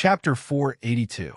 Chapter 482.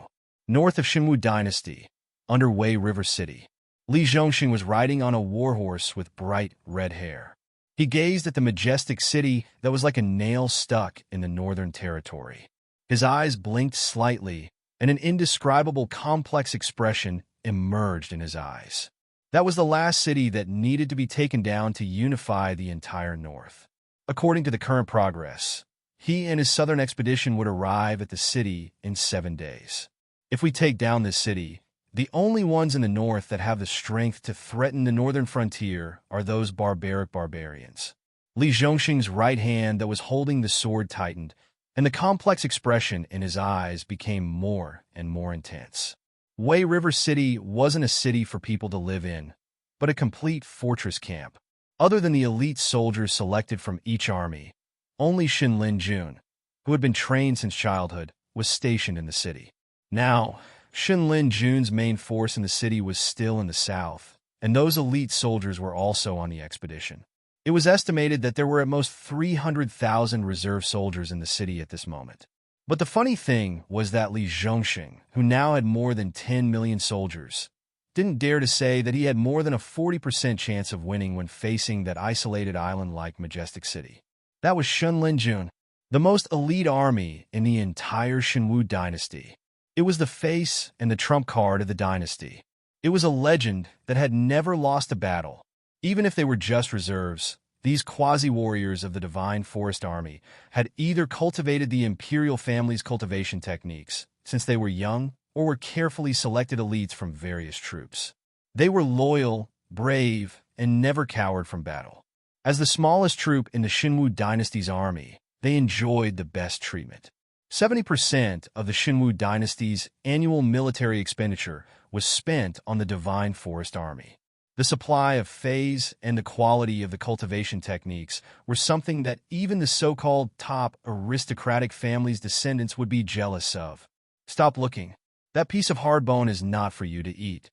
North of Shinwu Dynasty, under Wei River City. Li Zhongxing was riding on a warhorse with bright red hair. He gazed at the majestic city that was like a nail stuck in the northern territory. His eyes blinked slightly, and an indescribable complex expression emerged in his eyes. That was the last city that needed to be taken down to unify the entire north. According to the current progress, he and his southern expedition would arrive at the city in 7 days. If we take down this city, the only ones in the north that have the strength to threaten the northern frontier are those barbaric barbarians. Li Zhongxing's right hand that was holding the sword tightened, and the complex expression in his eyes became more and more intense. Wei River City wasn't a city for people to live in, but a complete fortress camp. Other than the elite soldiers selected from each army, only Xinlin Jun, who had been trained since childhood, was stationed in the city. Now, Xinlin Jun's main force in the city was still in the south, and those elite soldiers were also on the expedition. It was estimated that there were at most 300,000 reserve soldiers in the city at this moment. But the funny thing was that Li Zhongxing, who now had more than 10 million soldiers, didn't dare to say that he had more than a 40% chance of winning when facing that isolated island-like majestic city. That was Xinlin Jun, the most elite army in the entire Shinwu dynasty. It was the face and the trump card of the dynasty. It was a legend that had never lost a battle. Even if they were just reserves, these quasi-warriors of the Divine Forest Army had either cultivated the imperial family's cultivation techniques since they were young or were carefully selected elites from various troops. They were loyal, brave, and never cowered from battle. As the smallest troop in the Shinwu dynasty's army, they enjoyed the best treatment. 70% of the Shinwu dynasty's annual military expenditure was spent on the Divine Forest Army. The supply of phase and the quality of the cultivation techniques were something that even the so-called top aristocratic family's descendants would be jealous of. Stop looking. That piece of hard bone is not for you to eat.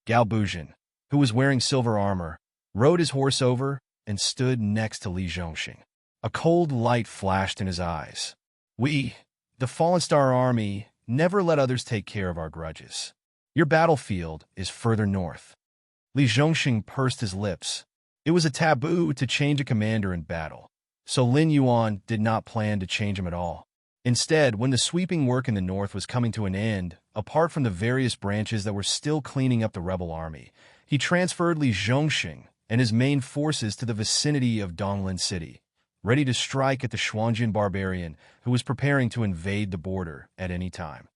Gao Bujin, who was wearing silver armor, rode his horse over and stood next to Li Zhongxing. A cold light flashed in his eyes. We, the Fallen Star Army, never let others take care of our grudges. Your battlefield is further north. Li Zhongxing pursed his lips. It was a taboo to change a commander in battle, so Lin Yuan did not plan to change him at all. Instead, when the sweeping work in the north was coming to an end, apart from the various branches that were still cleaning up the rebel army, he transferred Li Zhongxing and his main forces to the vicinity of Donglin City, ready to strike at the Xuanjin barbarian who was preparing to invade the border at any time.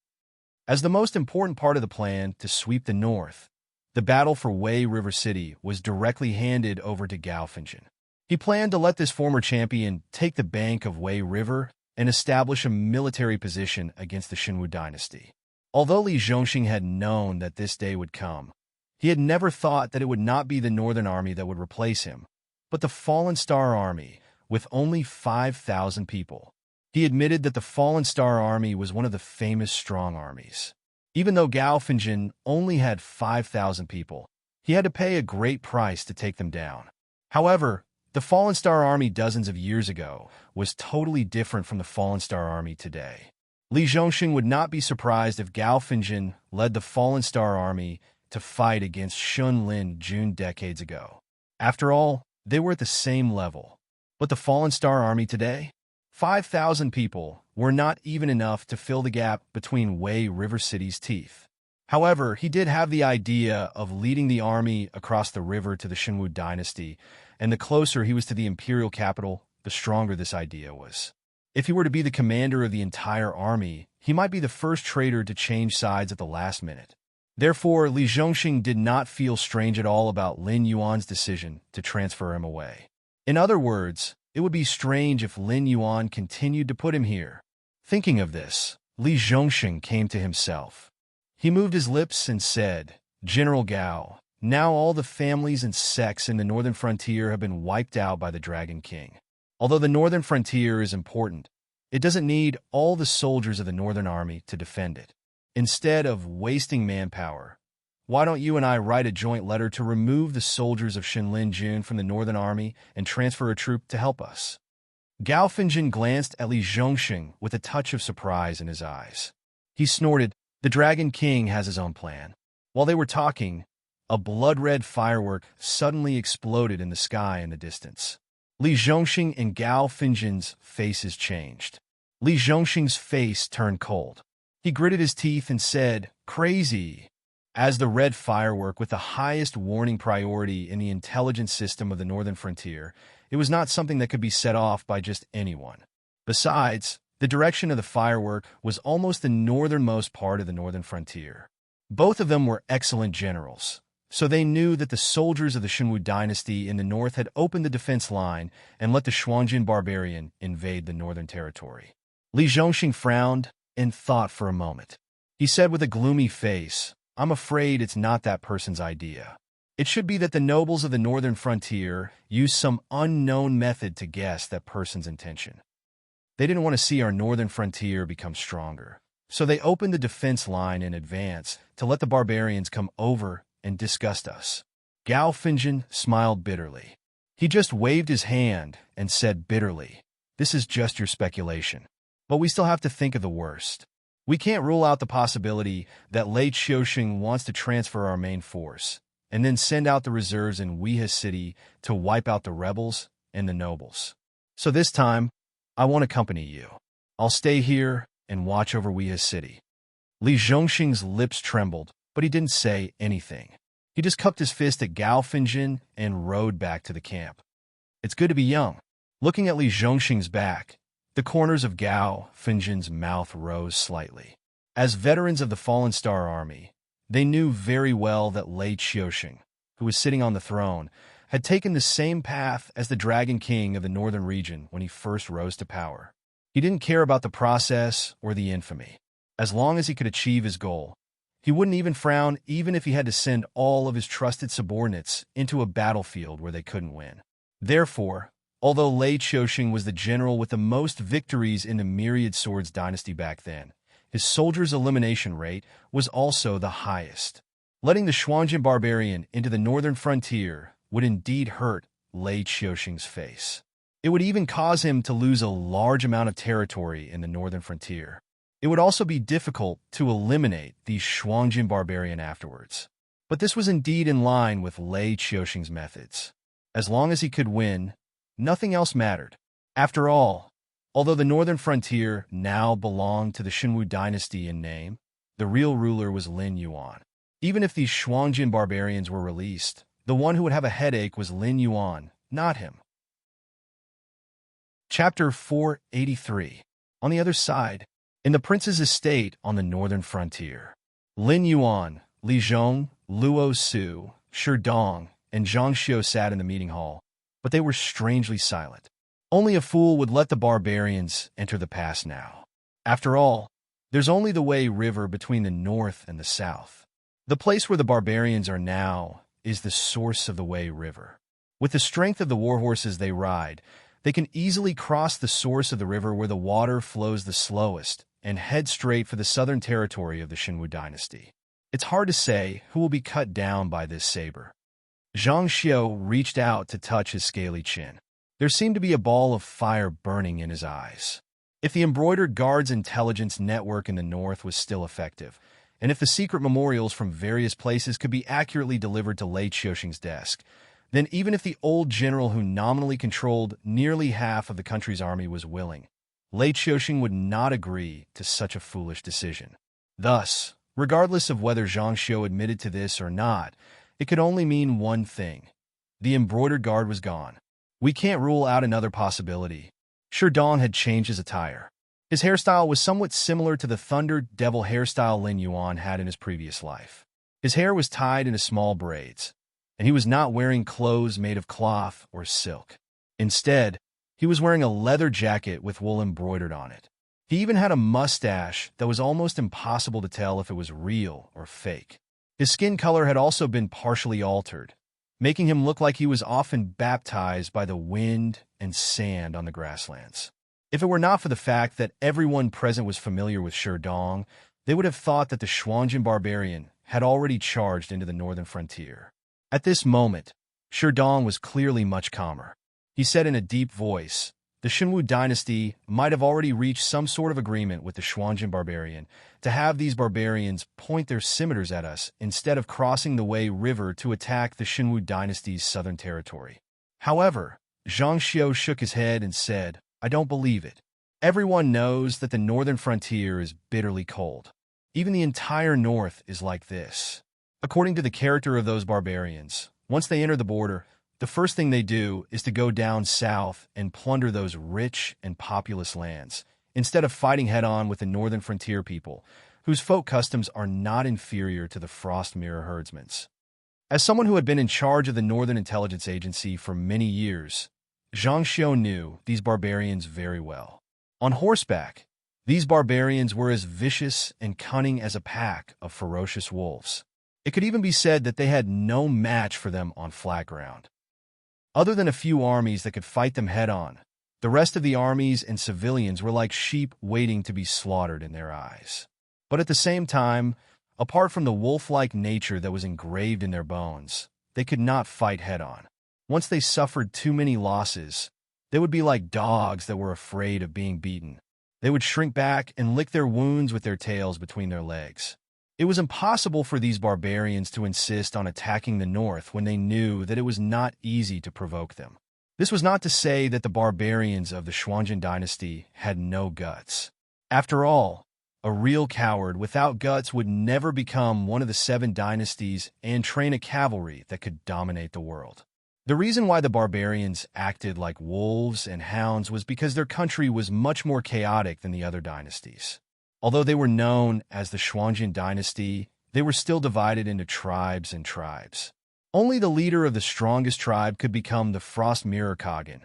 As the most important part of the plan to sweep the north, the battle for Wei River City was directly handed over to Gao Finjin. He planned to let this former champion take the bank of Wei River and establish a military position against the Shinwu dynasty. Although Li Zhongxing had known that this day would come, he had never thought that it would not be the Northern Army that would replace him, but the Fallen Star Army, with only 5,000 people. He admitted that the Fallen Star Army was one of the famous strong armies. Even though Gao Finjin only had 5,000 people, he had to pay a great price to take them down. However, the Fallen Star Army dozens of years ago was totally different from the Fallen Star Army today. Li Zhongxing would not be surprised if Gao Finjin led the Fallen Star Army to fight against Xinlin Jun decades ago. After all, they were at the same level. But the Fallen Star Army today? 5,000 people were not even enough to fill the gap between Wei River City's teeth. However, he did have the idea of leading the army across the river to the Shinwu dynasty, and the closer he was to the imperial capital, the stronger this idea was. If he were to be the commander of the entire army, he might be the first traitor to change sides at the last minute. Therefore, Li Zhongxing did not feel strange at all about Lin Yuan's decision to transfer him away. In other words, it would be strange if Lin Yuan continued to put him here. Thinking of this, Li Zhongxing came to himself. He moved his lips and said, "General Gao, now all the families and sects in the northern frontier have been wiped out by the Dragon King. Although the northern frontier is important, it doesn't need all the soldiers of the Northern Army to defend it. Instead of wasting manpower, why don't you and I write a joint letter to remove the soldiers of Xinlin Jun from the Northern Army and transfer a troop to help us?" Gao Finjin glanced at Li Zhongxing with a touch of surprise in his eyes. He snorted, "The Dragon King has his own plan." While they were talking, a blood-red firework suddenly exploded in the sky in the distance. Li Zhongxing and Gao Finjin's faces changed. Li Zhongxing's face turned cold. He gritted his teeth and said, "Crazy." As the red firework with the highest warning priority in the intelligence system of the northern frontier, it was not something that could be set off by just anyone. Besides, the direction of the firework was almost the northernmost part of the northern frontier. Both of them were excellent generals, so they knew that the soldiers of the Xinwu dynasty in the north had opened the defense line and let the Xuanjin barbarian invade the northern territory. Li Zhongxing frowned and thought for a moment. He said with a gloomy face, "I'm afraid it's not that person's idea. It should be that the nobles of the northern frontier use some unknown method to guess that person's intention. They didn't want to see our northern frontier become stronger, so they opened the defense line in advance to let the barbarians come over and disgust us." Gao Finjin smiled bitterly. He just waved his hand and said bitterly, "This is just your speculation. But we still have to think of the worst. We can't rule out the possibility that Lei Qiuxing wants to transfer our main force and then send out the reserves in Weha City to wipe out the rebels and the nobles. So this time, I won't accompany you. I'll stay here and watch over Weha City." Li Zhongxing's lips trembled, but he didn't say anything. He just cupped his fist at Gao Finjin and rode back to the camp. "It's good to be young." Looking at Li Zhongxing's back, the corners of Gao Finjin's mouth rose slightly. As veterans of the Fallen Star Army, they knew very well that Lei Qiuxing, who was sitting on the throne, had taken the same path as the Dragon King of the northern region when he first rose to power. He didn't care about the process or the infamy. As long as he could achieve his goal, he wouldn't even frown even if he had to send all of his trusted subordinates into a battlefield where they couldn't win. Therefore, although Lei Qiuxing was the general with the most victories in the Myriad Swords dynasty back then, his soldiers' elimination rate was also the highest. Letting the Xuanjin barbarian into the northern frontier would indeed hurt Lei Qiuxing's face. It would even cause him to lose a large amount of territory in the northern frontier. It would also be difficult to eliminate the Xuanjin barbarian afterwards. But this was indeed in line with Lei Qiuxing's methods. As long as he could win, nothing else mattered. After all, although the northern frontier now belonged to the Xinwu dynasty in name, the real ruler was Lin Yuan. Even if these Xuanjin barbarians were released, the one who would have a headache was Lin Yuan, not him. Chapter 483. On the other side, in the prince's estate on the northern frontier, Lin Yuan, Li Zhong, Luo Su, Shi Dong, and Zhang Xiu sat in the meeting hall, but they were strangely silent. Only a fool would let the barbarians enter the pass now. After all, there's only the Wei River between the north and the south. The place where the barbarians are now is the source of the Wei River. With the strength of the warhorses they ride, they can easily cross the source of the river where the water flows the slowest and head straight for the southern territory of the Xinwu dynasty. It's hard to say who will be cut down by this saber. Zhang Xiu reached out to touch his scaly chin. There seemed to be a ball of fire burning in his eyes. If the embroidered guard's intelligence network in the north was still effective, and if the secret memorials from various places could be accurately delivered to Lei Qiuxing's desk, then even if the old general who nominally controlled nearly half of the country's army was willing, Lei Qiuxing would not agree to such a foolish decision. Thus, regardless of whether Zhang Xiu admitted to this or not, it could only mean one thing. The embroidered guard was gone. We can't rule out another possibility. Shi Dong had changed his attire. His hairstyle was somewhat similar to the Thunder Devil hairstyle Lin Yuan had in his previous life. His hair was tied into small braids, and he was not wearing clothes made of cloth or silk. Instead, he was wearing a leather jacket with wool embroidered on it. He even had a mustache that was almost impossible to tell if it was real or fake. His skin color had also been partially altered, making him look like he was often baptized by the wind and sand on the grasslands. If it were not for the fact that everyone present was familiar with Shi Dong, they would have thought that the Xuanjin barbarian had already charged into the northern frontier. At this moment, Shi Dong was clearly much calmer. He said in a deep voice, The Xinwu dynasty might have already reached some sort of agreement with the Xuanzhan barbarian to have these barbarians point their scimitars at us instead of crossing the Wei River to attack the Xinwu dynasty's southern territory. However, Zhang Xiu shook his head and said, "I don't believe it. Everyone knows that the northern frontier is bitterly cold. Even the entire north is like this. According to the character of those barbarians, once they enter the border, the first thing they do is to go down south and plunder those rich and populous lands, instead of fighting head-on with the northern frontier people, whose folk customs are not inferior to the Frost Mirror herdsmen's." As someone who had been in charge of the Northern Intelligence Agency for many years, Zhang Xiu knew these barbarians very well. On horseback, these barbarians were as vicious and cunning as a pack of ferocious wolves. It could even be said that they had no match for them on flat ground. Other than a few armies that could fight them head-on, the rest of the armies and civilians were like sheep waiting to be slaughtered in their eyes. But at the same time, apart from the wolf-like nature that was engraved in their bones, they could not fight head-on. Once they suffered too many losses, they would be like dogs that were afraid of being beaten. They would shrink back and lick their wounds with their tails between their legs. It was impossible for these barbarians to insist on attacking the north when they knew that it was not easy to provoke them. This was not to say that the barbarians of the Xuanzhan dynasty had no guts. After all, a real coward without guts would never become one of the 7 dynasties and train a cavalry that could dominate the world. The reason why the barbarians acted like wolves and hounds was because their country was much more chaotic than the other dynasties. Although they were known as the Xuanzhan dynasty, they were still divided into tribes and tribes. Only the leader of the strongest tribe could become the Frost Mirror Khagan,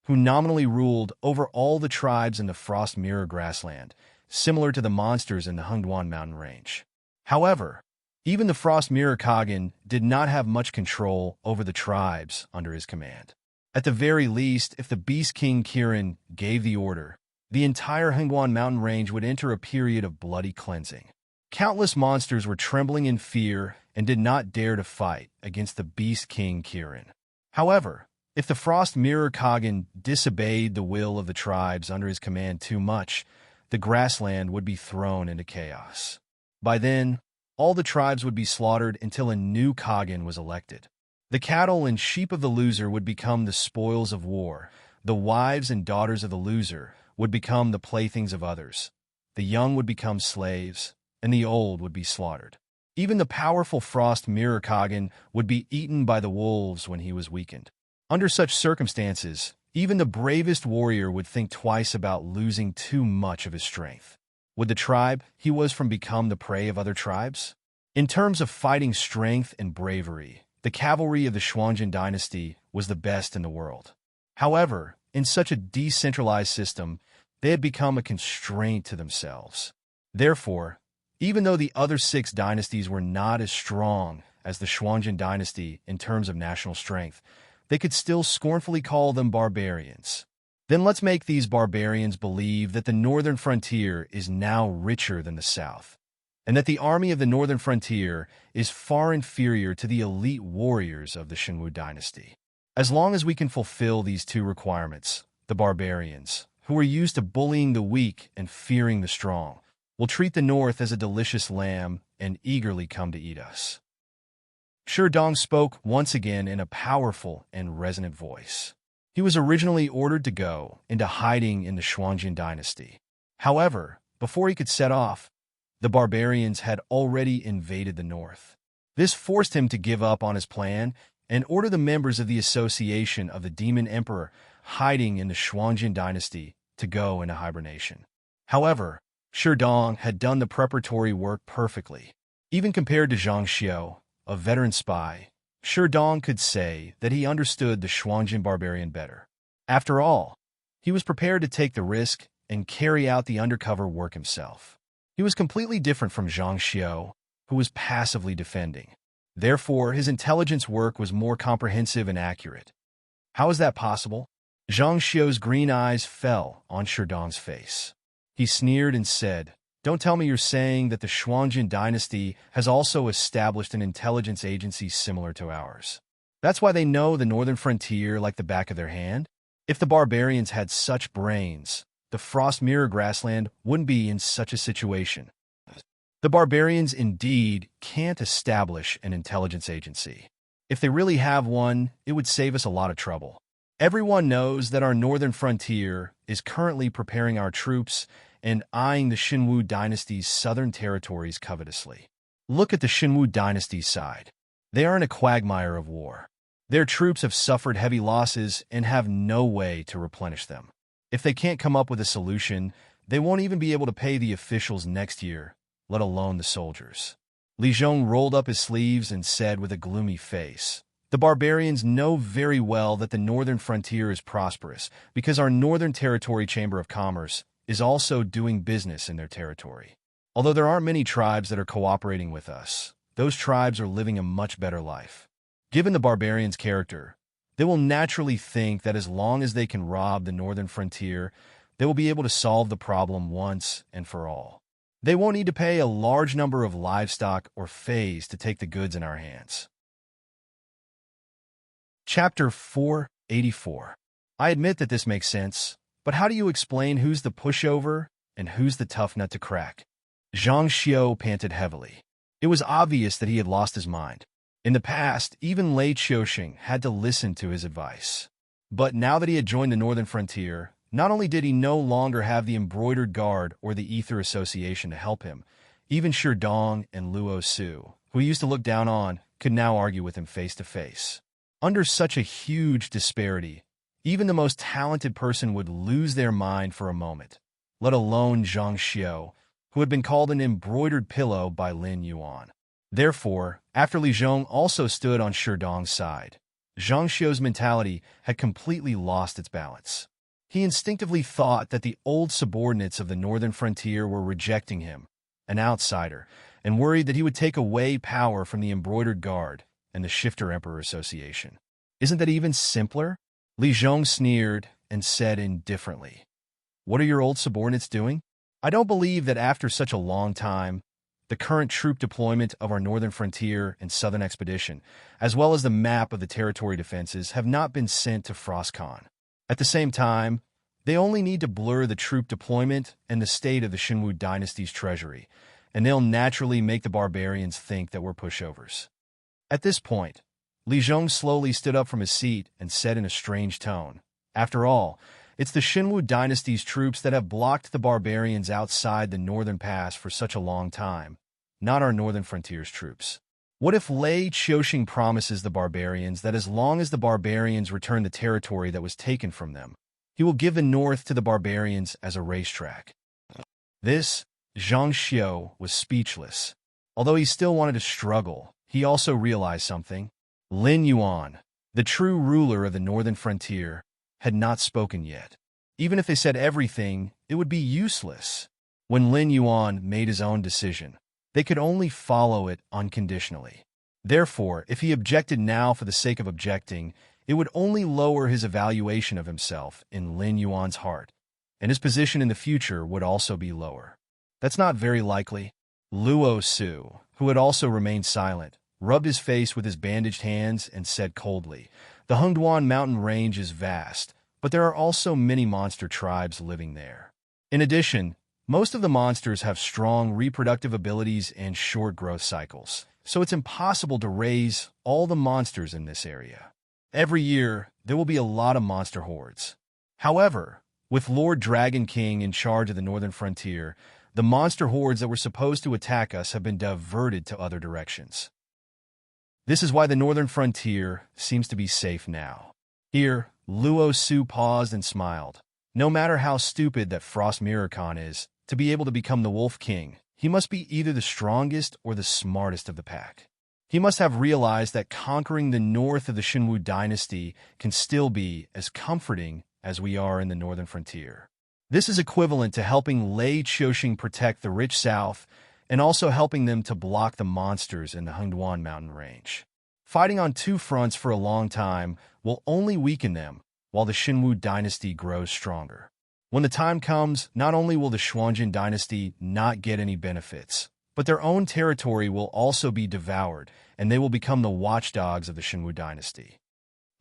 who nominally ruled over all the tribes in the Frost Mirror grassland, similar to the monsters in the Hengduan mountain range. However, even the Frost Mirror Khagan did not have much control over the tribes under his command. At the very least, if the Beast King Kirin gave the order, the entire Hengduan mountain range would enter a period of bloody cleansing. Countless monsters were trembling in fear and did not dare to fight against the Beast King Kirin. However, if the Frost Mirror Khagan disobeyed the will of the tribes under his command too much, the grassland would be thrown into chaos. By then, all the tribes would be slaughtered until a new Khagan was elected. The cattle and sheep of the loser would become the spoils of war. The wives and daughters of the loser would become the playthings of others. The young would become slaves, and the old would be slaughtered. Even the powerful Frost Mirror Khagan would be eaten by the wolves when he was weakened. Under such circumstances, even the bravest warrior would think twice about losing too much of his strength. Would the tribe he was from become the prey of other tribes? In terms of fighting strength and bravery, the cavalry of the Xuanzhan dynasty was the best in the world. However, in such a decentralized system, they had become a constraint to themselves. Therefore, even though the other 6 dynasties were not as strong as the Xuanzhan dynasty in terms of national strength, they could still scornfully call them barbarians. Then let's make these barbarians believe that the northern frontier is now richer than the south, and that the army of the northern frontier is far inferior to the elite warriors of the Xinwu dynasty. As long as we can fulfill these 2 requirements, the barbarians, who are used to bullying the weak and fearing the strong, will treat the north as a delicious lamb and eagerly come to eat us. Sherdong spoke once again in a powerful and resonant voice. He was originally ordered to go into hiding in the Xuanzhan dynasty. However, before he could set off, the barbarians had already invaded the north. This forced him to give up on his plan and order the members of the Association of the Demon Emperor hiding in the Xuanzhan dynasty to go into hibernation. However, Sherdong had done the preparatory work perfectly. Even compared to Zhang Xiu, a veteran spy, Sherdong could say that he understood the Xuanzhan barbarian better. After all, he was prepared to take the risk and carry out the undercover work himself. He was completely different from Zhang Xiu, who was passively defending. Therefore, his intelligence work was more comprehensive and accurate. How is that possible? Zhang Xiu's green eyes fell on Sherdong's face. He sneered and said, "Don't tell me you're saying that the Xuanzhan dynasty has also established an intelligence agency similar to ours. That's why they know the northern frontier like the back of their hand?" If the barbarians had such brains, the Frost Mirror Grassland wouldn't be in such a situation. The barbarians indeed can't establish an intelligence agency. If they really have one, it would save us a lot of trouble. Everyone knows that our northern frontier is currently preparing our troops and eyeing the Xinwu dynasty's southern territories covetously. Look at the Xinwu dynasty's side. They are in a quagmire of war. Their troops have suffered heavy losses and have no way to replenish them. If they can't come up with a solution, they won't even be able to pay the officials next year, let alone the soldiers. Li Zhong rolled up his sleeves and said with a gloomy face, "The barbarians know very well that the northern frontier is prosperous because our Northern Territory Chamber of Commerce is also doing business in their territory. Although there aren't many tribes that are cooperating with us, those tribes are living a much better life. Given the barbarians' character, they will naturally think that as long as they can rob the northern frontier, they will be able to solve the problem once and for all. They won't need to pay a large number of livestock or fees to take the goods in our hands." Chapter 484. I admit that this makes sense, but how do you explain who's the pushover and who's the tough nut to crack? Zhang Xiao panted heavily. It was obvious that he had lost his mind. In the past, even Lei Qiuxing had to listen to his advice. But now that he had joined the Northern Frontier, not only did he no longer have the Embroidered Guard or the Ether Association to help him, even Sherdong and Luo Su, who he used to look down on, could now argue with him face to face. Under such a huge disparity, even the most talented person would lose their mind for a moment, let alone Zhang Xiao, who had been called an embroidered pillow by Lin Yuan. Therefore, after Li Zhong also stood on Sherdong's side, Zhang Xiao's mentality had completely lost its balance. He instinctively thought that the old subordinates of the northern frontier were rejecting him, an outsider, and worried that he would take away power from the Embroidered Guard and the Shifter Emperor Association. Isn't that even simpler? Li Zhong sneered and said indifferently, "What are your old subordinates doing? I don't believe that after such a long time, the current troop deployment of our northern frontier and southern expedition, as well as the map of the territory defenses, have not been sent to Frostcon. At the same time, they only need to blur the troop deployment and the state of the Xinwu dynasty's treasury, and they'll naturally make the barbarians think that we're pushovers." At this point, Li Zhong slowly stood up from his seat and said in a strange tone, "After all, it's the Xinwu dynasty's troops that have blocked the barbarians outside the northern pass for such a long time, not our northern frontier's troops. What if Lei Qiuxing promises the barbarians that as long as the barbarians return the territory that was taken from them, he will give the north to the barbarians as a racetrack?" This, Zhang Xiao was speechless. Although he still wanted to struggle, he also realized something. Lin Yuan, the true ruler of the northern frontier, had not spoken yet. Even if they said everything, it would be useless. When Lin Yuan made his own decision, they could only follow it unconditionally. Therefore, if he objected now for the sake of objecting, it would only lower his evaluation of himself in Lin Yuan's heart, and his position in the future would also be lower. That's not very likely. Luo Su, who had also remained silent, rubbed his face with his bandaged hands and said coldly, "The Hengduan mountain range is vast, but there are also many monster tribes living there. In addition, most of the monsters have strong reproductive abilities and short growth cycles, so it's impossible to raise all the monsters in this area. Every year, there will be a lot of monster hordes. However, with Lord Dragon King in charge of the northern frontier, the monster hordes that were supposed to attack us have been diverted to other directions. This is why the northern frontier seems to be safe now." Here, Luo Su paused and smiled. No matter how stupid that Frost Mirror Khan is, to be able to become the Wolf King, he must be either the strongest or the smartest of the pack. He must have realized that conquering the north of the Xinwu dynasty can still be as comforting as we are in the northern frontier. This is equivalent to helping Lei Qiuxing protect the rich south and also helping them to block the monsters in the Hengduan mountain range. Fighting on two fronts for a long time will only weaken them while the Xinwu dynasty grows stronger. When the time comes, not only will the Xuanjin dynasty not get any benefits, but their own territory will also be devoured, and they will become the watchdogs of the Xinwu dynasty.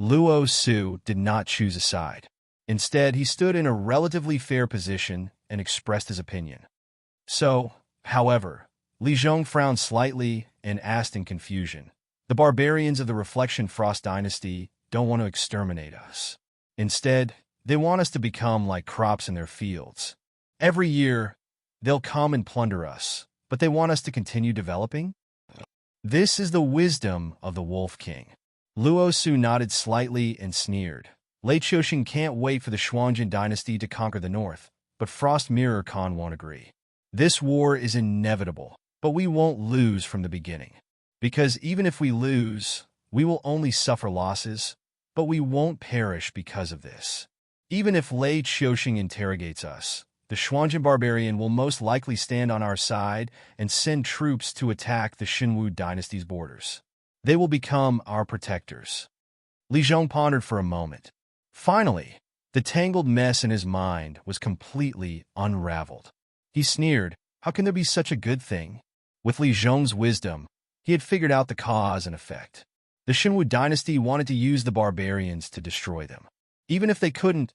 Luo Su did not choose a side. Instead, he stood in a relatively fair position and expressed his opinion. So, however, Li Zhong frowned slightly and asked in confusion, "The barbarians of the Reflection Frost Dynasty don't want to exterminate us. Instead, they want us to become like crops in their fields. Every year, they'll come and plunder us, but they want us to continue developing? This is the wisdom of the Wolf King." Luo Su nodded slightly and sneered. Lei Qiuxing can't wait for the Xuanzhan dynasty to conquer the north, but Frost Mirror Khan won't agree. This war is inevitable, but we won't lose from the beginning. Because even if we lose, we will only suffer losses, but we won't perish because of this. Even if Lei Qiuxing interrogates us, the Xuanzhan barbarian will most likely stand on our side and send troops to attack the Xinwu dynasty's borders. They will become our protectors. Li Zhong pondered for a moment. Finally, the tangled mess in his mind was completely unraveled. He sneered, "How can there be such a good thing?" With Li Zhong's wisdom, he had figured out the cause and effect. The Xinwu dynasty wanted to use the barbarians to destroy them. Even if they couldn't,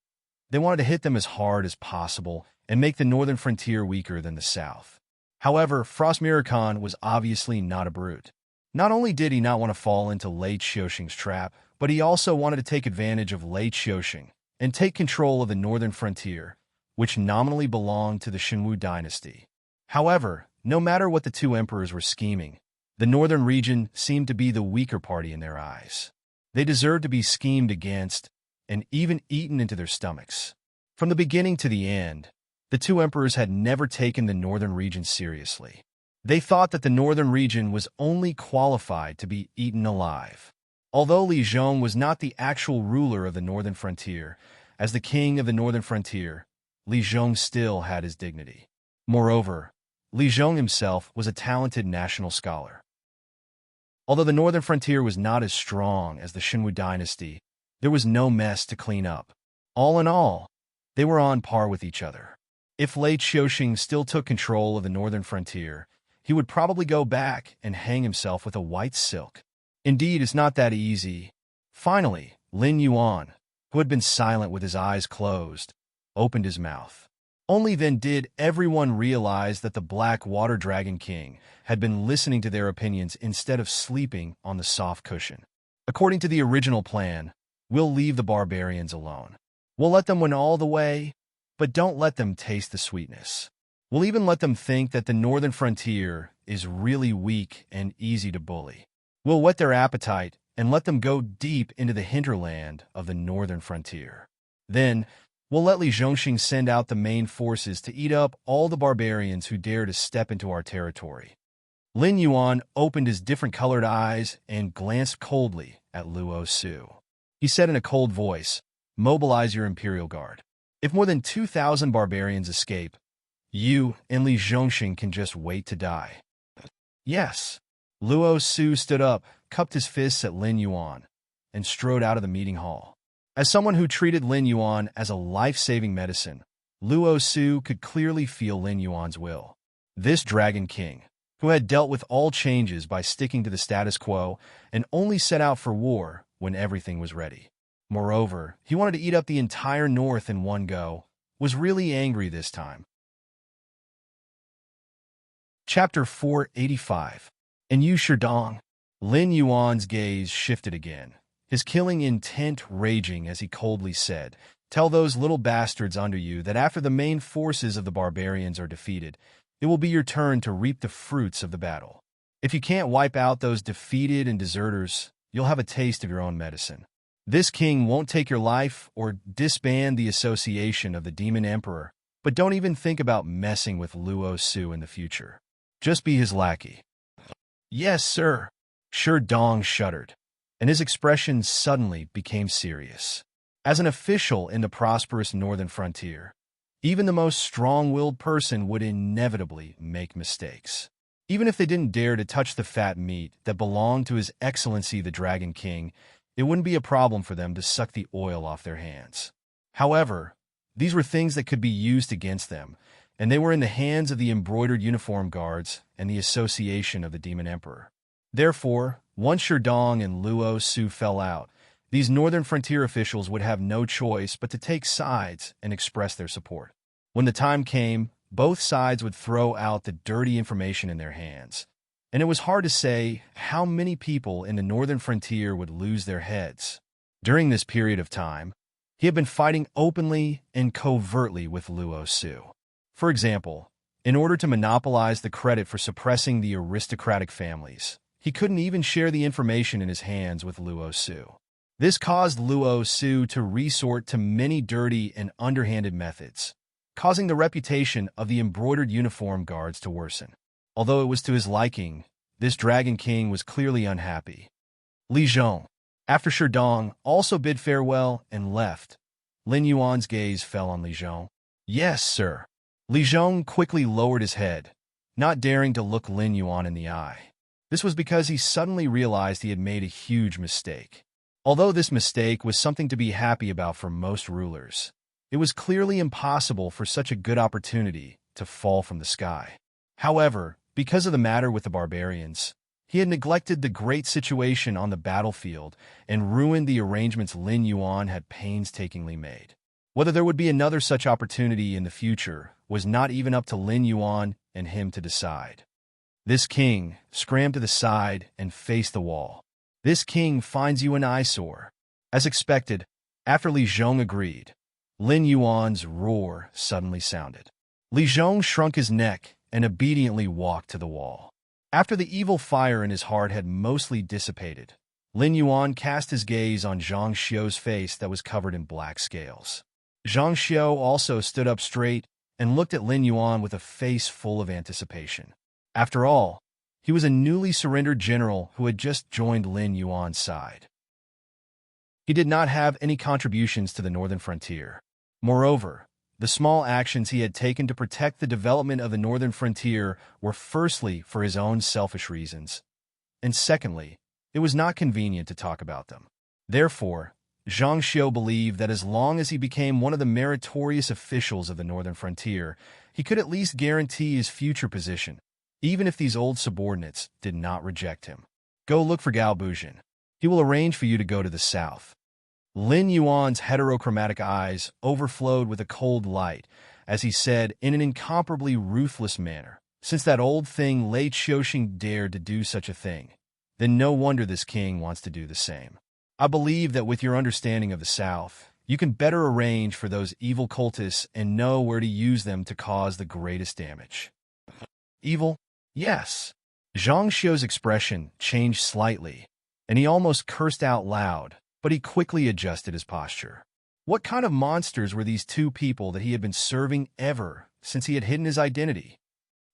they wanted to hit them as hard as possible and make the northern frontier weaker than the south. However, Frost Mirror Khan was obviously not a brute. Not only did he not want to fall into Lei Qiuxing's trap, but he also wanted to take advantage of Lei Qiuxing and take control of the northern frontier, which nominally belonged to the Xinwu dynasty. However, no matter what the two emperors were scheming, the northern region seemed to be the weaker party in their eyes. They deserved to be schemed against and even eaten into their stomachs. From the beginning to the end, the two emperors had never taken the northern region seriously. They thought that the northern region was only qualified to be eaten alive. Although Li Zhong was not the actual ruler of the northern frontier, as the king of the northern frontier, Li Zhong still had his dignity. Moreover, Li Zhong himself was a talented national scholar. Although the northern frontier was not as strong as the Xinwu dynasty, there was no mess to clean up. All in all, they were on par with each other. If Lei Qiuxing still took control of the northern frontier, he would probably go back and hang himself with a white silk. Indeed, it's not that easy. Finally, Lin Yuan, who had been silent with his eyes closed, opened his mouth. Only then did everyone realize that the Black Water Dragon King had been listening to their opinions instead of sleeping on the soft cushion. According to the original plan, we'll leave the barbarians alone. We'll let them win all the way, but don't let them taste the sweetness. We'll even let them think that the northern frontier is really weak and easy to bully. We'll whet their appetite and let them go deep into the hinterland of the northern frontier. Then, we'll let Li Zhongxing send out the main forces to eat up all the barbarians who dare to step into our territory. Lin Yuan opened his different-colored eyes and glanced coldly at Luo Su. He said in a cold voice, "Mobilize your Imperial Guard. If more than 2,000 barbarians escape, you and Li Zhongxing can just wait to die." "Yes." Luo Su stood up, cupped his fists at Lin Yuan, and strode out of the meeting hall. As someone who treated Lin Yuan as a life-saving medicine, Luo Su could clearly feel Lin Yuan's will. This Dragon King, who had dealt with all changes by sticking to the status quo and only set out for war when everything was ready. Moreover, he wanted to eat up the entire north in one go, was really angry this time. Chapter 485. And Yu Shidong. Lin Yuan's gaze shifted again, his killing intent raging as he coldly said, "Tell those little bastards under you that after the main forces of the barbarians are defeated, it will be your turn to reap the fruits of the battle. If you can't wipe out those defeated and deserters, you'll have a taste of your own medicine. This king won't take your life or disband the association of the Demon Emperor, but don't even think about messing with Luo Su in the future. Just be his lackey." "Yes, sir." Dong shuddered, and his expression suddenly became serious. As an official in the prosperous northern frontier, even the most strong-willed person would inevitably make mistakes. Even if they didn't dare to touch the fat meat that belonged to His Excellency the Dragon King, it wouldn't be a problem for them to suck the oil off their hands. However, these were things that could be used against them, and they were in the hands of the embroidered uniform guards and the association of the Demon Emperor. Therefore, once Dong and Luo Su fell out, These northern frontier officials would have no choice but to take sides and express their support. When the time came, both sides would throw out the dirty information in their hands, and it was hard to say how many people in the northern frontier would lose their heads. During this period of time, he had been fighting openly and covertly with Luo Su. For example, in order to monopolize the credit for suppressing the aristocratic families, he couldn't even share the information in his hands with Luo Su. This caused Luo Su to resort to many dirty and underhanded methods, causing the reputation of the embroidered uniform guards to worsen. Although it was to his liking, this Dragon King was clearly unhappy. Li Zhong, after Sherdong, also bid farewell and left. Lin Yuan's gaze fell on Li Zhong. "Yes, sir." Li Zhong quickly lowered his head, not daring to look Lin Yuan in the eye. This was because he suddenly realized he had made a huge mistake. Although this mistake was something to be happy about for most rulers, it was clearly impossible for such a good opportunity to fall from the sky. However, because of the matter with the barbarians, he had neglected the great situation on the battlefield and ruined the arrangements Lin Yuan had painstakingly made. Whether there would be another such opportunity in the future was not even up to Lin Yuan and him to decide. This king scrambled to the side and faced the wall. "This king finds you an eyesore." As expected, after Li Zhong agreed, Lin Yuan's roar suddenly sounded. Li Zhong shrunk his neck and obediently walked to the wall. After the evil fire in his heart had mostly dissipated, Lin Yuan cast his gaze on Zhang Xiu's face that was covered in black scales. Zhang Xiu also stood up straight and looked at Lin Yuan with a face full of anticipation. After all, he was a newly surrendered general who had just joined Lin Yuan's side. He did not have any contributions to the northern frontier. Moreover, the small actions he had taken to protect the development of the northern frontier were firstly for his own selfish reasons, and secondly, it was not convenient to talk about them. Therefore, Zhang Xiu believed that as long as he became one of the meritorious officials of the northern frontier, he could at least guarantee his future position, even if these old subordinates did not reject him. "Go look for Gao Bujin. He will arrange for you to go to the south." Lin Yuan's heterochromatic eyes overflowed with a cold light as he said in an incomparably ruthless manner, "Since that old thing Lei Qiuxing dared to do such a thing, then no wonder this king wants to do the same. I believe that with your understanding of the south, you can better arrange for those evil cultists and know where to use them to cause the greatest damage." "Evil? Yes." Zhang Xiu's expression changed slightly, and he almost cursed out loud, but he quickly adjusted his posture. What kind of monsters were these two people that he had been serving ever since he had hidden his identity?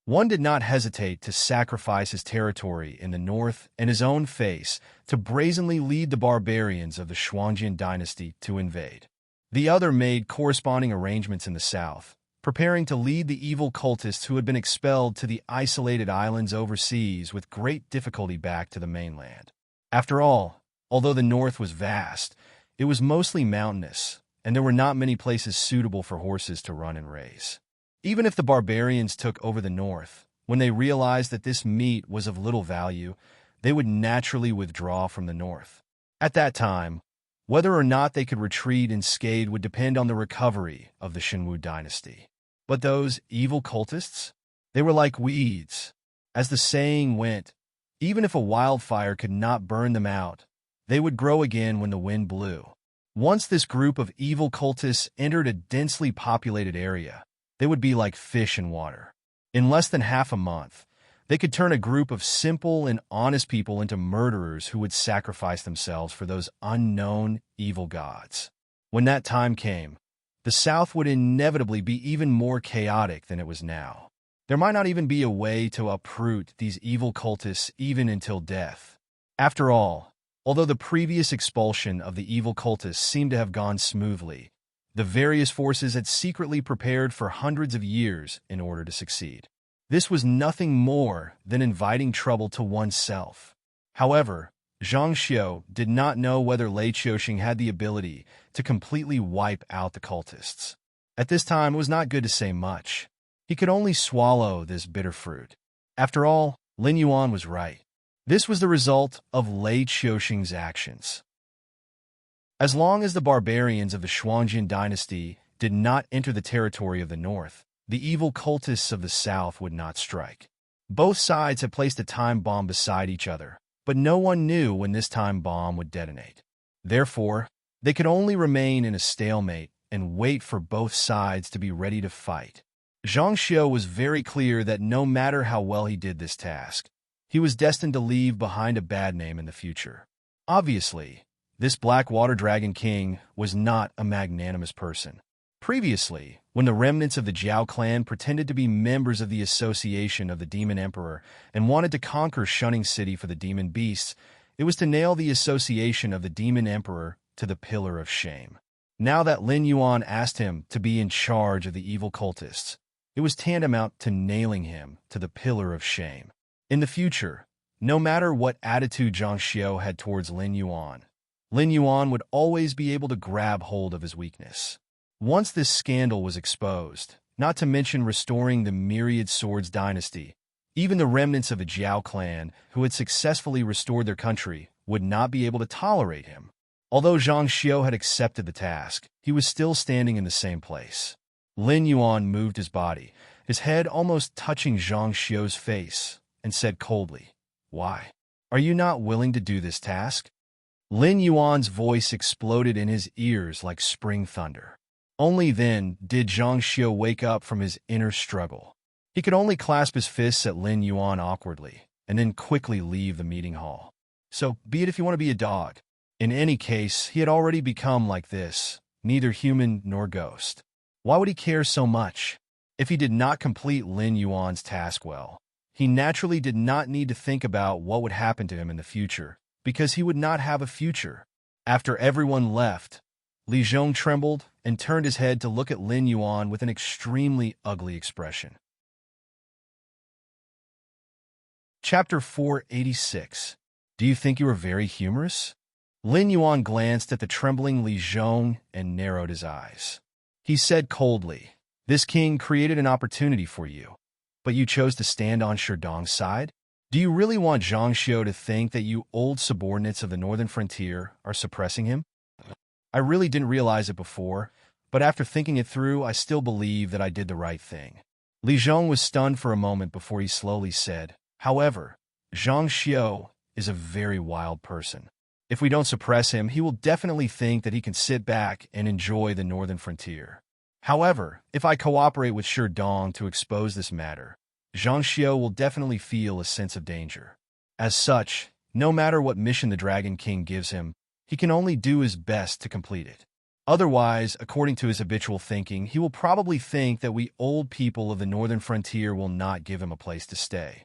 One did not hesitate to sacrifice his territory in the north and his own face to brazenly lead the barbarians of the Shuangjian dynasty to invade. The other made corresponding arrangements in the south, preparing to lead the evil cultists who had been expelled to the isolated islands overseas with great difficulty back to the mainland. After all, although the north was vast, it was mostly mountainous, and there were not many places suitable for horses to run and race. Even if the barbarians took over the north, when they realized that this meat was of little value, they would naturally withdraw from the north. At that time, whether or not they could retreat unscathed would depend on the recovery of the Shenwu dynasty. But those evil cultists? They were like weeds. As the saying went, even if a wildfire could not burn them out, they would grow again when the wind blew. Once this group of evil cultists entered a densely populated area, they would be like fish in water. In less than half a month, they could turn a group of simple and honest people into murderers who would sacrifice themselves for those unknown evil gods. When that time came, the South would inevitably be even more chaotic than it was now. There might not even be a way to uproot these evil cultists even until death. After all, although the previous expulsion of the evil cultists seemed to have gone smoothly, the various forces had secretly prepared for hundreds of years in order to succeed. This was nothing more than inviting trouble to oneself. However, Zhang Xiu did not know whether Lei Qiuxing had the ability to completely wipe out the cultists. At this time, it was not good to say much. He could only swallow this bitter fruit. After all, Lin Yuan was right. This was the result of Lei Qiuxing's actions. As long as the barbarians of the Shuangjin dynasty did not enter the territory of the north, the evil cultists of the south would not strike. Both sides had placed a time bomb beside each other, but no one knew when this time bomb would detonate. Therefore, they could only remain in a stalemate and wait for both sides to be ready to fight. Zhang Xiu was very clear that no matter how well he did this task, he was destined to leave behind a bad name in the future. Obviously, this Black Water Dragon King was not a magnanimous person. Previously, when the remnants of the Jiao clan pretended to be members of the Association of the Demon Emperor and wanted to conquer Shunning City for the demon beasts, it was to nail the Association of the Demon Emperor to the pillar of shame. Now that Lin Yuan asked him to be in charge of the evil cultists, it was tantamount to nailing him to the pillar of shame. In the future, no matter what attitude Zhang Xiu had towards Lin Yuan would always be able to grab hold of his weakness. Once this scandal was exposed, not to mention restoring the Myriad Swords dynasty, even the remnants of the Jiao clan who had successfully restored their country would not be able to tolerate him. Although Zhang Xiu had accepted the task, he was still standing in the same place. Lin Yuan moved his body, his head almost touching Zhang Xiu's face, and said coldly, "Why? Are you not willing to do this task?" Lin Yuan's voice exploded in his ears like spring thunder. Only then did Zhang Xiu wake up from his inner struggle. He could only clasp his fists at Lin Yuan awkwardly, and then quickly leave the meeting hall. So, be it if you want to be a dog. In any case, he had already become like this, neither human nor ghost. Why would he care so much? If he did not complete Lin Yuan's task well, he naturally did not need to think about what would happen to him in the future, because he would not have a future. After everyone left, Li Zhong trembled and turned his head to look at Lin Yuan with an extremely ugly expression. Chapter 486. Do you think you are very humorous? Lin Yuan glanced at the trembling Li Zhong and narrowed his eyes. He said coldly, "This king created an opportunity for you, but you chose to stand on Sherdong's side? Do you really want Zhang Xiu to think that you old subordinates of the northern frontier are suppressing him? I really didn't realize it before, but after thinking it through, I still believe that I did the right thing." Li Zhong was stunned for a moment before he slowly said, "However, Zhang Xiu is a very wild person. If we don't suppress him, he will definitely think that he can sit back and enjoy the northern frontier. However, if I cooperate with Sherdong to expose this matter, Zhang Xiu will definitely feel a sense of danger. As such, no matter what mission the Dragon King gives him, he can only do his best to complete it. Otherwise, according to his habitual thinking, he will probably think that we old people of the northern frontier will not give him a place to stay.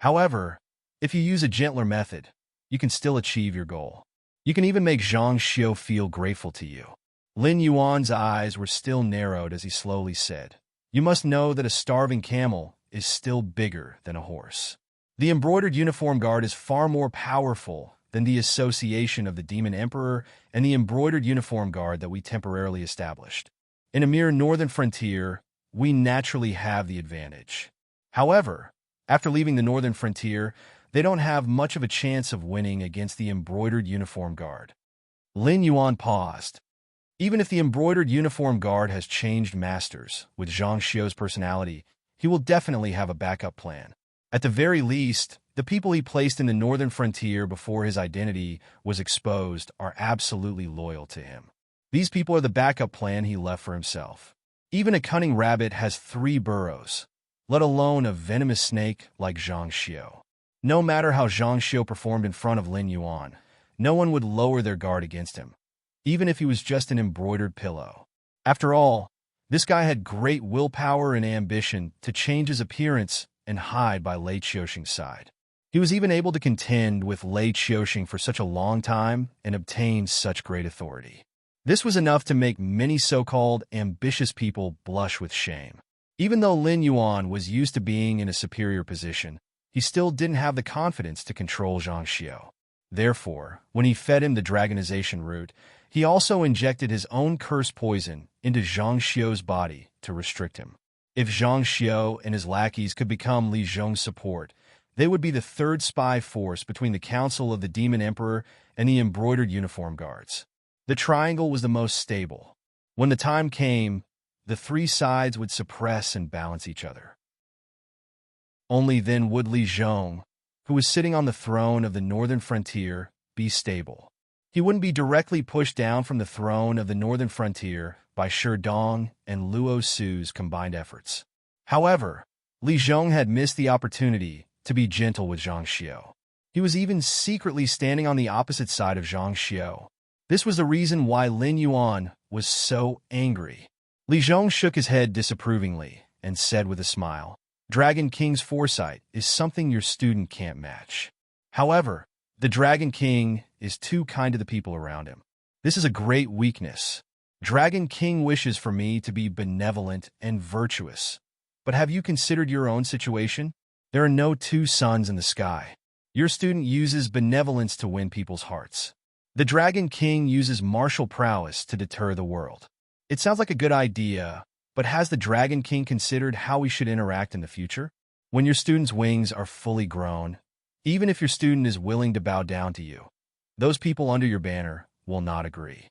However, if you use a gentler method, you can still achieve your goal. You can even make Zhang Xiu feel grateful to you." Lin Yuan's eyes were still narrowed as he slowly said, "You must know that a starving camel is still bigger than a horse. The embroidered uniform guard is far more powerful than the association of the Demon Emperor and the embroidered uniform guard that we temporarily established. In a mere northern frontier, we naturally have the advantage. However, after leaving the northern frontier, they don't have much of a chance of winning against the embroidered uniform guard." Lin Yuan paused. Even if the embroidered uniform guard has changed masters with Zhang Xiu's personality, he will definitely have a backup plan. At the very least, the people he placed in the northern frontier before his identity was exposed are absolutely loyal to him. These people are the backup plan he left for himself. Even a cunning rabbit has 3 burrows, let alone a venomous snake like Zhang Xiu. No matter how Zhang Xiu performed in front of Lin Yuan, no one would lower their guard against him, even if he was just an embroidered pillow. After all, this guy had great willpower and ambition to change his appearance and hide by Lei Qiuxing's side. He was even able to contend with Lei Qiuxing for such a long time and obtain such great authority. This was enough to make many so-called ambitious people blush with shame. Even though Lin Yuan was used to being in a superior position, he still didn't have the confidence to control Zhang Xiu. Therefore, when he fed him the dragonization root, he also injected his own cursed poison into Zhang Xiu's body to restrict him. If Zhang Xiu and his lackeys could become Li Zhong's support, they would be the third spy force between the Council of the Demon Emperor and the embroidered uniform guards. The triangle was the most stable. When the time came, the three sides would suppress and balance each other. Only then would Li Zhong, who was sitting on the throne of the northern frontier, be stable. He wouldn't be directly pushed down from the throne of the northern frontier by Shi Dong and Luo Su's combined efforts. However, Li Zhong had missed the opportunity to be gentle with Zhang Xiu. He was even secretly standing on the opposite side of Zhang Xiu. This was the reason why Lin Yuan was so angry. Li Zhong shook his head disapprovingly and said with a smile, "Dragon King's foresight is something your student can't match. However, the Dragon King is too kind to the people around him. This is a great weakness. Dragon King wishes for me to be benevolent and virtuous. But have you considered your own situation? There are no two suns in the sky. Your student uses benevolence to win people's hearts. The Dragon King uses martial prowess to deter the world. It sounds like a good idea, but has the Dragon King considered how we should interact in the future? When your student's wings are fully grown, even if your student is willing to bow down to you, those people under your banner will not agree."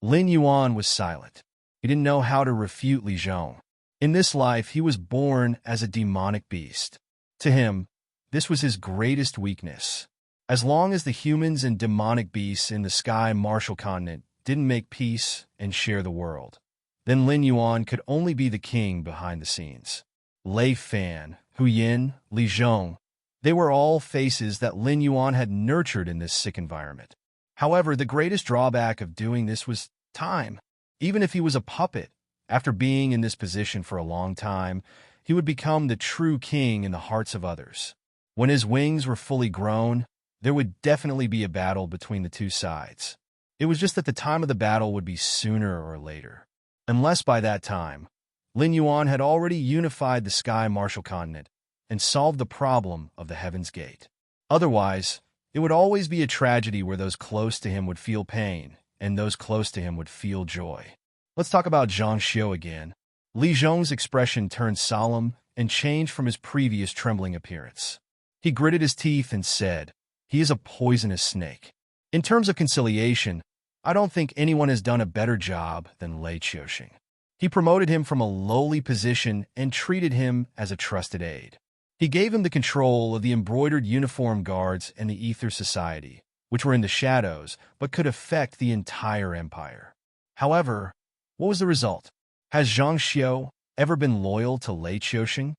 Lin Yuan was silent. He didn't know how to refute Li Zhong. In this life, he was born as a demonic beast. To him, this was his greatest weakness. As long as the humans and demonic beasts in the sky martial continent didn't make peace and share the world, then Lin Yuan could only be the king behind the scenes. Lei Fan, Hu Yin, Li Zhong, they were all faces that Lin Yuan had nurtured in this sick environment. However, the greatest drawback of doing this was time. Even if he was a puppet, after being in this position for a long time, he would become the true king in the hearts of others. When his wings were fully grown, there would definitely be a battle between the two sides. It was just that the time of the battle would be sooner or later. Unless by that time, Lin Yuan had already unified the sky martial continent and solved the problem of the Heaven's Gate. Otherwise, it would always be a tragedy where those close to him would feel pain and those close to him would feel joy. Let's talk about Zhang Xiu again. Li Zhong's expression turned solemn and changed from his previous trembling appearance. He gritted his teeth and said, "He is a poisonous snake. In terms of conciliation, I don't think anyone has done a better job than Lei Qiuxing. He promoted him from a lowly position and treated him as a trusted aide. He gave him the control of the embroidered uniform guards and the Ether Society, which were in the shadows but could affect the entire empire. However, what was the result? Has Zhang Xiu ever been loyal to Lei Qiuxing?"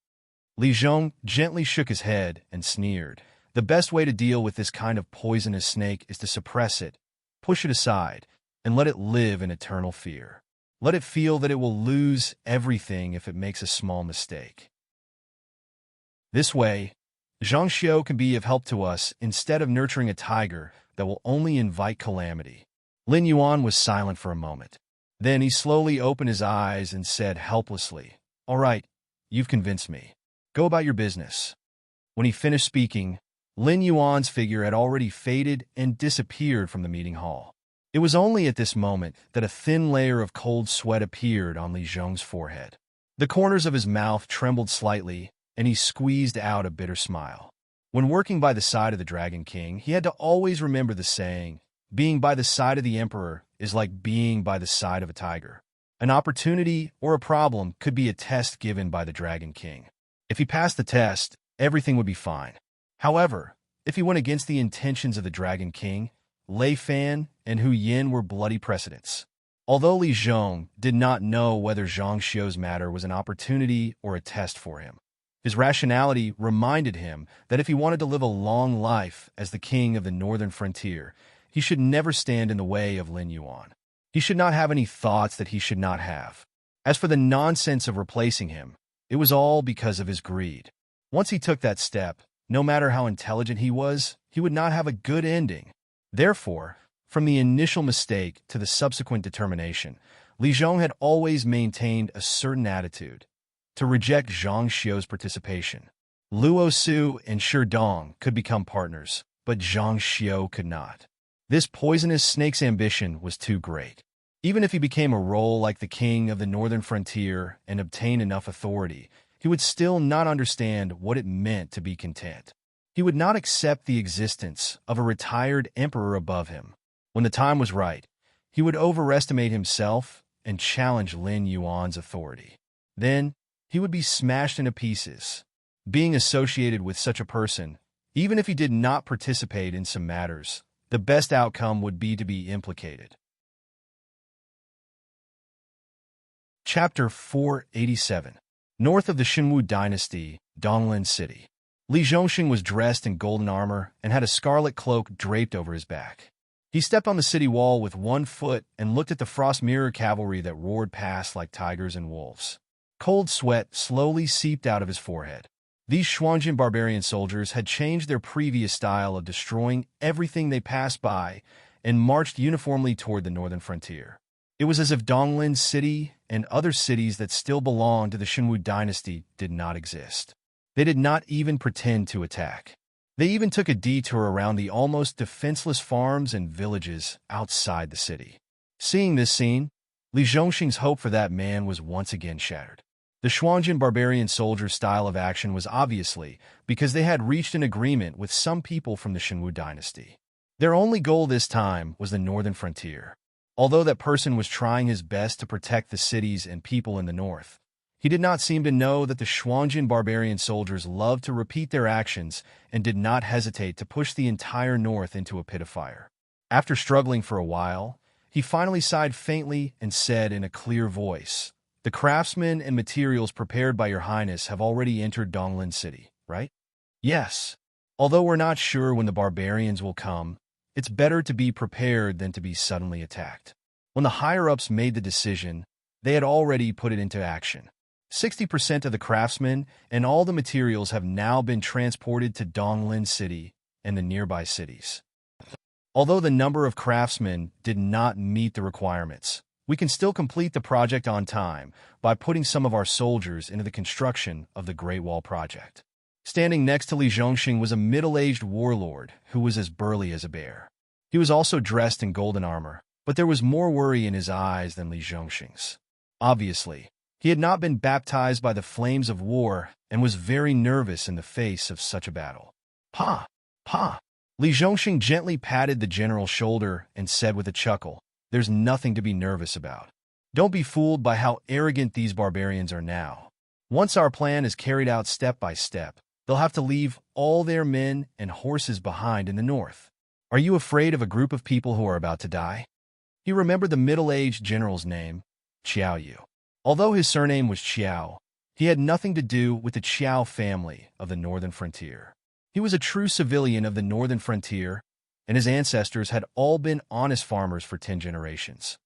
Li Zhong gently shook his head and sneered. "The best way to deal with this kind of poisonous snake is to suppress it, push it aside, and let it live in eternal fear. Let it feel that it will lose everything if it makes a small mistake. This way, Zhang Xiu can be of help to us instead of nurturing a tiger that will only invite calamity." Lin Yuan was silent for a moment. Then he slowly opened his eyes and said helplessly, "All right, you've convinced me. Go about your business." When he finished speaking, Lin Yuan's figure had already faded and disappeared from the meeting hall. It was only at this moment that a thin layer of cold sweat appeared on Li Zhong's forehead. The corners of his mouth trembled slightly, and he squeezed out a bitter smile. When working by the side of the Dragon King, he had to always remember the saying, "Being by the side of the Emperor is like being by the side of a tiger." An opportunity or a problem could be a test given by the Dragon King. If he passed the test, everything would be fine. However, if he went against the intentions of the Dragon King, Lei Fan and Hu Yin were bloody precedents. Although Li Zhong did not know whether Zhang Xiu's matter was an opportunity or a test for him, his rationality reminded him that if he wanted to live a long life as the king of the northern frontier, he should never stand in the way of Lin Yuan. He should not have any thoughts that he should not have. As for the nonsense of replacing him, it was all because of his greed. Once he took that step, no matter how intelligent he was, he would not have a good ending. Therefore, from the initial mistake to the subsequent determination, Li Zhong had always maintained a certain attitude, to reject Zhang Xiu's participation. Luo Su and Shi Dong could become partners, but Zhang Xiu could not. This poisonous snake's ambition was too great. Even if he became a role like the king of the northern frontier and obtained enough authority, he would still not understand what it meant to be content. He would not accept the existence of a retired emperor above him. When the time was right, He would overestimate himself and challenge Lin Yuan's authority. Then, he would be smashed into pieces. Being associated with such a person, even if he did not participate in some matters, the best outcome would be to be implicated. Chapter 487. North of the Xinwu dynasty, Donglin City. Li Zhongxing was dressed in golden armor and had a scarlet cloak draped over his back. He stepped on the city wall with one foot and looked at the frost mirror cavalry that roared past like tigers and wolves. Cold sweat slowly seeped out of his forehead. These Xuanjin barbarian soldiers had changed their previous style of destroying everything they passed by and marched uniformly toward the northern frontier. It was as if Donglin City and other cities that still belonged to the Xinwu dynasty did not exist. They did not even pretend to attack. They even took a detour around the almost defenseless farms and villages outside the city. Seeing this scene, Li Zhongxing's hope for that man was once again shattered. The Xuanjin barbarian soldiers' style of action was obviously because they had reached an agreement with some people from the Xinwu dynasty. Their only goal this time was the northern frontier. Although that person was trying his best to protect the cities and people in the north, he did not seem to know that the Xuanjin barbarian soldiers loved to repeat their actions and did not hesitate to push the entire north into a pit of fire. After struggling for a while, he finally sighed faintly and said in a clear voice, "The craftsmen and materials prepared by your highness have already entered Donglin City, right?" "Yes. Although we're not sure when the barbarians will come, it's better to be prepared than to be suddenly attacked." When the higher-ups made the decision, they had already put it into action. 60% of the craftsmen and all the materials have now been transported to Donglin City and the nearby cities. Although the number of craftsmen did not meet the requirements, we can still complete the project on time by putting some of our soldiers into the construction of the Great Wall project. Standing next to Li Zhongxing was a middle-aged warlord who was as burly as a bear. He was also dressed in golden armor, but there was more worry in his eyes than Li Zhongxing's. Obviously, he had not been baptized by the flames of war and was very nervous in the face of such a battle. "Pa! Pa!" Li Zhongxing gently patted the general's shoulder and said with a chuckle, "There's nothing to be nervous about. Don't be fooled by how arrogant these barbarians are now. Once our plan is carried out step by step, they'll have to leave all their men and horses behind in the north. Are you afraid of a group of people who are about to die?" He remembered the middle-aged general's name, Qiao Yu. Although his surname was Qiao, he had nothing to do with the Qiao family of the northern frontier. He was a true civilian of the northern frontier, and his ancestors had all been honest farmers for 10 generations.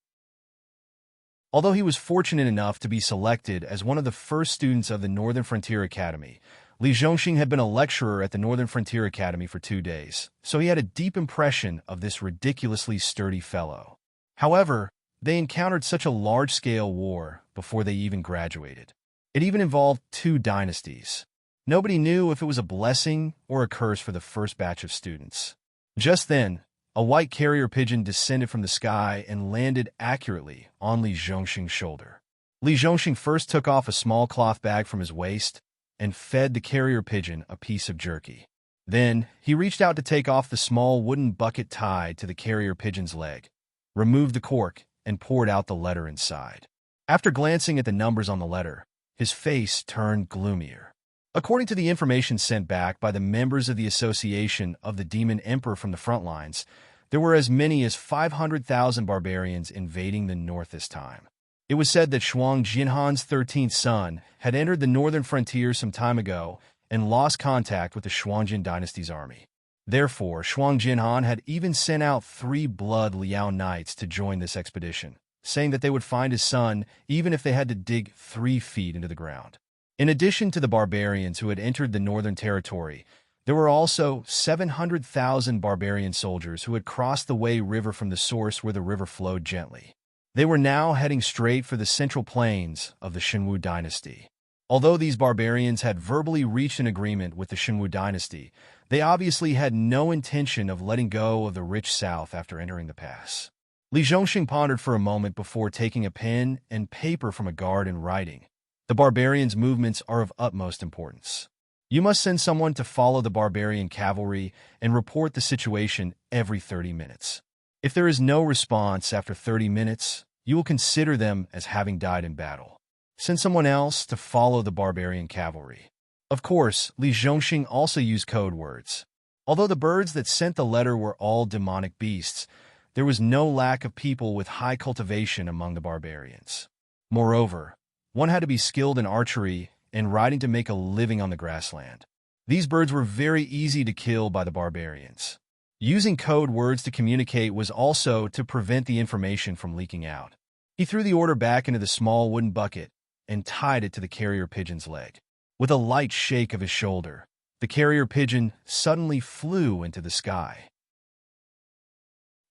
Although he was fortunate enough to be selected as one of the first students of the Northern Frontier Academy, Li Zhongxing had been a lecturer at the Northern Frontier Academy for 2 days, so he had a deep impression of this ridiculously sturdy fellow. However, they encountered such a large-scale war before they even graduated. It even involved 2 dynasties. Nobody knew if it was a blessing or a curse for the first batch of students. Just then, a white carrier pigeon descended from the sky and landed accurately on Li Zhongxing's shoulder. Li Zhongxing first took off a small cloth bag from his waist and fed the carrier pigeon a piece of jerky. Then, he reached out to take off the small wooden bucket tied to the carrier pigeon's leg, removed the cork, and poured out the letter inside. After glancing at the numbers on the letter, his face turned gloomier. According to the information sent back by the members of the Association of the Demon Emperor from the front lines, there were as many as 500,000 barbarians invading the north this time. It was said that Shuang Jinhan's 13th son had entered the northern frontier some time ago and lost contact with the Xuanjin dynasty's army. Therefore, Shuang Jinhan had even sent out 3 blood Liao knights to join this expedition, saying that they would find his son even if they had to dig 3 feet into the ground. In addition to the barbarians who had entered the northern territory, there were also 700,000 barbarian soldiers who had crossed the Wei River from the source where the river flowed gently. They were now heading straight for the central plains of the Xinwu dynasty. Although these barbarians had verbally reached an agreement with the Xinwu dynasty, they obviously had no intention of letting go of the rich south after entering the pass. Li Zhongxing pondered for a moment before taking a pen and paper from a guard and writing, "The barbarians' movements are of utmost importance. You must send someone to follow the barbarian cavalry and report the situation every 30 minutes. If there is no response after 30 minutes, you will consider them as having died in battle. Send someone else to follow the barbarian cavalry. Of course, Li Zhongxing also used code words. Although the birds that sent the letter were all demonic beasts, there was no lack of people with high cultivation among the barbarians. Moreover, one had to be skilled in archery and riding to make a living on the grassland. These birds were very easy to kill by the barbarians. Using code words to communicate was also to prevent the information from leaking out. He threw the order back into the small wooden bucket and tied it to the carrier pigeon's leg. With a light shake of his shoulder, the carrier pigeon suddenly flew into the sky.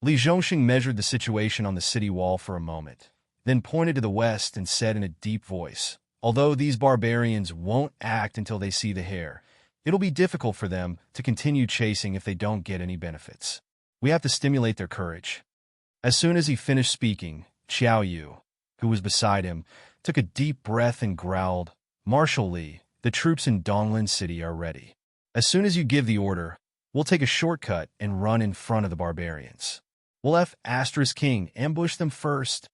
Li Zhongxing measured the situation on the city wall for a moment, then pointed to the west and said in a deep voice, "Although these barbarians won't act until they see the hare, it'll be difficult for them to continue chasing if they don't get any benefits. We have to stimulate their courage." As soon as he finished speaking, Xiao Yu, who was beside him, took a deep breath and growled, "Marshal Li, the troops in Donglin City are ready. As soon as you give the order, we'll take a shortcut and run in front of the barbarians. We'll King ambush them first."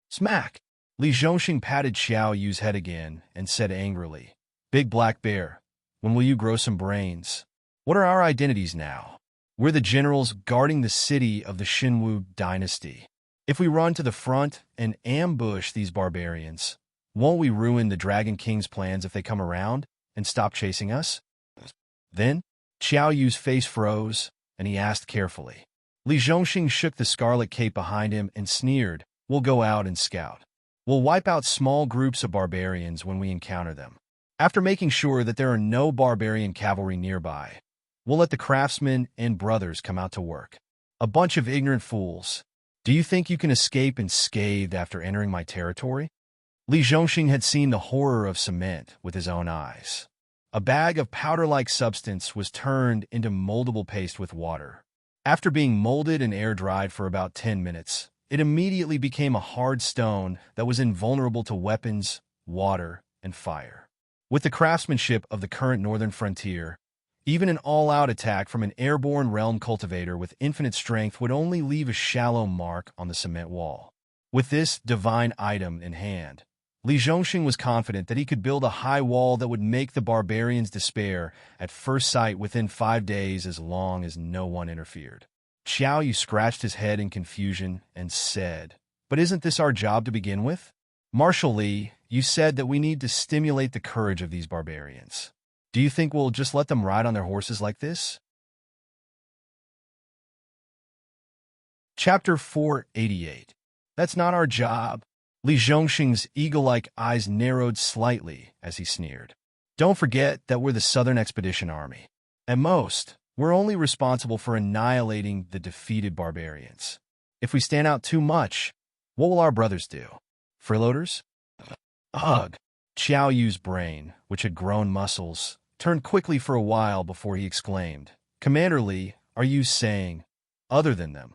Smack! Li Zhongxing patted Xiao Yu's head again and said angrily, "Big Black Bear, when will you grow some brains? What are our identities now? We're the generals guarding the city of the Xinwu dynasty. If we run to the front and ambush these barbarians, won't we ruin the Dragon King's plans if they come around and stop chasing us?" Then, Xiao Yu's face froze, and he asked carefully. Li Zhongxing shook the scarlet cape behind him and sneered, "We'll go out and scout. We'll wipe out small groups of barbarians when we encounter them. After making sure that there are no barbarian cavalry nearby, we'll let the craftsmen and brothers come out to work. A bunch of ignorant fools. Do you think you can escape unscathed after entering my territory?" Li Zhongxing had seen the horror of cement with his own eyes. A bag of powder-like substance was turned into moldable paste with water. After being molded and air-dried for about 10 minutes, it immediately became a hard stone that was invulnerable to weapons, water, and fire. With the craftsmanship of the current northern frontier, even an all-out attack from an airborne realm cultivator with infinite strength would only leave a shallow mark on the cement wall. With this divine item in hand, Li Zhongxing was confident that he could build a high wall that would make the barbarians despair at first sight within 5 days as long as no one interfered. Xiao Yu scratched his head in confusion and said, "But isn't this our job to begin with? Marshal Li, you said that we need to stimulate the courage of these barbarians. Do you think we'll just let them ride on their horses like this?" Chapter 488. That's not our job. Li Zhongxing's eagle-like eyes narrowed slightly as he sneered. "Don't forget that we're the Southern Expedition Army. At most, we're only responsible for annihilating the defeated barbarians. If we stand out too much, what will our brothers do? Freeloaders?" Ugh! Xiao Yu's brain, which had grown muscles, turned quickly for a while before he exclaimed, "Commander Li, are you saying, other than them,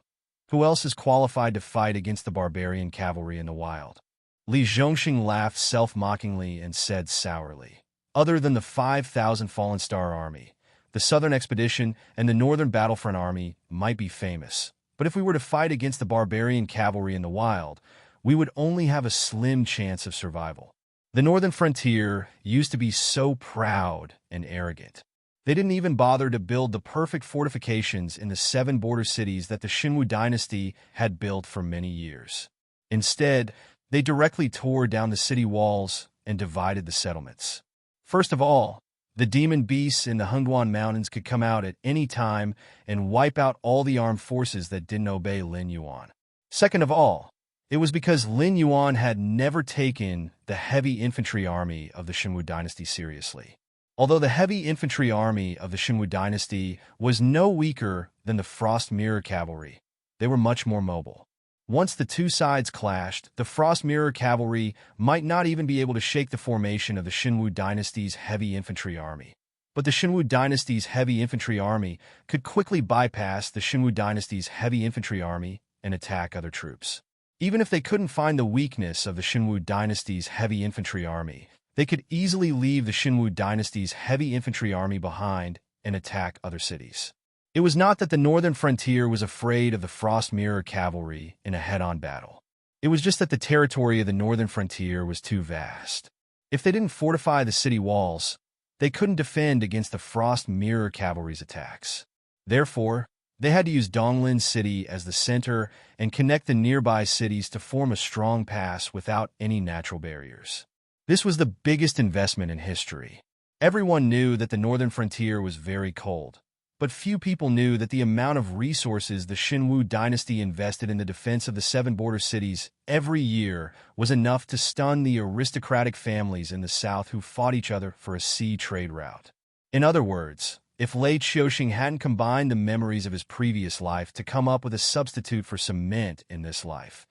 who else is qualified to fight against the barbarian cavalry in the wild?" Li Zhongxing laughed self-mockingly and said sourly, "Other than the 5,000 Fallen Star Army, the Southern Expedition and the Northern Battlefront Army might be famous, but if we were to fight against the barbarian cavalry in the wild, we would only have a slim chance of survival. The Northern Frontier used to be so proud and arrogant. They didn't even bother to build the perfect fortifications in the 7 border cities that the Xinwu dynasty had built for many years. Instead, they directly tore down the city walls and divided the settlements. First of all, the demon beasts in the Hengguan Mountains could come out at any time and wipe out all the armed forces that didn't obey Lin Yuan. Second of all, it was because Lin Yuan had never taken the heavy infantry army of the Xinwu dynasty seriously. Although the heavy infantry army of the Xinwu dynasty was no weaker than the Frost Mirror cavalry, they were much more mobile. Once the two sides clashed, the Frost Mirror cavalry might not even be able to shake the formation of the Xinwu dynasty's heavy infantry army. But the Xinwu dynasty's heavy infantry army could quickly bypass the Xinwu dynasty's heavy infantry army and attack other troops. Even if they couldn't find the weakness of the Xinwu dynasty's heavy infantry army, they could easily leave the Xinwu dynasty's heavy infantry army behind and attack other cities. It was not that the northern frontier was afraid of the Frost Mirror cavalry in a head-on battle. It was just that the territory of the northern frontier was too vast. If they didn't fortify the city walls, they couldn't defend against the Frost Mirror cavalry's attacks. Therefore, they had to use Donglin City as the center and connect the nearby cities to form a strong pass without any natural barriers. This was the biggest investment in history. Everyone knew that the northern frontier was very cold, but few people knew that the amount of resources the Xinwu dynasty invested in the defense of the 7 border cities every year was enough to stun the aristocratic families in the south who fought each other for a sea trade route. In other words, if Lei Qiuxing hadn't combined the memories of his previous life to come up with a substitute for cement in this life,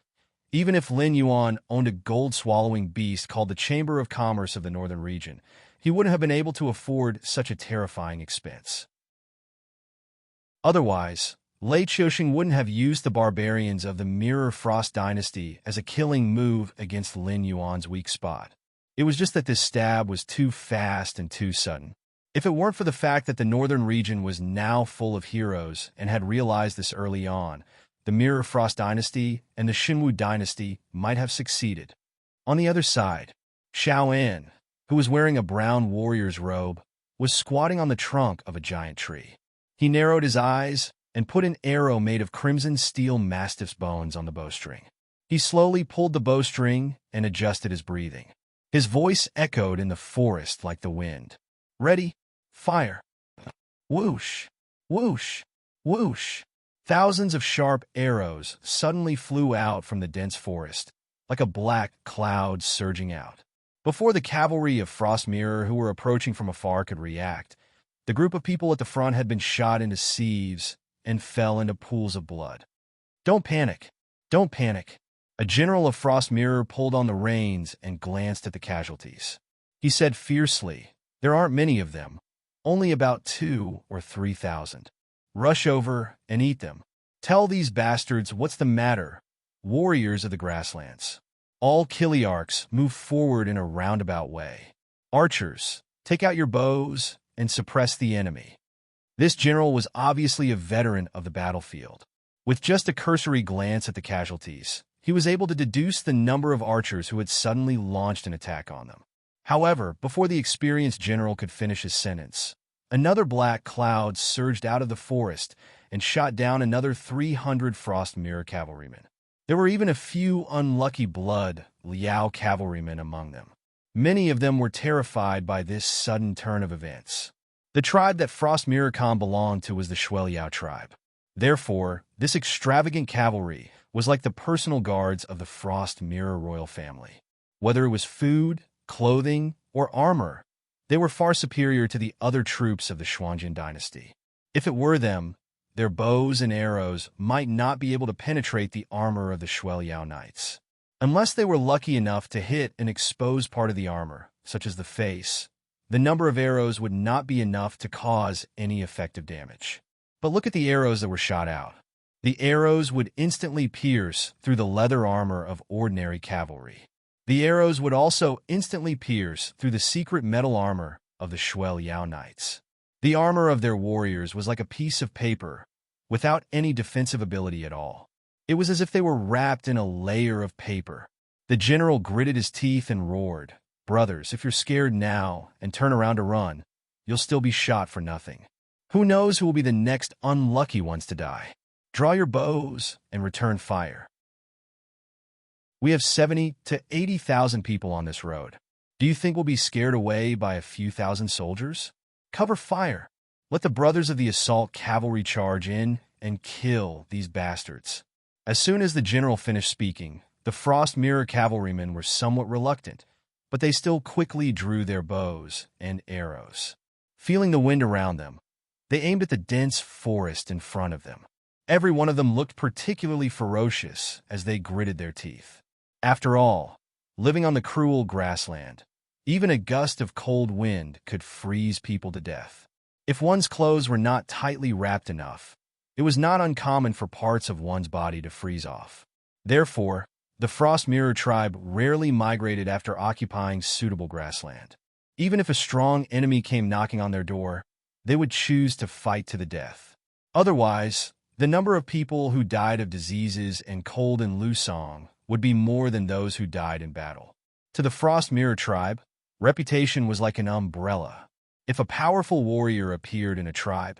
even if Lin Yuan owned a gold-swallowing beast called the Chamber of Commerce of the northern region, he wouldn't have been able to afford such a terrifying expense. Otherwise, Lei Qiuxing wouldn't have used the barbarians of the Mirror Frost dynasty as a killing move against Lin Yuan's weak spot. It was just that this stab was too fast and too sudden. If it weren't for the fact that the northern region was now full of heroes and had realized this early on, the Mirror Frost dynasty and the Xinwu dynasty might have succeeded. On the other side, Xiao En, who was wearing a brown warrior's robe, was squatting on the trunk of a giant tree. He narrowed his eyes and put an arrow made of crimson steel mastiff's bones on the bowstring. He slowly pulled the bowstring and adjusted his breathing. His voice echoed in the forest like the wind. Ready? Fire! Whoosh! Whoosh! Whoosh! Thousands of sharp arrows suddenly flew out from the dense forest, like a black cloud surging out. Before the cavalry of Frost Mirror who were approaching from afar could react, the group of people at the front had been shot into sieves and fell into pools of blood. Don't panic. Don't panic. A general of Frost Mirror pulled on the reins and glanced at the casualties. He said fiercely, "There aren't many of them, only about 2,000 or 3,000. Rush over and eat them. Tell these bastards what's the matter, warriors of the grasslands." All Kiliarchs moved forward in a roundabout way. Archers, take out your bows and suppress the enemy. This general was obviously a veteran of the battlefield. With just a cursory glance at the casualties, he was able to deduce the number of archers who had suddenly launched an attack on them. However, before the experienced general could finish his sentence, another black cloud surged out of the forest and shot down another 300 Frost Mirror cavalrymen. There were even a few unlucky blood Liao cavalrymen among them. Many of them were terrified by this sudden turn of events. The tribe that Frost Mirror Khan belonged to was the Shueliao tribe. Therefore, this extravagant cavalry was like the personal guards of the Frost Mirror royal family. Whether it was food, clothing, or armor, they were far superior to the other troops of the Xuanjin dynasty. If it were them, their bows and arrows might not be able to penetrate the armor of the Shueliao knights. Unless they were lucky enough to hit an exposed part of the armor, such as the face, the number of arrows would not be enough to cause any effective damage. But look at the arrows that were shot out. The arrows would instantly pierce through the leather armor of ordinary cavalry. The arrows would also instantly pierce through the secret metal armor of the Shueliao knights. The armor of their warriors was like a piece of paper, without any defensive ability at all. It was as if they were wrapped in a layer of paper. The general gritted his teeth and roared, "Brothers, if you're scared now and turn around to run, you'll still be shot for nothing. Who knows who will be the next unlucky ones to die? Draw your bows and return fire." We have 70 to 80,000 people on this road. Do you think we'll be scared away by a few thousand soldiers? Cover fire. Let the brothers of the assault cavalry charge in and kill these bastards. As soon as the general finished speaking, the Frost Mirror cavalrymen were somewhat reluctant, but they still quickly drew their bows and arrows. Feeling the wind around them, they aimed at the dense forest in front of them. Every one of them looked particularly ferocious as they gritted their teeth. After all, living on the cruel grassland, even a gust of cold wind could freeze people to death. If one's clothes were not tightly wrapped enough, it was not uncommon for parts of one's body to freeze off. Therefore, the Frost Mirror tribe rarely migrated after occupying suitable grassland. Even if a strong enemy came knocking on their door, they would choose to fight to the death. Otherwise, the number of people who died of diseases and cold in Lusong would be more than those who died in battle. To the Frost Mirror tribe, reputation was like an umbrella. If a powerful warrior appeared in a tribe,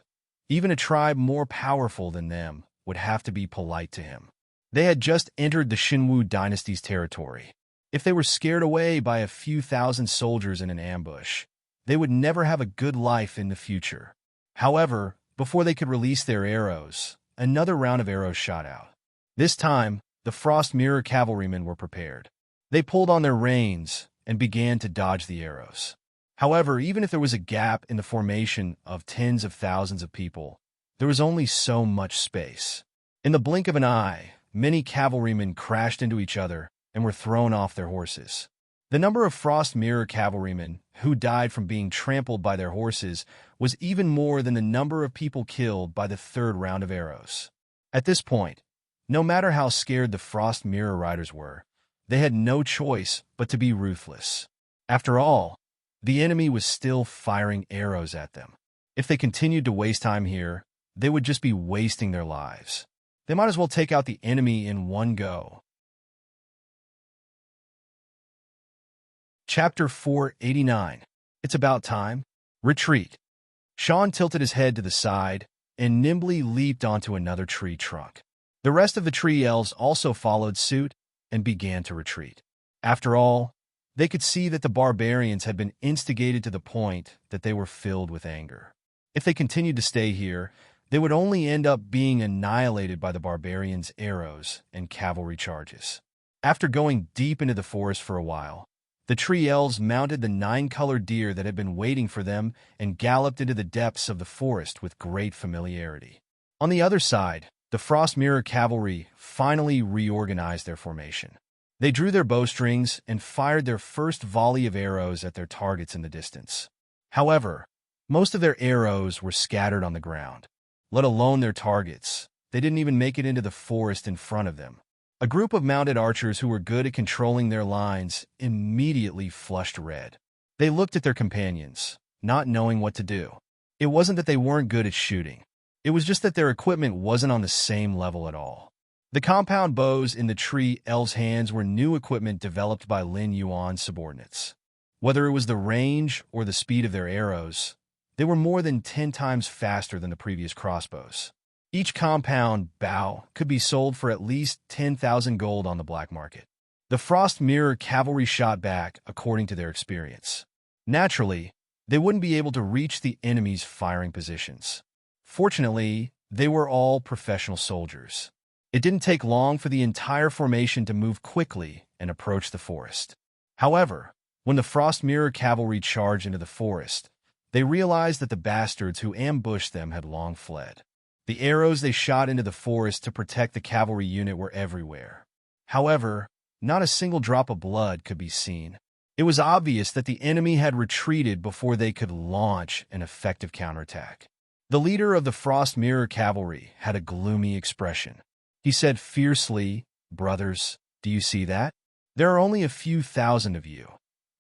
even a tribe more powerful than them would have to be polite to him. They had just entered the Xinwu dynasty's territory. If they were scared away by a few thousand soldiers in an ambush, they would never have a good life in the future. However, before they could release their arrows, another round of arrows shot out. This time, the Frost Mirror cavalrymen were prepared. They pulled on their reins and began to dodge the arrows. However, even if there was a gap in the formation of tens of thousands of people, there was only so much space. In the blink of an eye, many cavalrymen crashed into each other and were thrown off their horses. The number of Frost Mirror cavalrymen who died from being trampled by their horses was even more than the number of people killed by the third round of arrows. At this point, no matter how scared the Frost Mirror riders were, they had no choice but to be ruthless. After all, the enemy was still firing arrows at them. If they continued to waste time here, they would just be wasting their lives. They might as well take out the enemy in one go. Chapter 489. It's about time. Retreat. Sean tilted his head to the side and nimbly leaped onto another tree trunk. The rest of the tree elves also followed suit and began to retreat. After all, they could see that the barbarians had been instigated to the point that they were filled with anger. If they continued to stay here, they would only end up being annihilated by the barbarians' arrows and cavalry charges. After going deep into the forest for a while, the tree elves mounted the 9-colored deer that had been waiting for them and galloped into the depths of the forest with great familiarity. On the other side, the Frost Mirror cavalry finally reorganized their formation. They drew their bowstrings and fired their first volley of arrows at their targets in the distance. However, most of their arrows were scattered on the ground, let alone their targets. They didn't even make it into the forest in front of them. A group of mounted archers who were good at controlling their lines immediately flushed red. They looked at their companions, not knowing what to do. It wasn't that they weren't good at shooting. It was just that their equipment wasn't on the same level at all. The compound bows in the tree elves' hands were new equipment developed by Lin Yuan's subordinates. Whether it was the range or the speed of their arrows, they were more than 10 times faster than the previous crossbows. Each compound bow could be sold for at least 10,000 gold on the black market. The Frost Mirror cavalry shot back according to their experience. Naturally, they wouldn't be able to reach the enemy's firing positions. Fortunately, they were all professional soldiers. It didn't take long for the entire formation to move quickly and approach the forest. However, when the Frost Mirror cavalry charged into the forest, they realized that the bastards who ambushed them had long fled. The arrows they shot into the forest to protect the cavalry unit were everywhere. However, not a single drop of blood could be seen. It was obvious that the enemy had retreated before they could launch an effective counterattack. The leader of the Frost Mirror cavalry had a gloomy expression. He said fiercely, "Brothers, do you see that? There are only a few thousand of you,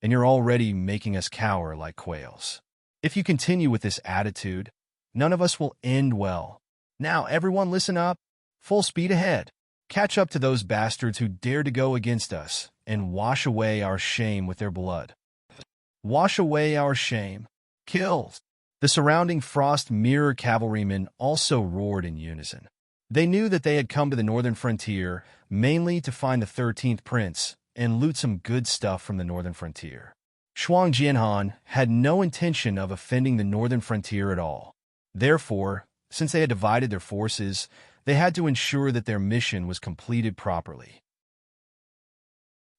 and you're already making us cower like quails. If you continue with this attitude, none of us will end well. Now, everyone listen up. Full speed ahead. Catch up to those bastards who dare to go against us and wash away our shame with their blood. Wash away our shame. Kill!" The surrounding Frost Mirror cavalrymen also roared in unison. They knew that they had come to the northern frontier mainly to find the 13th prince and loot some good stuff from the northern frontier. Shuang Jianhan had no intention of offending the northern frontier at all. Therefore, since they had divided their forces, they had to ensure that their mission was completed properly.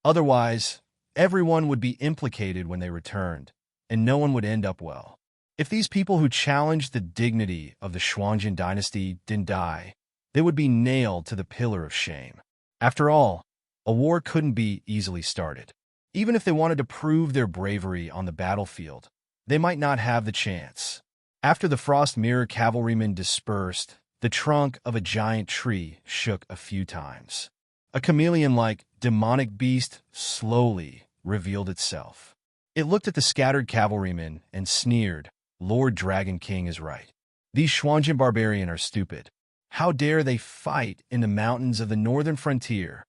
Otherwise, everyone would be implicated when they returned, and no one would end up well. If these people who challenged the dignity of the Shuangjin dynasty didn't die, they would be nailed to the pillar of shame. After all, a war couldn't be easily started. Even if they wanted to prove their bravery on the battlefield, they might not have the chance. After the Frost Mirror cavalrymen dispersed, the trunk of a giant tree shook a few times. A chameleon-like demonic beast slowly revealed itself. It looked at the scattered cavalrymen and sneered, "Lord Dragon King is right. These Xuanjin barbarians are stupid. How dare they fight in the mountains of the northern frontier?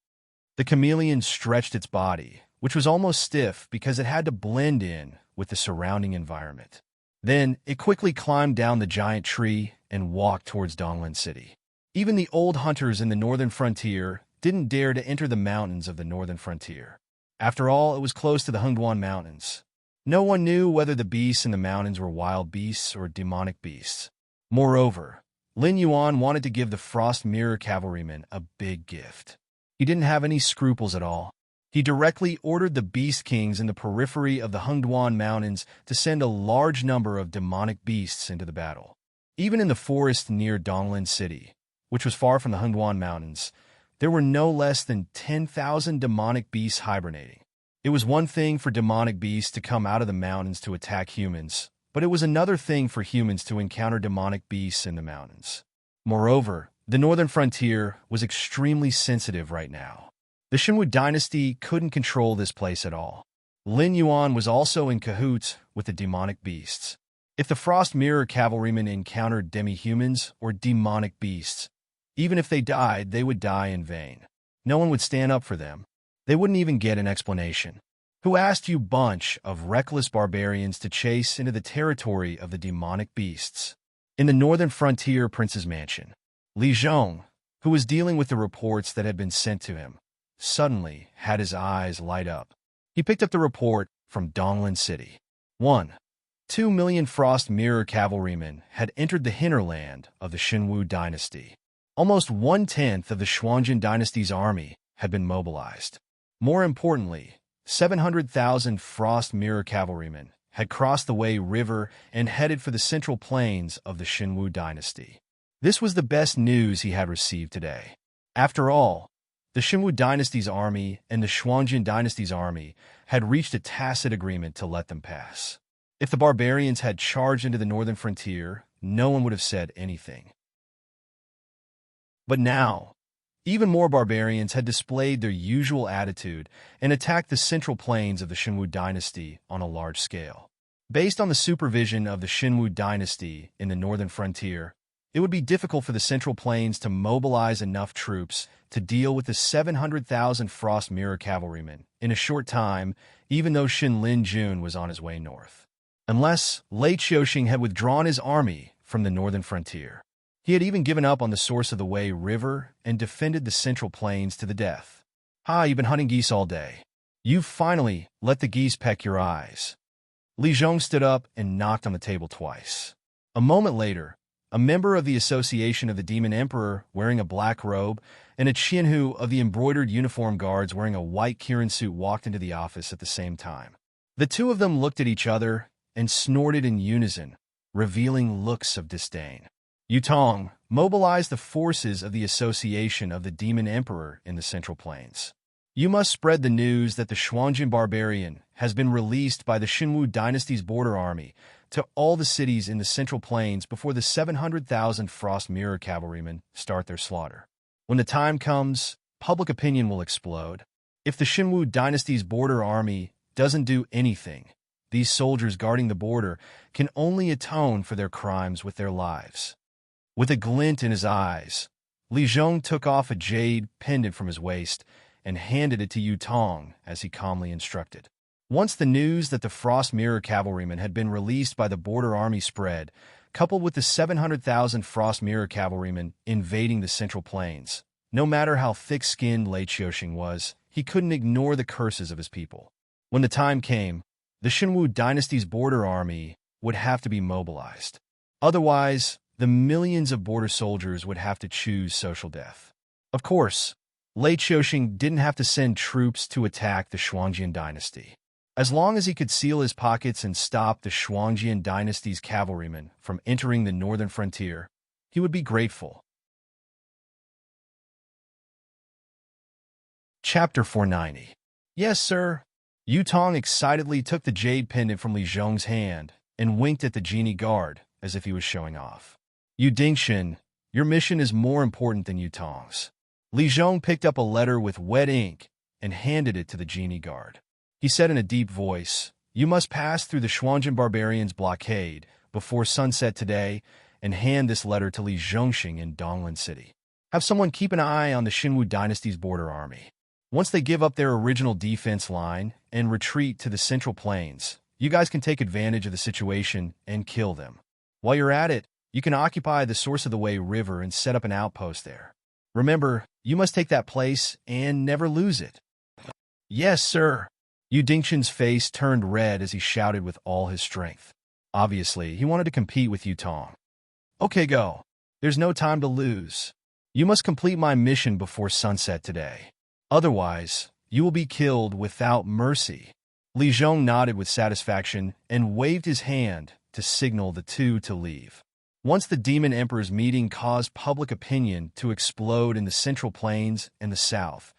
The chameleon stretched its body, which was almost stiff because it had to blend in with the surrounding environment. Then it quickly climbed down the giant tree and walked towards Donglan City. Even the old hunters in the northern frontier didn't dare to enter the mountains of the northern frontier. After all, it was close to the Hengduan Mountains. No one knew whether the beasts in the mountains were wild beasts or demonic beasts. Moreover, Lin Yuan wanted to give the Frost Mirror cavalrymen a big gift. He didn't have any scruples at all. He directly ordered the Beast Kings in the periphery of the Hengduan Mountains to send a large number of demonic beasts into the battle. Even in the forest near Donglan City, which was far from the Hengduan Mountains, there were no less than 10,000 demonic beasts hibernating. It was one thing for demonic beasts to come out of the mountains to attack humans, but it was another thing for humans to encounter demonic beasts in the mountains. Moreover, the northern frontier was extremely sensitive right now. The Shenwu dynasty couldn't control this place at all. Lin Yuan was also in cahoots with the demonic beasts. If the Frost Mirror cavalrymen encountered demi-humans or demonic beasts, even if they died, they would die in vain. No one would stand up for them. They wouldn't even get an explanation. Who asked you bunch of reckless barbarians to chase into the territory of the demonic beasts? In the northern frontier prince's mansion, Li Zhong, who was dealing with the reports that had been sent to him, suddenly had his eyes light up. He picked up the report from Donglan City. 2 million Frost Mirror cavalrymen had entered the hinterland of the Shenwu dynasty. Almost 1/10 of the Xuanjin dynasty's army had been mobilized. More importantly, 700,000 Frost Mirror cavalrymen had crossed the Wei River and headed for the central plains of the Shenwu dynasty. This was the best news he had received today. After all, the Shenwu dynasty's army and the Xuanjin dynasty's army had reached a tacit agreement to let them pass. If the barbarians had charged into the northern frontier, no one would have said anything. But now, even more barbarians had displayed their usual attitude and attacked the central plains of the Shenwu dynasty on a large scale. Based on the supervision of the Shenwu dynasty in the northern frontier, it would be difficult for the central plains to mobilize enough troops to deal with the 700,000 Frost Mirror cavalrymen in a short time, even though Shin Lin Jun was on his way north. Unless Lei Qiuxing had withdrawn his army from the northern frontier. He had even given up on the source of the Wei River and defended the central plains to the death. You've been hunting geese all day. You've finally let the geese peck your eyes. Li Zhong stood up and knocked on the table twice. A moment later, a member of the Association of the Demon Emperor wearing a black robe and a Qianhu of the embroidered uniform guards wearing a white Kirin suit walked into the office at the same time. The two of them looked at each other and snorted in unison, revealing looks of disdain. Yutong, mobilize the forces of the Association of the Demon Emperor in the Central Plains. You must spread the news that the Xuanjin barbarian has been released by the Shenwu dynasty's border army to all the cities in the Central Plains before the 700,000 Frost Mirror cavalrymen start their slaughter. When the time comes, public opinion will explode. If the Shenwu dynasty's border army doesn't do anything, these soldiers guarding the border can only atone for their crimes with their lives. With a glint in his eyes, Li Zhong took off a jade pendant from his waist and handed it to Yu Tong as he calmly instructed. Once the news that the Frost Mirror cavalrymen had been released by the border army spread, coupled with the 700,000 Frost Mirror cavalrymen invading the Central Plains, no matter how thick-skinned Lei Qiuxing was, he couldn't ignore the curses of his people. When the time came, the Shenwu dynasty's border army would have to be mobilized. Otherwise, the millions of border soldiers would have to choose social death. Of course, Lei Qiuxing didn't have to send troops to attack the Xuanjian dynasty. As long as he could seal his pockets and stop the Xuanjian dynasty's cavalrymen from entering the northern frontier, he would be grateful. Chapter 490. Yes, sir. Yu Tong excitedly took the jade pendant from Li Zhong's hand and winked at the genie guard as if he was showing off. Yu Dingxin, your mission is more important than Yu Tong's. Li Zhong picked up a letter with wet ink and handed it to the genie guard. He said in a deep voice, You must pass through the Xuanjin barbarians' blockade before sunset today and hand this letter to Li Zhongxing in Donglan City. Have someone keep an eye on the Xinwu dynasty's border army. Once they give up their original defense line and retreat to the Central Plains, you guys can take advantage of the situation and kill them. While you're at it, you can occupy the Source of the Wei River and set up an outpost there. Remember, you must take that place and never lose it. Yes, sir. Yu Dingxin's face turned red as he shouted with all his strength. Obviously, he wanted to compete with Yu Tong. Okay, go. There's no time to lose. You must complete my mission before sunset today. Otherwise, you will be killed without mercy. Li Zhong nodded with satisfaction and waved his hand to signal the two to leave. Once the Demon Emperor's meeting caused public opinion to explode in the Central Plains and the south,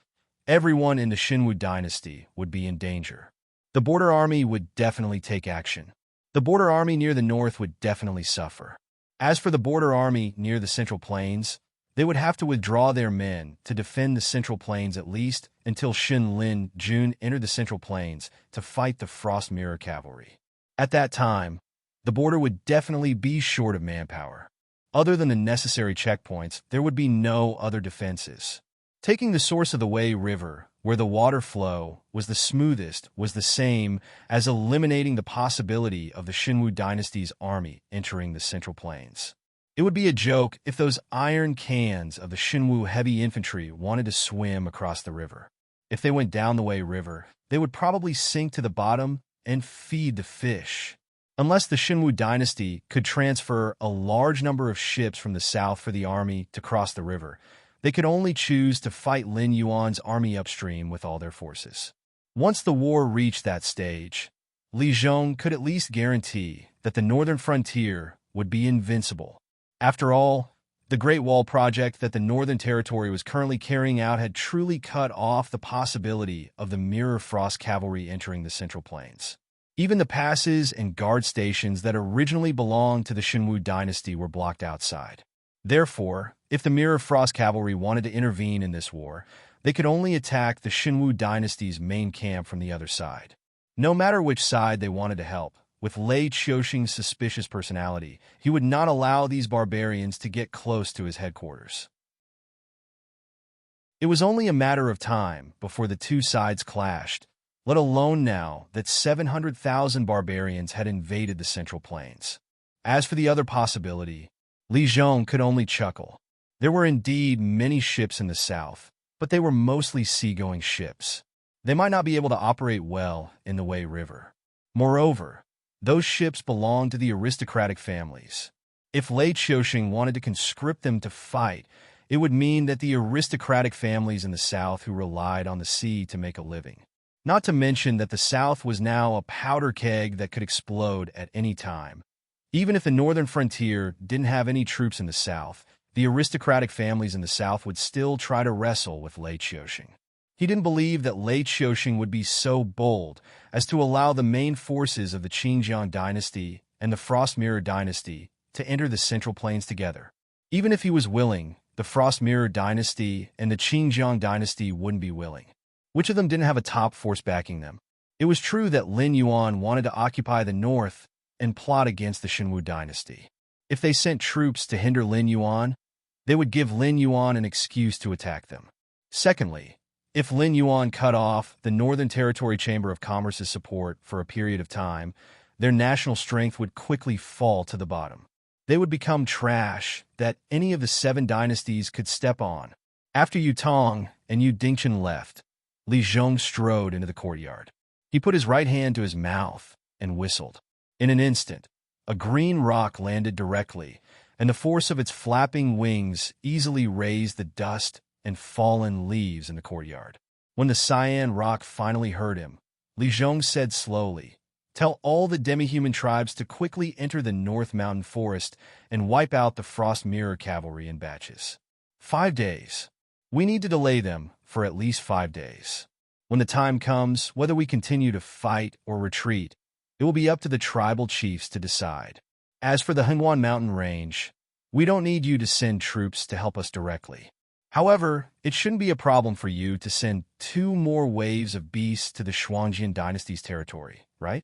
everyone in the Xinwu dynasty would be in danger. The border army would definitely take action. The border army near the north would definitely suffer. As for the border army near the Central Plains, they would have to withdraw their men to defend the Central Plains at least until Xin Lin Jun entered the Central Plains to fight the Frost Mirror Cavalry. At that time, the border would definitely be short of manpower. Other than the necessary checkpoints, there would be no other defenses. Taking the source of the Wei River, where the water flow was the smoothest, was the same as eliminating the possibility of the Xinwu dynasty's army entering the Central Plains. It would be a joke if those iron cans of the Xinwu heavy infantry wanted to swim across the river. If they went down the Wei River, they would probably sink to the bottom and feed the fish. Unless the Xinwu dynasty could transfer a large number of ships from the south for the army to cross the river, they could only choose to fight Lin Yuan's army upstream with all their forces. Once the war reached that stage, Li Zhong could at least guarantee that the northern frontier would be invincible. After all, the Great Wall project that the Northern Territory was currently carrying out had truly cut off the possibility of the Mirror Frost Cavalry entering the Central Plains. Even the passes and guard stations that originally belonged to the Xinwu dynasty were blocked outside. Therefore, if the Mirror Frost Cavalry wanted to intervene in this war, they could only attack the Xinwu dynasty's main camp from the other side. No matter which side they wanted to help, with Lei Qiuxing's suspicious personality, he would not allow these barbarians to get close to his headquarters. It was only a matter of time before the two sides clashed, let alone now that 700,000 barbarians had invaded the Central Plains. As for the other possibility, Li Zhong could only chuckle. There were indeed many ships in the south, but they were mostly seagoing ships. They might not be able to operate well in the Wei River. Moreover, those ships belonged to the aristocratic families. If Lei Qiuxing wanted to conscript them to fight, it would mean that the aristocratic families in the south who relied on the sea to make a living. Not to mention that the south was now a powder keg that could explode at any time. Even if the northern frontier didn't have any troops in the south, the aristocratic families in the south would still try to wrestle with Lei Qiuxing. He didn't believe that Lei Qiuxing would be so bold as to allow the main forces of the Qingjiang dynasty and the Frost Mirror dynasty to enter the Central Plains together. Even if he was willing, the Frost Mirror dynasty and the Qingjiang dynasty wouldn't be willing. Which of them didn't have a top force backing them? It was true that Lin Yuan wanted to occupy the north and plot against the Xinwu dynasty. If they sent troops to hinder Lin Yuan, they would give Lin Yuan an excuse to attack them. Secondly, if Lin Yuan cut off the Northern Territory Chamber of Commerce's support for a period of time, their national strength would quickly fall to the bottom. They would become trash that any of the 7 dynasties could step on. After Yu Tong and Yu Dingxin left, Li Zhong strode into the courtyard. He put his right hand to his mouth and whistled. In an instant, a green rock landed directly, and the force of its flapping wings easily raised the dust and fallen leaves in the courtyard. When the cyan rock finally heard him, Li Zhong said slowly, "Tell all the demi-human tribes to quickly enter the North Mountain Forest and wipe out the Frost Mirror Cavalry in batches. 5 days. We need to delay them for at least 5 days. When the time comes, whether we continue to fight or retreat, it will be up to the tribal chiefs to decide. As for the Hengwan Mountain Range, we don't need you to send troops to help us directly. However, it shouldn't be a problem for you to send 2 more waves of beasts to the Shuangjian dynasty's territory, right?"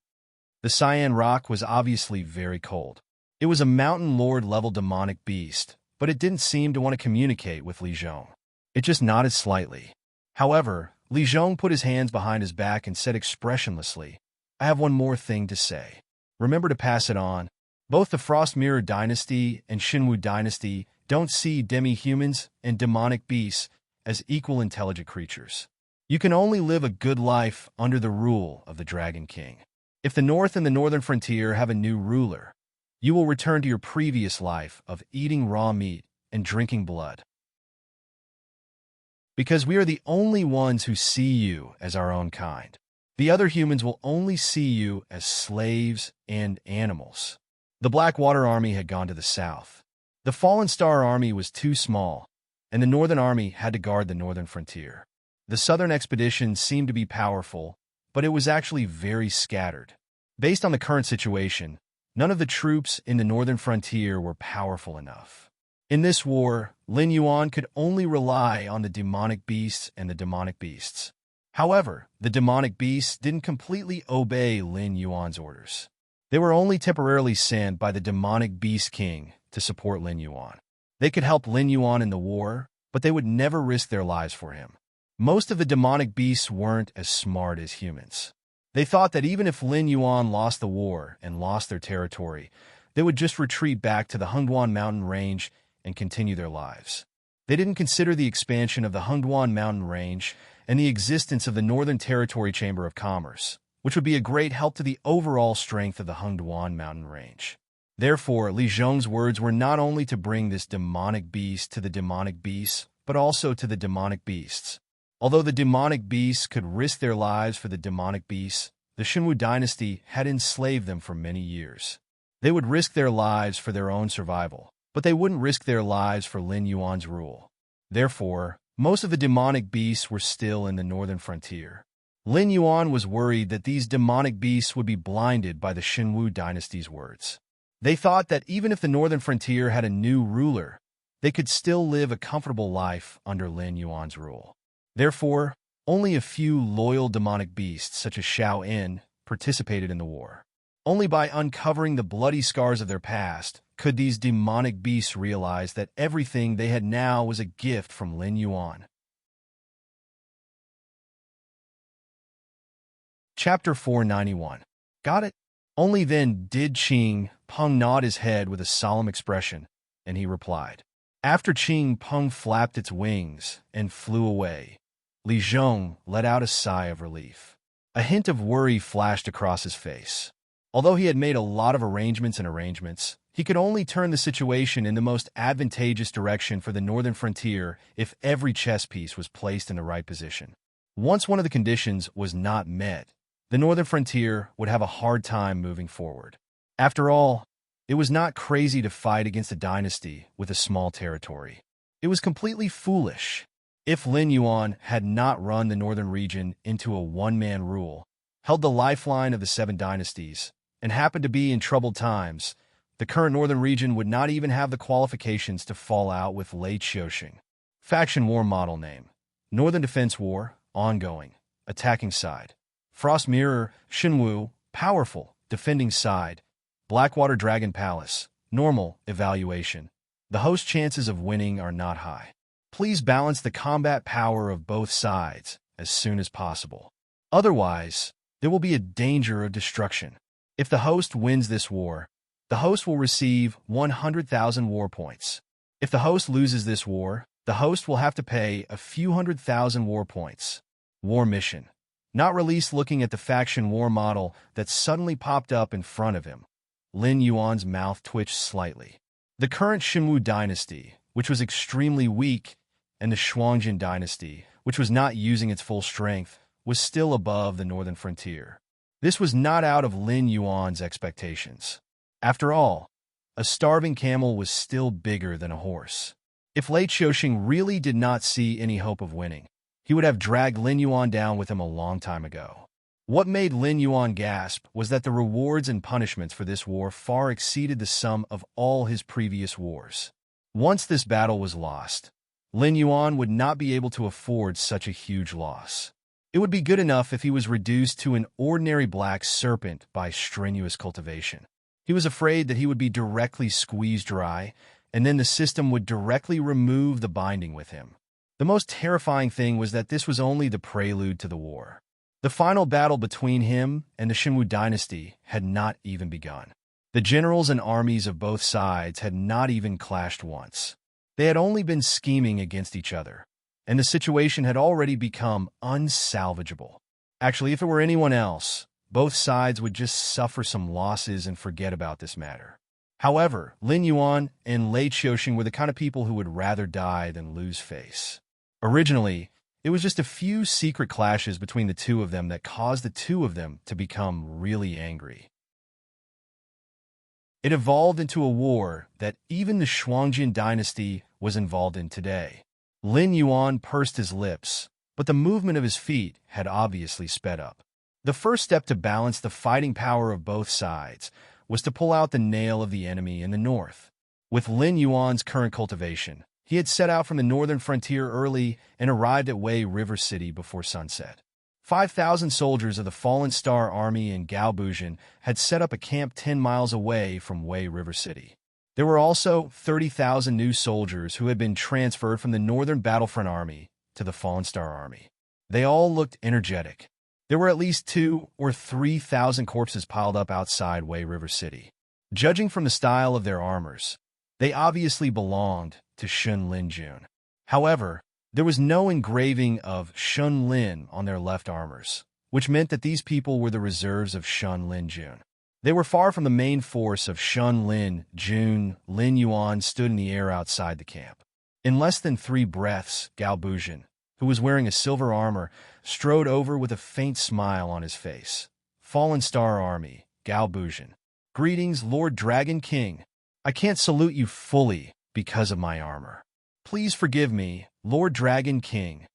The cyan rock was obviously very cold. It was a mountain lord-level demonic beast, but it didn't seem to want to communicate with Li Zhong. It just nodded slightly. However, Li Zhong put his hands behind his back and said expressionlessly, "I have one more thing to say. Remember to pass it on. Both the Frost Mirror Dynasty and Xinwu Dynasty don't see demi-humans and demonic beasts as equal intelligent creatures. You can only live a good life under the rule of the Dragon King. If the North and the Northern Frontier have a new ruler, you will return to your previous life of eating raw meat and drinking blood. Because we are the only ones who see you as our own kind. The other humans will only see you as slaves and animals." The Blackwater Army had gone to the south. The Fallen Star Army was too small, and the Northern Army had to guard the northern frontier. The Southern expedition seemed to be powerful, but it was actually very scattered. Based on the current situation, none of the troops in the northern frontier were powerful enough. In this war, Lin Yuan could only rely on the demonic beasts and the demonic beasts. However, the demonic beasts didn't completely obey Lin Yuan's orders. They were only temporarily sent by the demonic beast king to support Lin Yuan. They could help Lin Yuan in the war, but they would never risk their lives for him. Most of the demonic beasts weren't as smart as humans. They thought that even if Lin Yuan lost the war and lost their territory, they would just retreat back to the Hengduan mountain range and continue their lives. They didn't consider the expansion of the Hengduan mountain range and the existence of the Northern Territory Chamber of Commerce, which would be a great help to the overall strength of the Hengduan mountain range. Therefore, Li Zhong's words were not only to bring this demonic beast to the demonic beasts, but also to the demonic beasts. Although the demonic beasts could risk their lives for the demonic beasts, the Xinwu dynasty had enslaved them for many years. They would risk their lives for their own survival, but they wouldn't risk their lives for Lin Yuan's rule. Therefore, most of the demonic beasts were still in the northern frontier. Lin Yuan was worried that these demonic beasts would be blinded by the Xinwu dynasty's words. They thought that even if the northern frontier had a new ruler, they could still live a comfortable life under Lin Yuan's rule. Therefore, only a few loyal demonic beasts, such as Shao En, participated in the war. Only by uncovering the bloody scars of their past could these demonic beasts realize that everything they had now was a gift from Lin Yuan. Chapter 491. Got it? Only then did Qing Peng nod his head with a solemn expression, and he replied. After Qing Peng flapped its wings and flew away, Li Zhong let out a sigh of relief. A hint of worry flashed across his face. Although he had made a lot of arrangements, he could only turn the situation in the most advantageous direction for the northern frontier if every chess piece was placed in the right position. Once one of the conditions was not met, the northern frontier would have a hard time moving forward. After all, it was not crazy to fight against a dynasty with a small territory. It was completely foolish. If Lin Yuan had not run the northern region into a one-man rule, held the lifeline of the seven dynasties, and happened to be in troubled times, the current northern region would not even have the qualifications to fall out with Lei Qiuxing. Faction War Model Name: Northern Defense War, Ongoing, Attacking Side. Frost Mirror, Xinwu, Powerful, Defending Side. Blackwater Dragon Palace, Normal, Evaluation. The host chances of winning are not high. Please balance the combat power of both sides as soon as possible. Otherwise, there will be a danger of destruction. If the host wins this war, the host will receive 100,000 war points. If the host loses this war, the host will have to pay a few 100,000 war points. War Mission. Not released. Looking at the faction war model that suddenly popped up in front of him, Lin Yuan's mouth twitched slightly. The current Xinwu dynasty, which was extremely weak, and the Shuangjin dynasty, which was not using its full strength, was still above the northern frontier. This was not out of Lin Yuan's expectations. After all, a starving camel was still bigger than a horse. If Lei Qiuxing really did not see any hope of winning, he would have dragged Lin Yuan down with him a long time ago. What made Lin Yuan gasp was that the rewards and punishments for this war far exceeded the sum of all his previous wars. Once this battle was lost, Lin Yuan would not be able to afford such a huge loss. It would be good enough if he was reduced to an ordinary black serpent by strenuous cultivation. He was afraid that he would be directly squeezed dry, and then the system would directly remove the binding with him. The most terrifying thing was that this was only the prelude to the war. The final battle between him and the Shinwu dynasty had not even begun. The generals and armies of both sides had not even clashed once. They had only been scheming against each other, and the situation had already become unsalvageable. Actually, if it were anyone else, both sides would just suffer some losses and forget about this matter. However, Lin Yuan and Lei Qiuxing were the kind of people who would rather die than lose face. Originally, it was just a few secret clashes between the two of them that caused the two of them to become really angry. It evolved into a war that even the Shuangjin dynasty was involved in today. Lin Yuan pursed his lips, but the movement of his feet had obviously sped up. The first step to balance the fighting power of both sides was to pull out the nail of the enemy in the north. With Lin Yuan's current cultivation, he had set out from the northern frontier early and arrived at Wei River City before sunset. 5,000 soldiers of the Fallen Star Army in Gaobuzhen had set up a camp 10 miles away from Wei River City. There were also 30,000 new soldiers who had been transferred from the Northern Battlefront Army to the Fallen Star Army. They all looked energetic. There were at least 2,000 or 3,000 corpses piled up outside Wei River City. Judging from the style of their armors, they obviously belonged to Shun Lin Jun. However, there was no engraving of Shun Lin on their left armors, which meant that these people were the reserves of Shun Lin Jun. They were far from the main force of Shun Lin Jun. Lin Yuan stood in the air outside the camp. In less than 3 breaths, Gao Buzhen, who was wearing a silver armor, strode over with a faint smile on his face. Fallen Star Army, Gao Buzhen. Greetings, Lord Dragon King. I can't salute you fully because of my armor. Please forgive me, Lord Dragon King.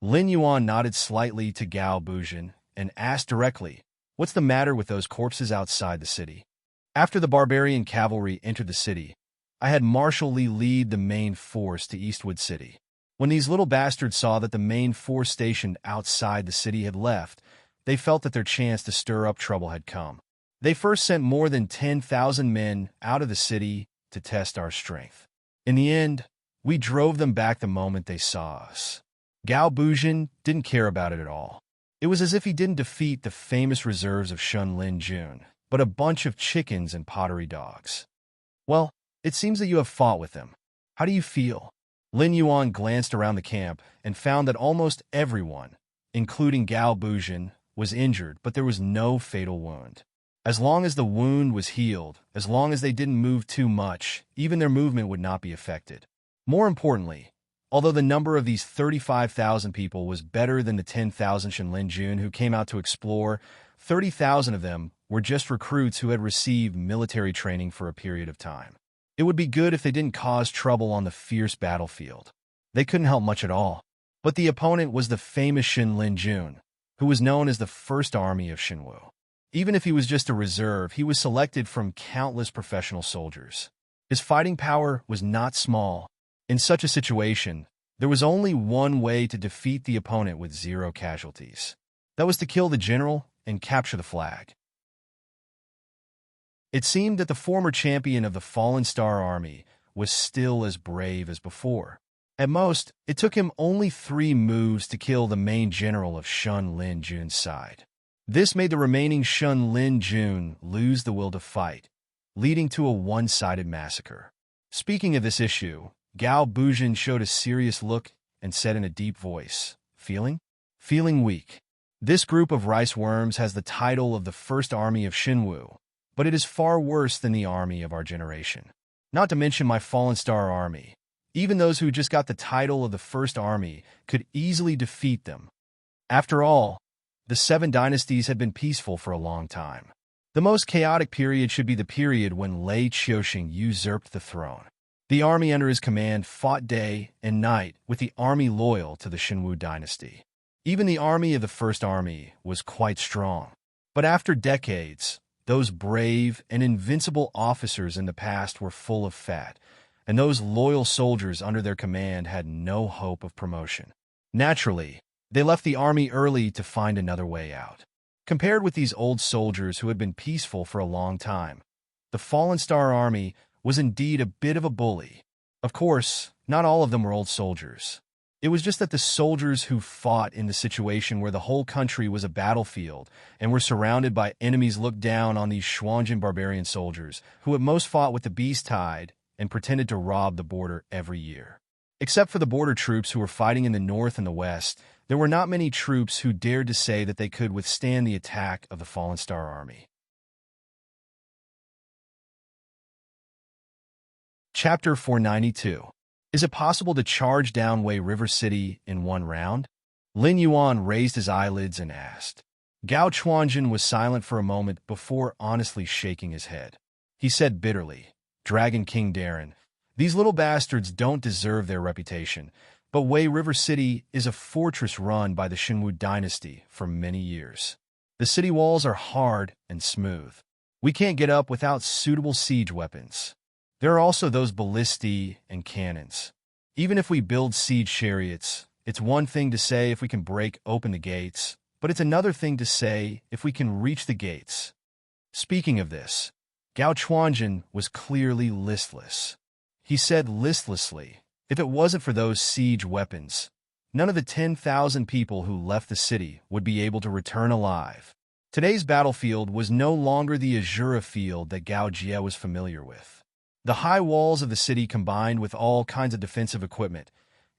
Lin Yuan nodded slightly to Gao Buzhen and asked directly, "What's the matter with those corpses outside the city?" After the barbarian cavalry entered the city, I had Marshal Li lead the main force to Eastwood City. When these little bastards saw that the main force stationed outside the city had left, they felt that their chance to stir up trouble had come. They first sent more than 10,000 men out of the city to test our strength. In the end, we drove them back the moment they saw us. Gao Buzhen didn't care about it at all. It was as if he didn't defeat the famous reserves of Shun Lin Jun, but a bunch of chickens and pottery dogs. Well, it seems that you have fought with them. How do you feel? Lin Yuan glanced around the camp and found that almost everyone, including Gao Buzhen, was injured, but there was no fatal wound. As long as the wound was healed, as long as they didn't move too much, even their movement would not be affected. More importantly, although the number of these 35,000 people was better than the 10,000 Shenlin Jun who came out to explore, 30,000 of them were just recruits who had received military training for a period of time. It would be good if they didn't cause trouble on the fierce battlefield. They couldn't help much at all. But the opponent was the famous Shenlin Jun, who was known as the First Army of Shinwu. Even if he was just a reserve, he was selected from countless professional soldiers. His fighting power was not small. In such a situation, there was only one way to defeat the opponent with 0 casualties. That was to kill the general and capture the flag. It seemed that the former champion of the Fallen Star Army was still as brave as before. At most, it took him only 3 moves to kill the main general of Shun Lin Jun's side. This made the remaining Shun Lin Jun lose the will to fight, leading to a one-sided massacre. Speaking of this issue, Gao Buzhen showed a serious look and said in a deep voice, Feeling weak. This group of rice worms has the title of the First Army of Shinwu, but it is far worse than the army of our generation. Not to mention my Fallen Star Army. Even those who just got the title of the First Army could easily defeat them. After all, the 7 dynasties had been peaceful for a long time. The most chaotic period should be the period when Lei Qiuxing usurped the throne. The army under his command fought day and night with the army loyal to the Shinwu dynasty. Even the army of the First Army was quite strong. But after decades, those brave and invincible officers in the past were full of fat, and those loyal soldiers under their command had no hope of promotion. Naturally, they left the army early to find another way out. Compared with these old soldiers who had been peaceful for a long time, The Fallen Star Army was indeed a bit of a bully. Of course, not all of them were old soldiers. It was just that the soldiers who fought in the situation where the whole country was a battlefield and were surrounded by enemies looked down on these Schwangen barbarian soldiers who at most fought with the beast tide and pretended to rob the border every year. Except for the border troops who were fighting in the north and the west, there were not many troops who dared to say that they could withstand the attack of the Fallen Star Army. Chapter 492. Is it possible to charge down Wei River City in one round? Lin Yuan raised his eyelids and asked. Gao Chuanjin was silent for a moment before honestly shaking his head. He said bitterly, Dragon King Darren, these little bastards don't deserve their reputation, but Wei River City is a fortress run by the Xinwu dynasty for many years. The city walls are hard and smooth. We can't get up without suitable siege weapons. There are also those ballistae and cannons. Even if we build siege chariots, it's one thing to say if we can break open the gates, but it's another thing to say if we can reach the gates. Speaking of this, Gao Chuanjin was clearly listless. He said listlessly, if it wasn't for those siege weapons, none of the 10,000 people who left the city would be able to return alive. Today's battlefield was no longer the Azura field that Gao Jie was familiar with. The high walls of the city combined with all kinds of defensive equipment,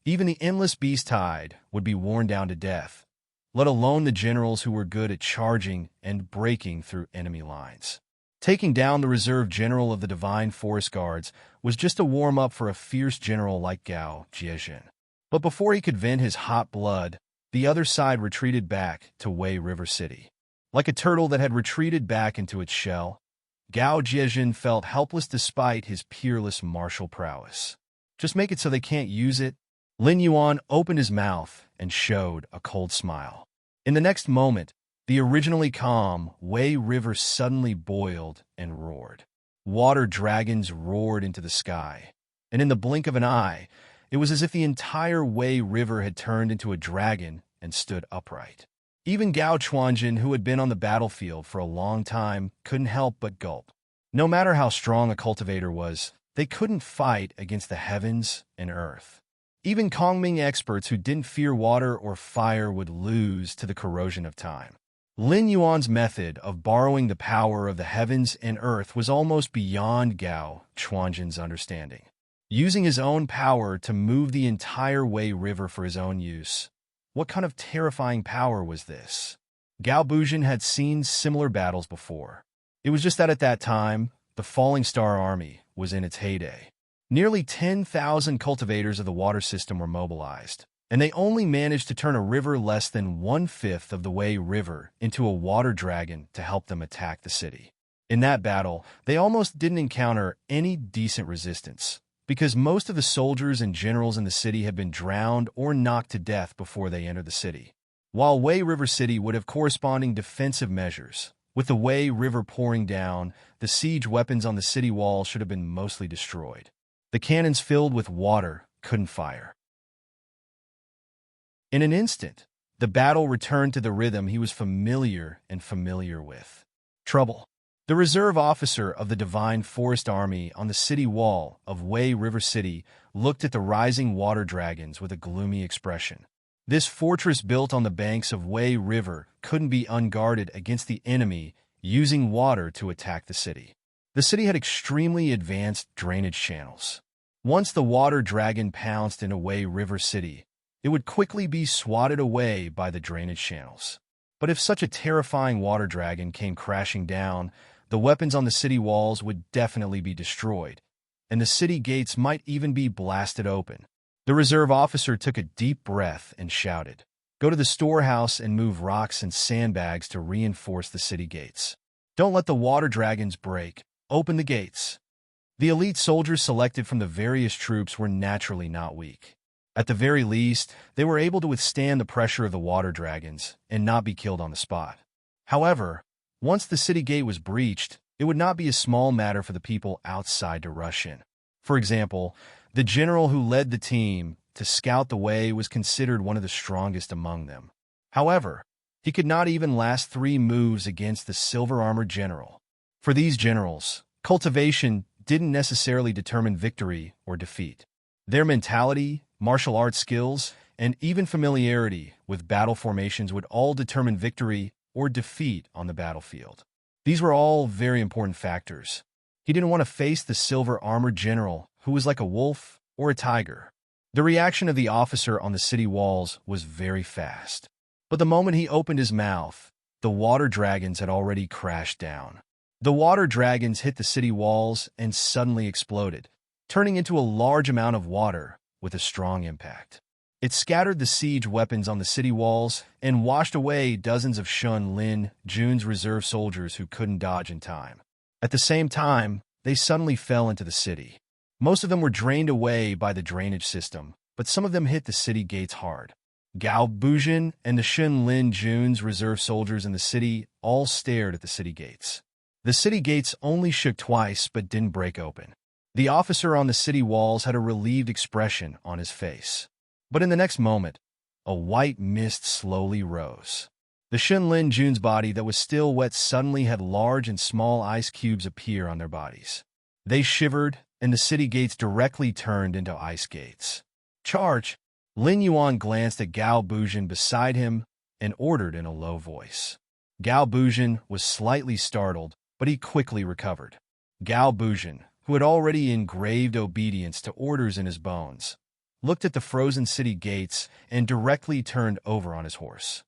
even the endless beast tide would be worn down to death, let alone the generals who were good at charging and breaking through enemy lines. Taking down the reserve general of the Divine Forest Guards was just a warm-up for a fierce general like Gao Jiejin. But before he could vent his hot blood, the other side retreated back to Wei River City. Like a turtle that had retreated back into its shell, Gao Jiejin felt helpless despite his peerless martial prowess. Just make it so they can't use it. Lin Yuan opened his mouth and showed a cold smile. In the next moment, the originally calm Wei River suddenly boiled and roared. Water dragons roared into the sky, and in the blink of an eye, it was as if the entire Wei River had turned into a dragon and stood upright. Even Gao Chuanjin, who had been on the battlefield for a long time, couldn't help but gulp. No matter how strong a cultivator was, they couldn't fight against the heavens and earth. Even Kongming experts who didn't fear water or fire would lose to the corrosion of time. Lin Yuan's method of borrowing the power of the heavens and earth was almost beyond Gao Chuanjin's understanding. Using his own power to move the entire Wei River for his own use. What kind of terrifying power was this? Gao Bujin had seen similar battles before. It was just that at that time, the Falling Star Army was in its heyday. Nearly 10,000 cultivators of the water system were mobilized, and they only managed to turn a river less than 1/5 of the Wei River into a water dragon to help them attack the city. In that battle, they almost didn't encounter any decent resistance, because most of the soldiers and generals in the city had been drowned or knocked to death before they entered the city. While Wei River City would have corresponding defensive measures, with the Wei River pouring down, the siege weapons on the city wall should have been mostly destroyed. The cannons filled with water couldn't fire. In an instant, the battle returned to the rhythm he was familiar with. Trouble. The reserve officer of the Divine Forest Army on the city wall of Wei River City looked at the rising water dragons with a gloomy expression. This fortress built on the banks of Wei River couldn't be unguarded against the enemy using water to attack the city. The city had extremely advanced drainage channels. Once the water dragon pounced into Wei River City, it would quickly be swatted away by the drainage channels. But if such a terrifying water dragon came crashing down, the weapons on the city walls would definitely be destroyed, and the city gates might even be blasted open. The reserve officer took a deep breath and shouted, "Go to the storehouse and move rocks and sandbags to reinforce the city gates. Don't let the water dragons break. Open the gates." The elite soldiers selected from the various troops were naturally not weak. At the very least, they were able to withstand the pressure of the water dragons and not be killed on the spot. However, once the city gate was breached, it would not be a small matter for the people outside to rush in. For example, the general who led the team to scout the way was considered one of the strongest among them. However, he could not even last 3 moves against the silver-armored general. For these generals, Cultivation didn't necessarily determine victory or defeat. Their mentality, martial arts skills, and even familiarity with battle formations would all determine victory or defeat on the battlefield. These were all very important factors. He didn't want to face the silver-armored general who was like a wolf or a tiger. The reaction of the officer on the city walls was very fast. But the moment he opened his mouth, the water dragons had already crashed down. The water dragons hit the city walls and suddenly exploded, turning into a large amount of water with a strong impact. It scattered the siege weapons on the city walls and washed away dozens of Shun Lin Jun's reserve soldiers who couldn't dodge in time. At the same time, they suddenly fell into the city. Most of them were drained away by the drainage system, but some of them hit the city gates hard. Gao Bujin and the Shun Lin Jun's reserve soldiers in the city all stared at the city gates. The city gates only shook twice but didn't break open. The officer on the city walls had a relieved expression on his face. But in the next moment, a white mist slowly rose. The Shun Lin Jun's body that was still wet suddenly had large and small ice cubes appear on their bodies. They shivered, and the city gates directly turned into ice gates. Charge! Lin Yuan glanced at Gao Bujin beside him and ordered in a low voice. Gao Bujin was slightly startled, but he quickly recovered. Gao Bujin, who had already engraved obedience to orders in his bones, looked at the frozen city gates and directly turned over on his horse.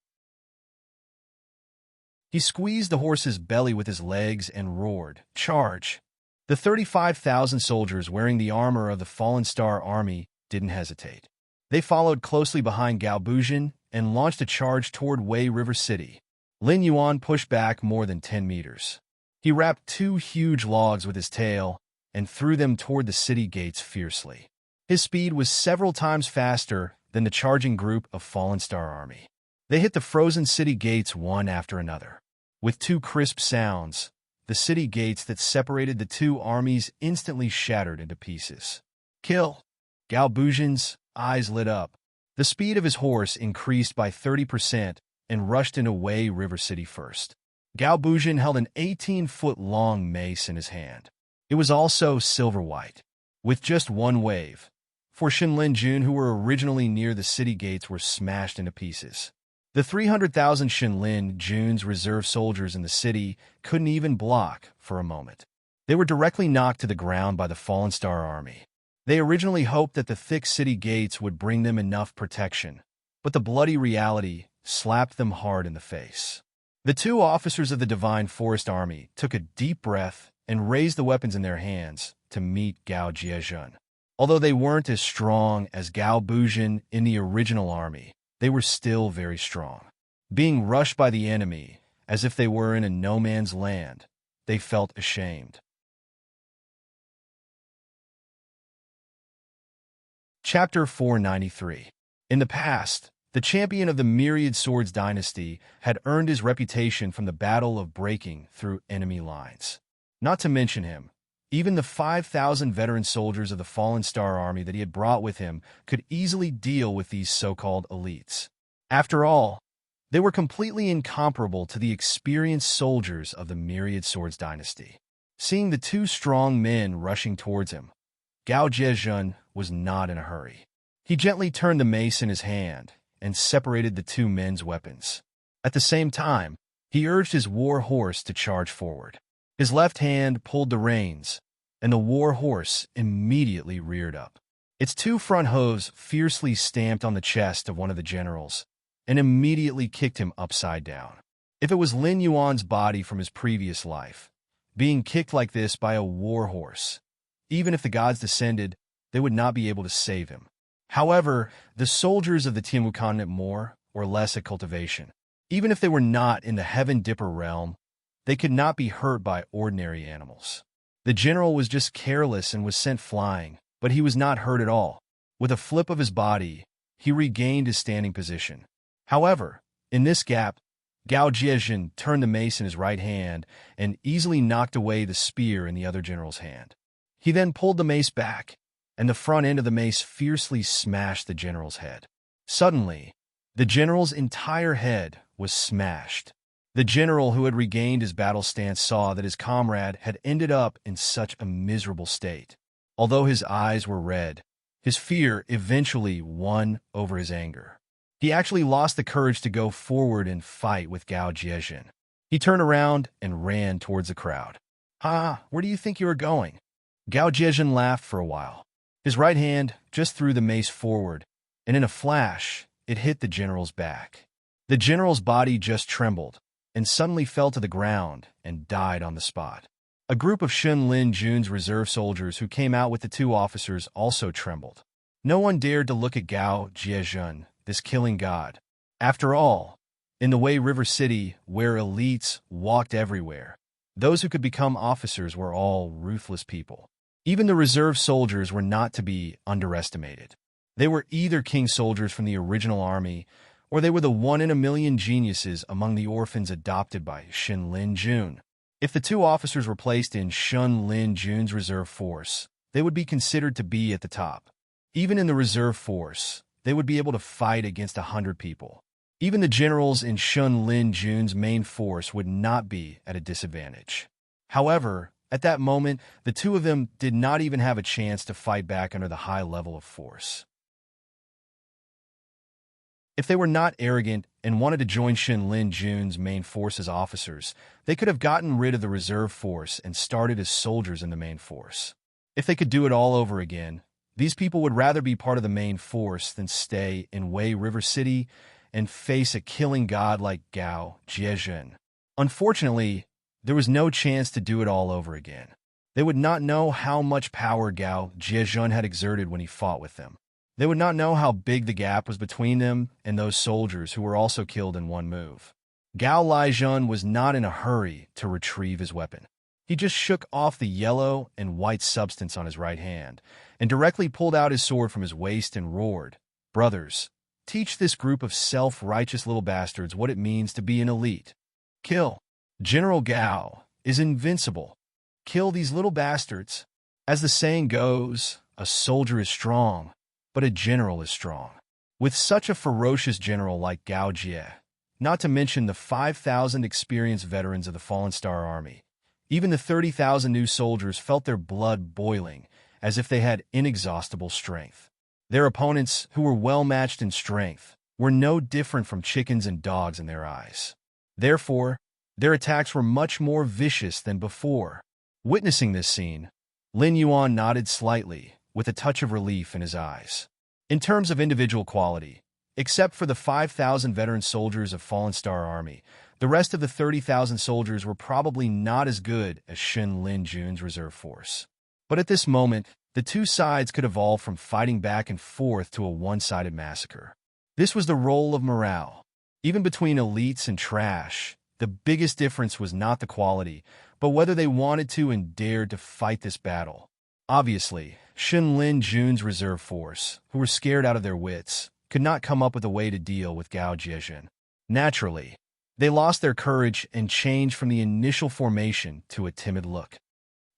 He squeezed the horse's belly with his legs and roared, "Charge!" The 35,000 soldiers wearing the armor of the Fallen Star Army didn't hesitate. They followed closely behind Gao Bujin and launched a charge toward Wei River City. Lin Yuan pushed back more than 10 meters. He wrapped 2 huge logs with his tail and threw them toward the city gates fiercely. His speed was several times faster than the charging group of Fallen Star Army. They hit the frozen city gates one after another. With 2 crisp sounds, the city gates that separated the 2 armies instantly shattered into pieces. Kill! Gao Bujin's eyes lit up. The speed of his horse increased by 30% and rushed into Wei River City first. Gao Bujin held an 18-foot-long mace in his hand. It was also silver-white. With just one wave, 4 Shinlin Jun who were originally near the city gates were smashed into pieces. The 300,000 Shinlin Jun's reserve soldiers in the city couldn't even block for a moment. They were directly knocked to the ground by the Fallen Star Army. They originally hoped that the thick city gates would bring them enough protection, but the bloody reality slapped them hard in the face. The 2 officers of the Divine Forest Army took a deep breath and raised the weapons in their hands to meet Gao Jiejun. Although they weren't as strong as Gao Bujin in the original army, they were still very strong. Being rushed by the enemy, as if they were in a no-man's land, they felt ashamed. Chapter 493. In the past, the champion of the Myriad Swords dynasty had earned his reputation from the battle of breaking through enemy lines. Not to mention him, even the 5,000 veteran soldiers of the Fallen Star Army that he had brought with him could easily deal with these so-called elites. After all, they were completely incomparable to the experienced soldiers of the Myriad Swords dynasty. Seeing the 2 strong men rushing towards him, Gao Jiejun was not in a hurry. He gently turned the mace in his hand and separated the 2 men's weapons. At the same time, he urged his war horse to charge forward. His left hand pulled the reins, and the war horse immediately reared up. Its 2 front hooves fiercely stamped on the chest of one of the generals and immediately kicked him upside down. If it was Lin Yuan's body from his previous life, being kicked like this by a war horse, even if the gods descended, they would not be able to save him. However, the soldiers of the Tianwu continent more or less at cultivation. Even if they were not in the Heaven Dipper realm, they could not be hurt by ordinary animals. The general was just careless and was sent flying, but he was not hurt at all. With a flip of his body, he regained his standing position. However, in this gap, Gao Jiejun turned the mace in his right hand and easily knocked away the spear in the other general's hand. He then pulled the mace back, and the front end of the mace fiercely smashed the general's head. Suddenly, the general's entire head was smashed, The general who had regained his battle stance saw that his comrade had ended up in such a miserable state. Although his eyes were red, his fear eventually won over his anger. He actually lost the courage to go forward and fight with Gao Jiejun. He turned around and ran towards the crowd. "Ha, where do you think you are going?" Gao Jiejun laughed for a while. His right hand just threw the mace forward, and in a flash, it hit the general's back. The general's body just trembled, and suddenly fell to the ground and died on the spot. A group of Shen Lin Jun's reserve soldiers who came out with the two officers also trembled. No one dared to look at Gao Jiejun, this killing god. After all, in the Wei River City, where elites walked everywhere, those who could become officers were all ruthless people. Even the reserve soldiers were not to be underestimated. They were either king soldiers from the original army, or they were the one-in-a-million geniuses among the orphans adopted by Shen Lin Jun. If the two officers were placed in Shen Lin Jun's reserve force, they would be considered to be at the top. Even in the reserve force, they would be able to fight against 100 people. Even the generals in Shen Lin Jun's main force would not be at a disadvantage. However, at that moment, the two of them did not even have a chance to fight back under the high level of force. If they were not arrogant and wanted to join Shen Lin Jun's main force as officers, they could have gotten rid of the reserve force and started as soldiers in the main force. If they could do it all over again, these people would rather be part of the main force than stay in Wei River City and face a killing god like Gao Jiejun. Unfortunately, there was no chance to do it all over again. They would not know how much power Gao Jiejun had exerted when he fought with them. They would not know how big the gap was between them and those soldiers who were also killed in one move. Gao Liejun was not in a hurry to retrieve his weapon. He just shook off the yellow and white substance on his right hand and directly pulled out his sword from his waist and roared, "Brothers, teach this group of self-righteous little bastards what it means to be an elite. Kill. General Gao is invincible. Kill these little bastards." As the saying goes, a soldier is strong, but a general is strong. With such a ferocious general like Gao Jie, not to mention the 5,000 experienced veterans of the Fallen Star Army, even the 30,000 new soldiers felt their blood boiling as if they had inexhaustible strength. Their opponents, who were well-matched in strength, were no different from chickens and dogs in their eyes. Therefore, their attacks were much more vicious than before. Witnessing this scene, Lin Yuan nodded slightly, with a touch of relief in his eyes. In terms of individual quality, except for the 5,000 veteran soldiers of Fallen Star Army, the rest of the 30,000 soldiers were probably not as good as Shen Lin Jun's reserve force. But at this moment, the two sides could evolve from fighting back and forth to a one-sided massacre. This was the role of morale. Even between elites and trash, the biggest difference was not the quality, but whether they wanted to and dared to fight this battle. Obviously, Shen Lin Jun's reserve force, who were scared out of their wits, could not come up with a way to deal with Gao Jiejun. Naturally, they lost their courage and changed from the initial formation to a timid look.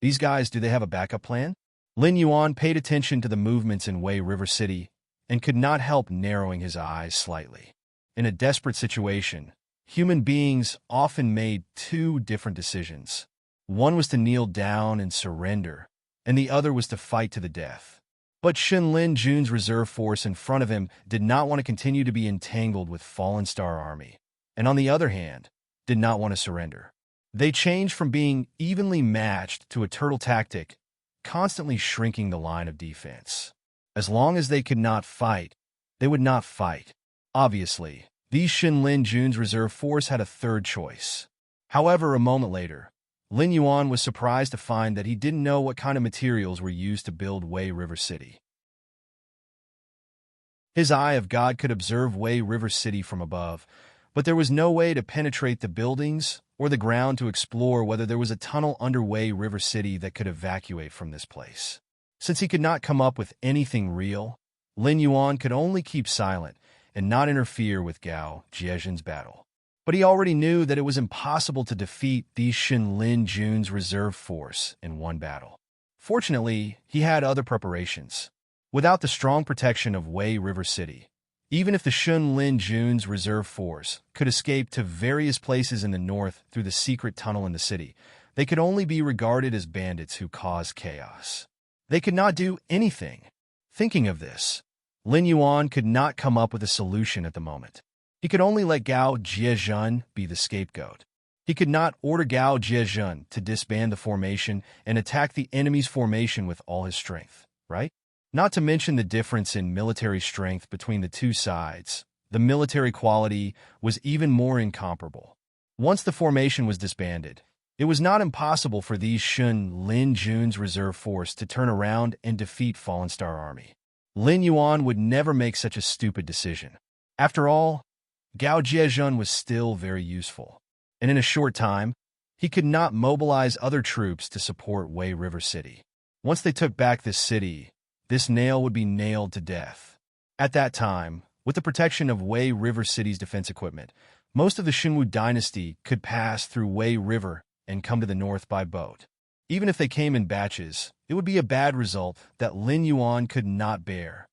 These guys, do they have a backup plan? Lin Yuan paid attention to the movements in Wei River City and could not help narrowing his eyes slightly. In a desperate situation, human beings often made two different decisions. One was to kneel down and surrender, and the other was to fight to the death. But Shen Lin Jun's reserve force in front of him did not want to continue to be entangled with Fallen Star Army, and on the other hand, did not want to surrender. They changed from being evenly matched to a turtle tactic, constantly shrinking the line of defense. As long as they could not fight, they would not fight. Obviously, these Shen Lin Jun's reserve force had a third choice. However, a moment later, Lin Yuan was surprised to find that he didn't know what kind of materials were used to build Wei River City. His eye of God could observe Wei River City from above, but there was no way to penetrate the buildings or the ground to explore whether there was a tunnel under Wei River City that could evacuate from this place. Since he could not come up with anything real, Lin Yuan could only keep silent and not interfere with Gao Jiejun's battle. But he already knew that it was impossible to defeat these Shen Lin Jun's reserve force in one battle. Fortunately, he had other preparations. Without the strong protection of Wei River City, Even if the Shun Lin Jun's reserve force could escape to various places in the north through the secret tunnel in the city, they could only be regarded as bandits who caused chaos. They could not do anything. Thinking of this, Lin Yuan could not come up with a solution at the moment. He could only let Gao Jiezhun be the scapegoat. He could not order Gao Jiezhun to disband the formation and attack the enemy's formation with all his strength, right? Not to mention the difference in military strength between the two sides. The military quality was even more incomparable. Once the formation was disbanded, it was not impossible for these Shun Lin Jun's reserve force to turn around and defeat Fallen Star Army. Lin Yuan would never make such a stupid decision. After all, Gao Jiezhun was still very useful, and in a short time, he could not mobilize other troops to support Wei River City. Once they took back this city, this nail would be nailed to death. At that time, with the protection of Wei River City's defense equipment, most of the Xinwu dynasty could pass through Wei River and come to the north by boat. Even if they came in batches, it would be a bad result that Lin Yuan could not bear.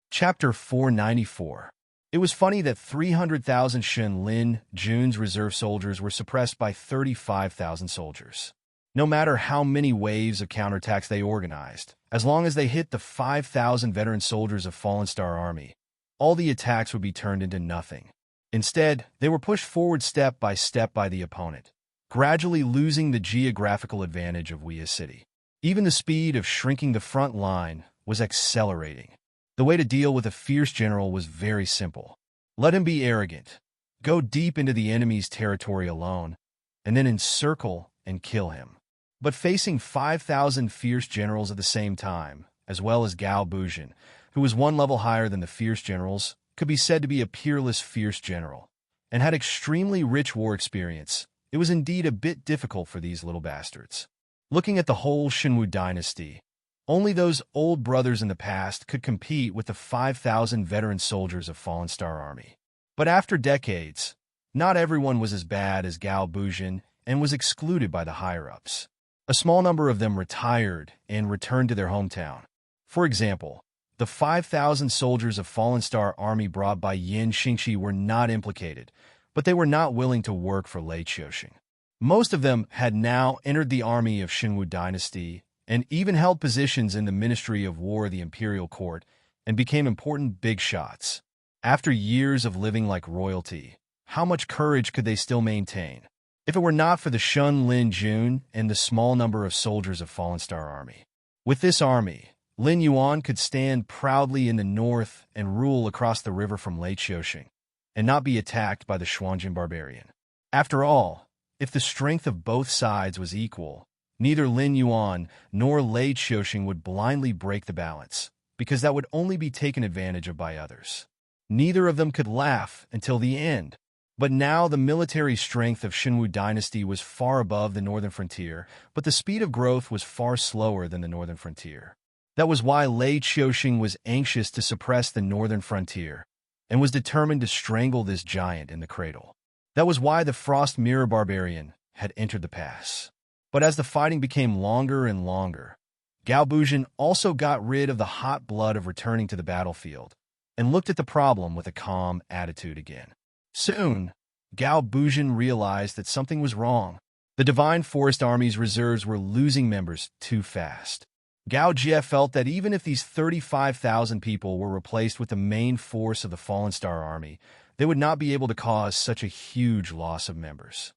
Chapter 494. It was funny that 300,000 Shun Lin Jun's reserve soldiers were suppressed by 35,000 soldiers. No matter how many waves of counterattacks they organized, as long as they hit the 5,000 veteran soldiers of Fallen Star Army, all the attacks would be turned into nothing. Instead, they were pushed forward step by the opponent, gradually losing the geographical advantage of Wei City. Even the speed of shrinking the front line was accelerating. The way to deal with a fierce general was very simple. Let him be arrogant, go deep into the enemy's territory alone, and then encircle and kill him. But facing 5,000 fierce generals at the same time, as well as Gao Bujin, who was one level higher than the fierce generals, could be said to be a peerless fierce general, and had extremely rich war experience, it was indeed a bit difficult for these little bastards. Looking at the whole Xinwu dynasty, only those old brothers in the past could compete with the 5,000 veteran soldiers of Fallen Star Army. But after decades, not everyone was as bad as Gao Bujin and was excluded by the higher-ups. A small number of them retired and returned to their hometown. For example, the 5,000 soldiers of Fallen Star Army brought by Yin Xingqi were not implicated, but they were not willing to work for Lei Qiuxing. Most of them had now entered the army of Xinwu dynasty and even held positions in the Ministry of War of the Imperial Court and became important big shots. After years of living like royalty, how much courage could they still maintain? If it were not for the Shun Lin Jun and the small number of soldiers of Fallen Star Army. With this army, Lin Yuan could stand proudly in the north and rule across the river from Lei Qiuxing, and not be attacked by the Xuanjin barbarian. After all, if the strength of both sides was equal, neither Lin Yuan nor Lei Qiuxing would blindly break the balance, because that would only be taken advantage of by others. Neither of them could laugh until the end. But now the military strength of Xinwu dynasty was far above the northern frontier, but the speed of growth was far slower than the northern frontier. That was why Lei Qiuxing was anxious to suppress the northern frontier, and was determined to strangle this giant in the cradle. That was why the Frost Mirror Barbarian had entered the pass. But as the fighting became longer and longer, Gao Bujin also got rid of the hot blood of returning to the battlefield, and looked at the problem with a calm attitude again. Soon, Gao Bujin realized that something was wrong. The Divine Forest Army's reserves were losing members too fast. Gao Jie felt that even if these 35,000 people were replaced with the main force of the Fallen Star Army, they would not be able to cause such a huge loss of members.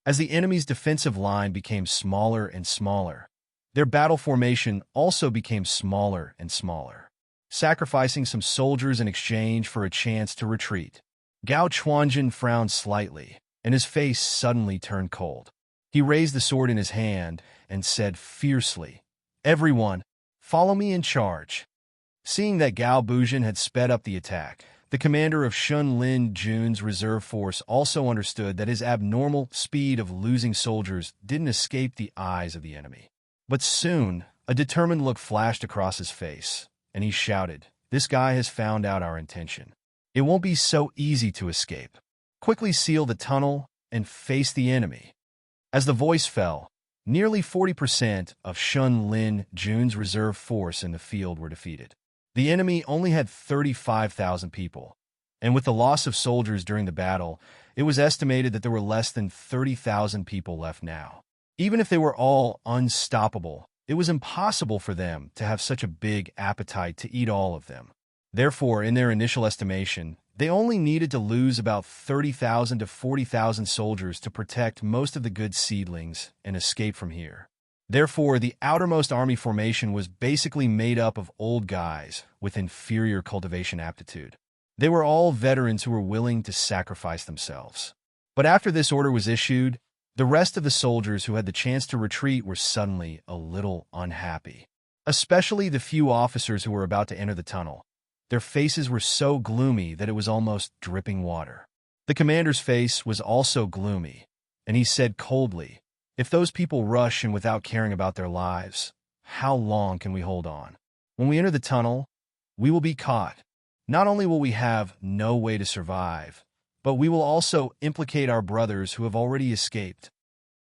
As the enemy's defensive line became smaller and smaller, their battle formation also became smaller and smaller, sacrificing some soldiers in exchange for a chance to retreat. Gao Chuanjin frowned slightly, and his face suddenly turned cold. He raised the sword in his hand and said fiercely, "Everyone, follow me in charge." Seeing that Gao Bujin had sped up the attack, the commander of Shun Lin Jun's reserve force also understood that his abnormal speed of losing soldiers didn't escape the eyes of the enemy. But soon, a determined look flashed across his face, and he shouted, "This guy has found out our intention. It won't be so easy to escape. Quickly seal the tunnel and face the enemy." As the voice fell, nearly 40% of Shun Lin Jun's reserve force in the field were defeated. The enemy only had 35,000 people, and with the loss of soldiers during the battle, it was estimated that there were less than 30,000 people left now. Even if they were all unstoppable, it was impossible for them to have such a big appetite to eat all of them. Therefore, in their initial estimation, they only needed to lose about 30,000 to 40,000 soldiers to protect most of the good seedlings and escape from here. Therefore, the outermost army formation was basically made up of old guys with inferior cultivation aptitude. They were all veterans who were willing to sacrifice themselves. But after this order was issued, the rest of the soldiers who had the chance to retreat were suddenly a little unhappy, especially the few officers who were about to enter the tunnel. Their faces were so gloomy that it was almost dripping water. The commander's face was also gloomy, and he said coldly, "If those people rush in without caring about their lives, how long can we hold on? When we enter the tunnel, we will be caught. Not only will we have no way to survive, but we will also implicate our brothers who have already escaped."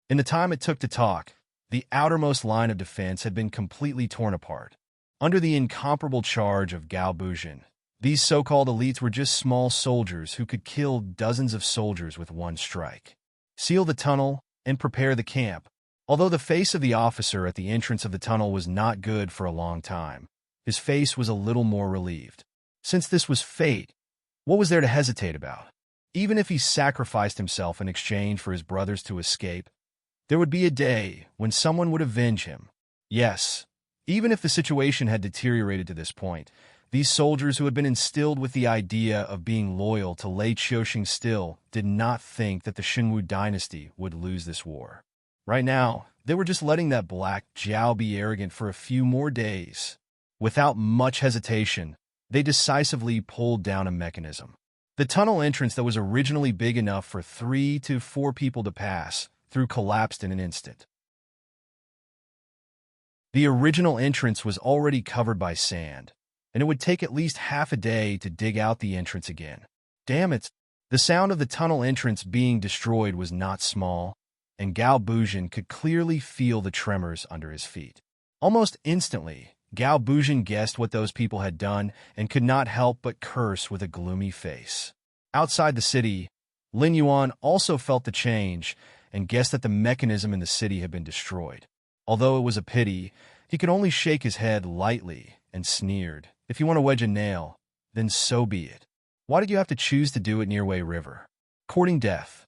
In the time it took to talk, the outermost line of defense had been completely torn apart. Under the incomparable charge of Gao Bujin, these so-called elites were just small soldiers who could kill dozens of soldiers with one strike. Seal the tunnel and prepare the camp. Although the face of the officer at the entrance of the tunnel was not good for a long time, his face was a little more relieved. Since this was fate, what was there to hesitate about? Even if he sacrificed himself in exchange for his brothers to escape, there would be a day when someone would avenge him. Yes, even if the situation had deteriorated to this point, these soldiers who had been instilled with the idea of being loyal to Lei Qiuxing still did not think that the Xinwu dynasty would lose this war. Right now, they were just letting that black Jiao be arrogant for a few more days. Without much hesitation, they decisively pulled down a mechanism. The tunnel entrance that was originally big enough for 3 to 4 people to pass through collapsed in an instant. The original entrance was already covered by sand, and it would take at least half a day to dig out the entrance again. Damn it! The sound of the tunnel entrance being destroyed was not small, and Gao Bujin could clearly feel the tremors under his feet. Almost instantly, Gao Bujin guessed what those people had done and could not help but curse with a gloomy face. Outside the city, Lin Yuan also felt the change and guessed that the mechanism in the city had been destroyed. Although it was a pity, he could only shake his head lightly and sneered, "If you want to wedge a nail, then so be it. Why did you have to choose to do it near Wei River? Courting death."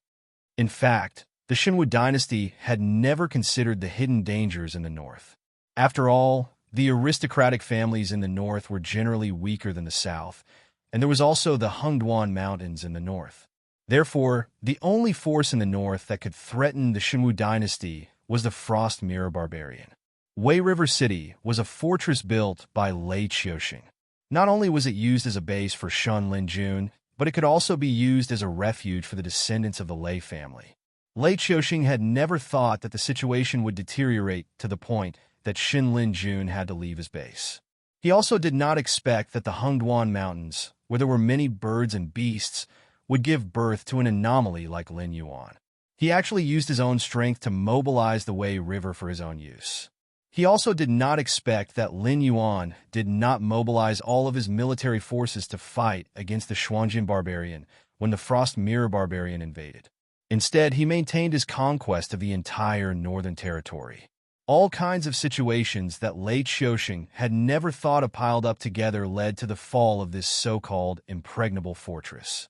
In fact, the Xinwu dynasty had never considered the hidden dangers in the north. After all, the aristocratic families in the north were generally weaker than the south, and there was also the Hengduan Mountains in the north. Therefore, the only force in the north that could threaten the Xinwu dynasty was the Frost Mirror Barbarian. Wei River City was a fortress built by Lei Qiuxing. Not only was it used as a base for Shun Lin Jun, but it could also be used as a refuge for the descendants of the Lei family. Lei Qiuxing had never thought that the situation would deteriorate to the point that Xin Lin Jun had to leave his base. He also did not expect that the Hengduan Mountains, where there were many birds and beasts, would give birth to an anomaly like Lin Yuan. He actually used his own strength to mobilize the Wei River for his own use. He also did not expect that Lin Yuan did not mobilize all of his military forces to fight against the Xuanjin Barbarian when the Frost Mirror Barbarian invaded. Instead, he maintained his conquest of the entire northern territory. All kinds of situations that Lei Qiuxing had never thought of piled up together led to the fall of this so-called impregnable fortress.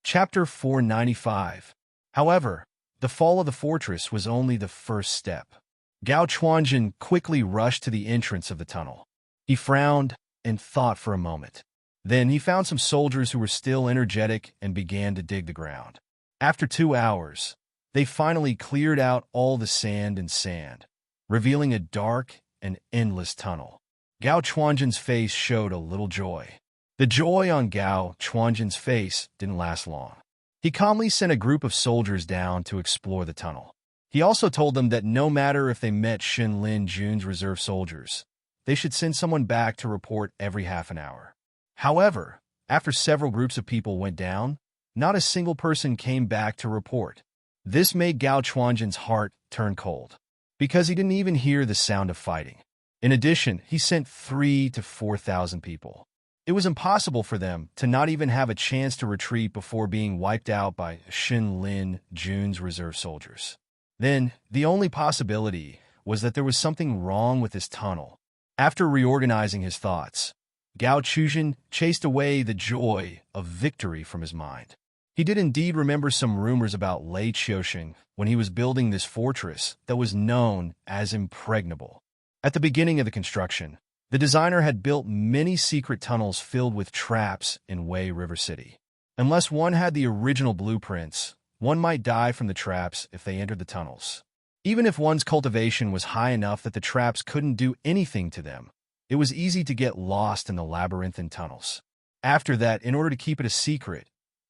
Chapter 495. However, the fall of the fortress was only the first step. Gao Chuanjin quickly rushed to the entrance of the tunnel. He frowned and thought for a moment. Then he found some soldiers who were still energetic and began to dig the ground. After 2 hours, they finally cleared out all the sand, revealing a dark and endless tunnel. Gao Chuanjin's face showed a little joy. The joy on Gao Chuanjin's face didn't last long. He calmly sent a group of soldiers down to explore the tunnel. He also told them that no matter if they met Xin Lin Jun's reserve soldiers, they should send someone back to report every half an hour. However, after several groups of people went down, not a single person came back to report. This made Gao Chuanjin's heart turn cold, because he didn't even hear the sound of fighting. In addition, he sent 3,000 to 4,000 people. It was impossible for them to not even have a chance to retreat before being wiped out by Xin Lin Jun's reserve soldiers. Then, the only possibility was that there was something wrong with this tunnel. After reorganizing his thoughts, Gao Chuzhen chased away the joy of victory from his mind. He did indeed remember some rumors about Lei Qiuxing when he was building this fortress that was known as impregnable. At the beginning of the construction, the designer had built many secret tunnels filled with traps in Wei River City. Unless one had the original blueprints, one might die from the traps if they entered the tunnels. Even if one's cultivation was high enough that the traps couldn't do anything to them, it was easy to get lost in the labyrinthine tunnels. After that, in order to keep it a secret,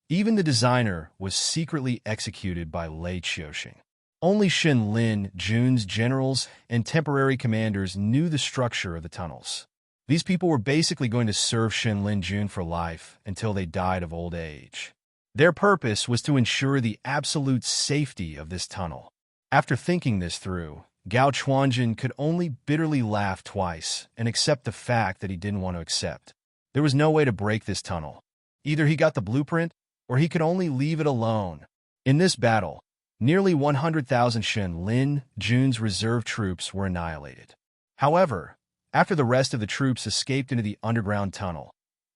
even the designer was secretly executed by Lei Qiuxing. Only Xin Lin Jun's generals and temporary commanders knew the structure of the tunnels. These people were basically going to serve Xin Lin Jun for life until they died of old age. Their purpose was to ensure the absolute safety of this tunnel. After thinking this through, Gao Chuanjin could only bitterly laugh twice and accept the fact that he didn't want to accept. There was no way to break this tunnel. Either he got the blueprint, or he could only leave it alone. In this battle, nearly 100,000 Xin Lin Jun's reserve troops were annihilated. However, after the rest of the troops escaped into the underground tunnel,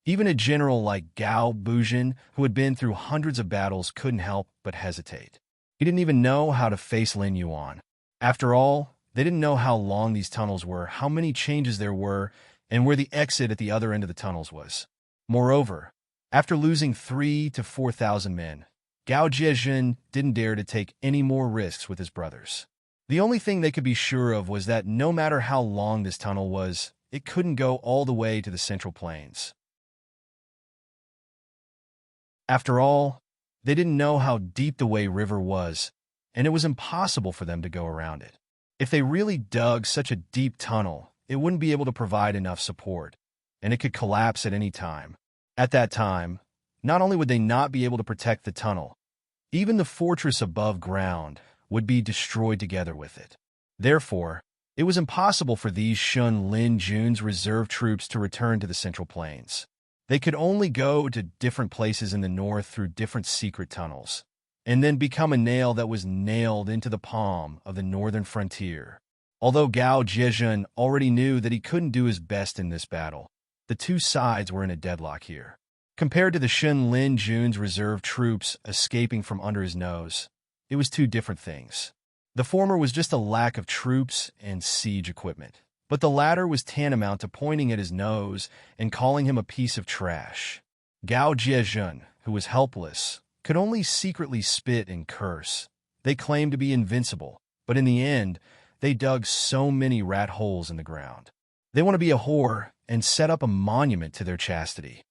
even a general like Gao Bujin, who had been through hundreds of battles, couldn't help but hesitate. He didn't even know how to face Lin Yuan. After all, they didn't know how long these tunnels were, how many changes there were, and where the exit at the other end of the tunnels was. Moreover, after losing 3,000 to 4,000 men, Gao Jiezhen didn't dare to take any more risks with his brothers. The only thing they could be sure of was that no matter how long this tunnel was, it couldn't go all the way to the Central Plains. After all, they didn't know how deep the Wei River was, and it was impossible for them to go around it. If they really dug such a deep tunnel, it wouldn't be able to provide enough support, and it could collapse at any time. At that time, not only would they not be able to protect the tunnel, even the fortress above ground would be destroyed together with it. Therefore, it was impossible for these Xin Lin Jun's reserve troops to return to the Central Plains. They could only go to different places in the north through different secret tunnels, and then become a nail that was nailed into the palm of the northern frontier. Although Gao Jiezhen already knew that he couldn't do his best in this battle, the two sides were in a deadlock here. Compared to the Xin Lin Jun's reserve troops escaping from under his nose, it was two different things. The former was just a lack of troops and siege equipment, but the latter was tantamount to pointing at his nose and calling him a piece of trash. Gao Jiezhen, who was helpless, could only secretly spit and curse. They claimed to be invincible, but in the end, they dug so many rat holes in the ground. They want to be a whore and set up a monument to their chastity.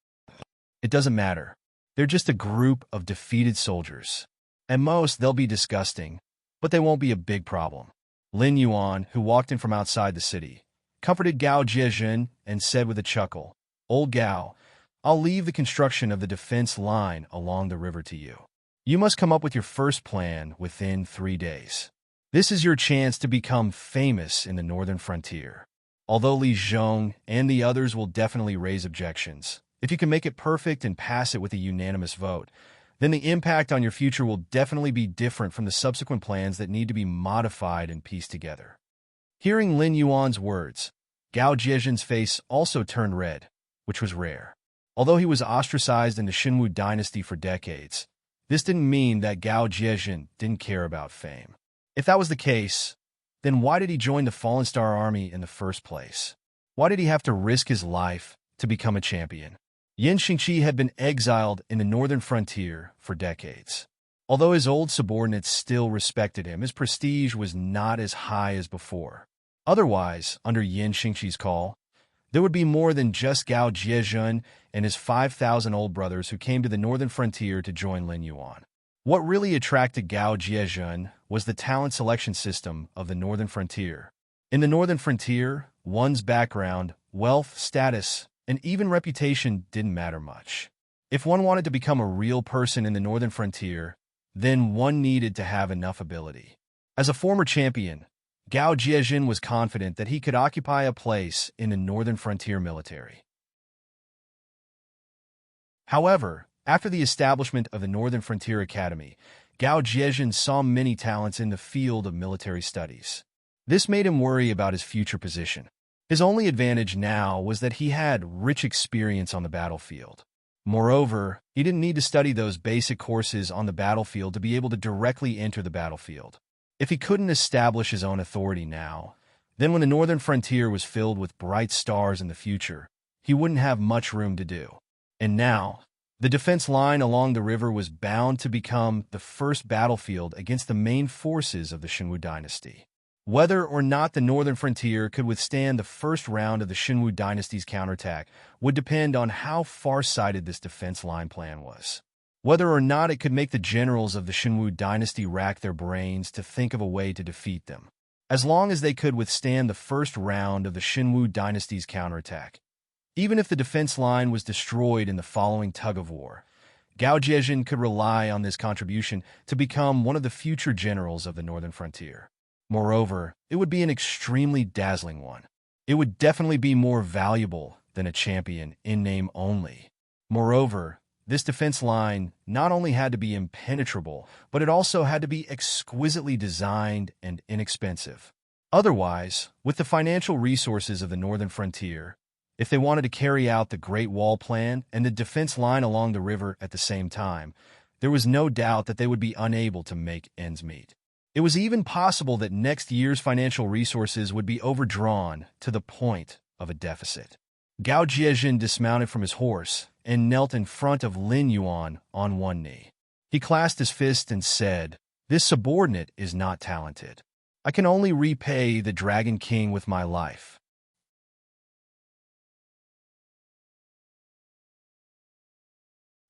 It doesn't matter. They're just a group of defeated soldiers. At most, they'll be disgusting, but they won't be a big problem. Lin Yuan, who walked in from outside the city, comforted Gao Jiezhen and said with a chuckle, "Old Gao, I'll leave the construction of the defense line along the river to you. You must come up with your first plan within 3 days. This is your chance to become famous in the northern frontier. Although Li Zhong and the others will definitely raise objections, if you can make it perfect and pass it with a unanimous vote, then the impact on your future will definitely be different from the subsequent plans that need to be modified and pieced together." Hearing Lin Yuan's words, Gao Jiezhen's face also turned red, which was rare. Although he was ostracized in the Xinwu dynasty for decades, this didn't mean that Gao Jiezhen didn't care about fame. If that was the case, then why did he join the Fallen Star Army in the first place? Why did he have to risk his life to become a champion? Yin Xingqi had been exiled in the northern frontier for decades. Although his old subordinates still respected him, his prestige was not as high as before. Otherwise, under Yin Xingqi's call, there would be more than just Gao Jiezhen and his 5,000 old brothers who came to the northern frontier to join Lin Yuan. What really attracted Gao Jiezhen was the talent selection system of the northern frontier. In the northern frontier, one's background, wealth, status, and even reputation didn't matter much. If one wanted to become a real person in the northern frontier, then one needed to have enough ability. As a former champion, Gao Jiejin was confident that he could occupy a place in the northern frontier military. However, after the establishment of the Northern Frontier Academy, Gao Jiejin saw many talents in the field of military studies. This made him worry about his future position. His only advantage now was that he had rich experience on the battlefield. Moreover, he didn't need to study those basic courses on the battlefield to be able to directly enter the battlefield. If he couldn't establish his own authority now, then when the Northern Frontier was filled with bright stars in the future, he wouldn't have much room to do. And now, the defense line along the river was bound to become the first battlefield against the main forces of the Xinwu dynasty. Whether or not the Northern Frontier could withstand the first round of the Xinwu dynasty's counterattack would depend on how far-sighted this defense line plan was. Whether or not it could make the generals of the Xinwu dynasty rack their brains to think of a way to defeat them. As long as they could withstand the first round of the Xinwu dynasty's counterattack, even if the defense line was destroyed in the following tug-of-war, Gao Jiejin could rely on this contribution to become one of the future generals of the Northern Frontier. Moreover, it would be an extremely dazzling one. It would definitely be more valuable than a champion in name only. Moreover, this defense line not only had to be impenetrable, but it also had to be exquisitely designed and inexpensive. Otherwise, with the financial resources of the Northern Frontier, if they wanted to carry out the Great Wall plan and the defense line along the river at the same time, there was no doubt that they would be unable to make ends meet. It was even possible that next year's financial resources would be overdrawn to the point of a deficit. Gao Jiejin dismounted from his horse and knelt in front of Lin Yuan on one knee. He clasped his fist and said, "This subordinate is not talented. I can only repay the Dragon King with my life."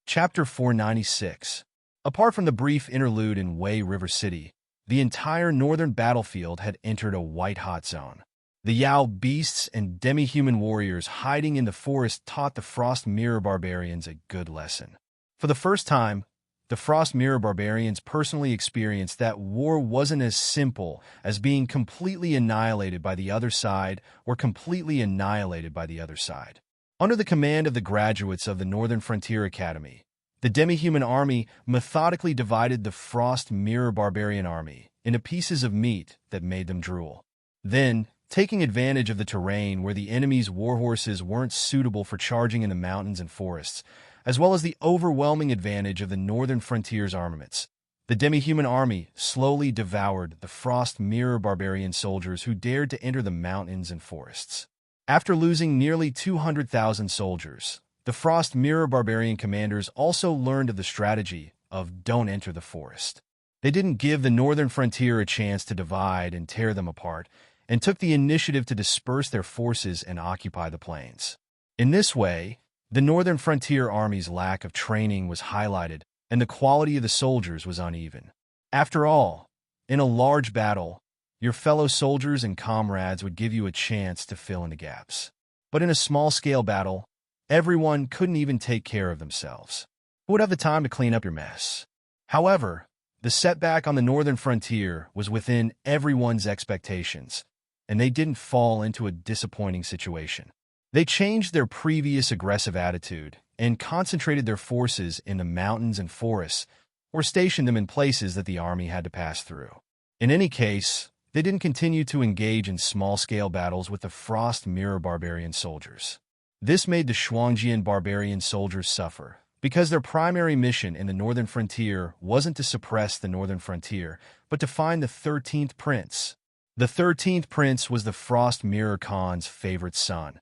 Chapter 496. Apart from the brief interlude in Wei River City, the entire northern battlefield had entered a white-hot zone. The Yao beasts and demi-human warriors hiding in the forest taught the Frost Mirror Barbarians a good lesson. For the first time, the Frost Mirror Barbarians personally experienced that war wasn't as simple as being completely annihilated by the other side or completely annihilated by the other side. Under the command of the graduates of the Northern Frontier Academy, the demi-human army methodically divided the Frost Mirror Barbarian army into pieces of meat that made them drool. Then, taking advantage of the terrain where the enemy's warhorses weren't suitable for charging in the mountains and forests, as well as the overwhelming advantage of the Northern Frontier's armaments, the demi-human army slowly devoured the Frost Mirror Barbarian soldiers who dared to enter the mountains and forests. After losing nearly 200,000 soldiers, the Frost Mirror Barbarian commanders also learned of the strategy of "don't enter the forest." They didn't give the Northern Frontier a chance to divide and tear them apart, and took the initiative to disperse their forces and occupy the plains. In this way, the Northern Frontier Army's lack of training was highlighted, and the quality of the soldiers was uneven. After all, in a large battle, your fellow soldiers and comrades would give you a chance to fill in the gaps. But in a small-scale battle, everyone couldn't even take care of themselves. Who would have the time to clean up your mess? However, the setback on the Northern Frontier was within everyone's expectations, and they didn't fall into a disappointing situation. They changed their previous aggressive attitude and concentrated their forces in the mountains and forests, or stationed them in places that the army had to pass through. In any case, they didn't continue to engage in small-scale battles with the Frost Mirror Barbarian soldiers. This made the Shuangjian Barbarian soldiers suffer, because their primary mission in the Northern Frontier wasn't to suppress the Northern Frontier, but to find the 13th Prince. The 13th Prince was the Frost Mirror Khan's favorite son,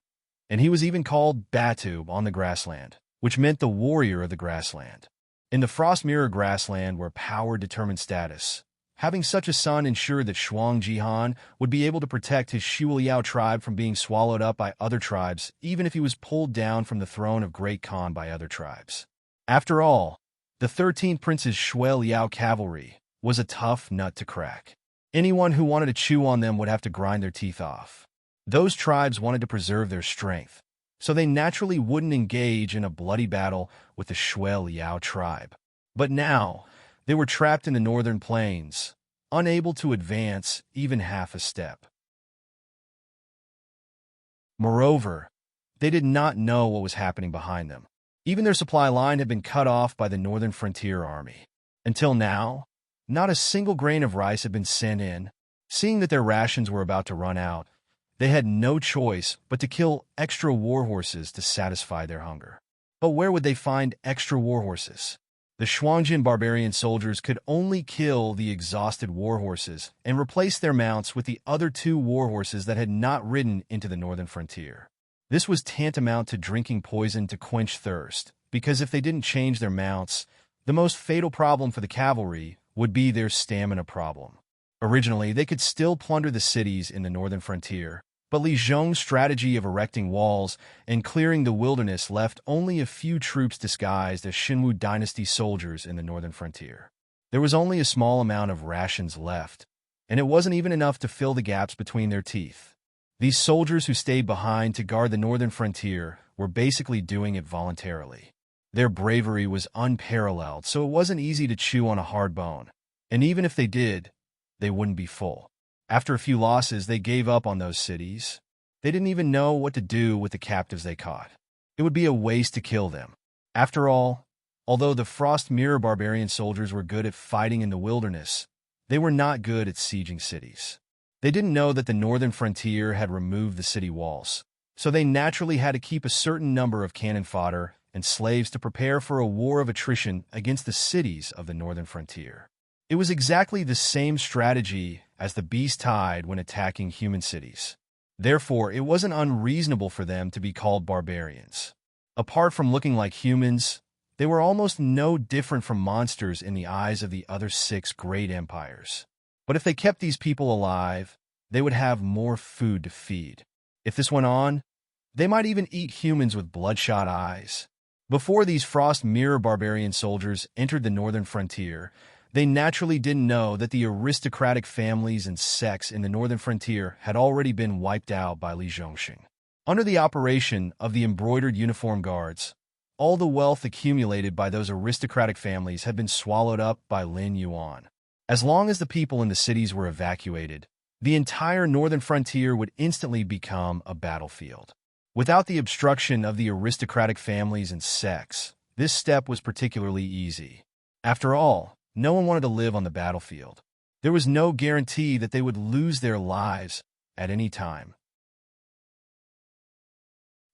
and he was even called Batub on the grassland, which meant the warrior of the grassland. In the Frost Mirror grassland where power determined status, having such a son ensured that Shuang Jihan would be able to protect his Shuliao tribe from being swallowed up by other tribes, even if he was pulled down from the throne of Great Khan by other tribes. After all, the 13th Prince's Shui Liao cavalry was a tough nut to crack. Anyone who wanted to chew on them would have to grind their teeth off. Those tribes wanted to preserve their strength, so they naturally wouldn't engage in a bloody battle with the Shuel Liao tribe. But now, they were trapped in the northern plains, unable to advance even half a step. Moreover, they did not know what was happening behind them. Even their supply line had been cut off by the Northern Frontier Army. Until now, not a single grain of rice had been sent in. Seeing that their rations were about to run out, they had no choice but to kill extra war horses to satisfy their hunger. But where would they find extra war horses? The Shuangjian barbarian soldiers could only kill the exhausted war horses and replace their mounts with the other 2 war horses that had not ridden into the northern frontier. This was tantamount to drinking poison to quench thirst, because if they didn't change their mounts, the most fatal problem for the cavalry would be their stamina problem. Originally, they could still plunder the cities in the northern frontier, but Li Zhong's strategy of erecting walls and clearing the wilderness left only a few troops disguised as Xinwu dynasty soldiers in the northern frontier. There was only a small amount of rations left, and it wasn't even enough to fill the gaps between their teeth. These soldiers who stayed behind to guard the northern frontier were basically doing it voluntarily. Their bravery was unparalleled, so it wasn't easy to chew on a hard bone. And even if they did, they wouldn't be full. After a few losses, they gave up on those cities. They didn't even know what to do with the captives they caught. It would be a waste to kill them. After all, although the Frost Mirror barbarian soldiers were good at fighting in the wilderness, they were not good at sieging cities. They didn't know that the northern frontier had removed the city walls, so they naturally had to keep a certain number of cannon fodder and slaves to prepare for a war of attrition against the cities of the northern frontier. It was exactly the same strategy as the beast tide when attacking human cities. Therefore, it wasn't unreasonable for them to be called barbarians. Apart from looking like humans, they were almost no different from monsters in the eyes of the other 6 great empires. But if they kept these people alive, they would have more food to feed. If this went on, they might even eat humans with bloodshot eyes. Before these Frost Mirror barbarian soldiers entered the northern frontier, they naturally didn't know that the aristocratic families and sects in the northern frontier had already been wiped out by Li Zhongxing. Under the operation of the embroidered uniform guards, all the wealth accumulated by those aristocratic families had been swallowed up by Lin Yuan. As long as the people in the cities were evacuated, the entire northern frontier would instantly become a battlefield. Without the obstruction of the aristocratic families and sects, this step was particularly easy. After all, no one wanted to live on the battlefield. There was no guarantee that they would lose their lives at any time.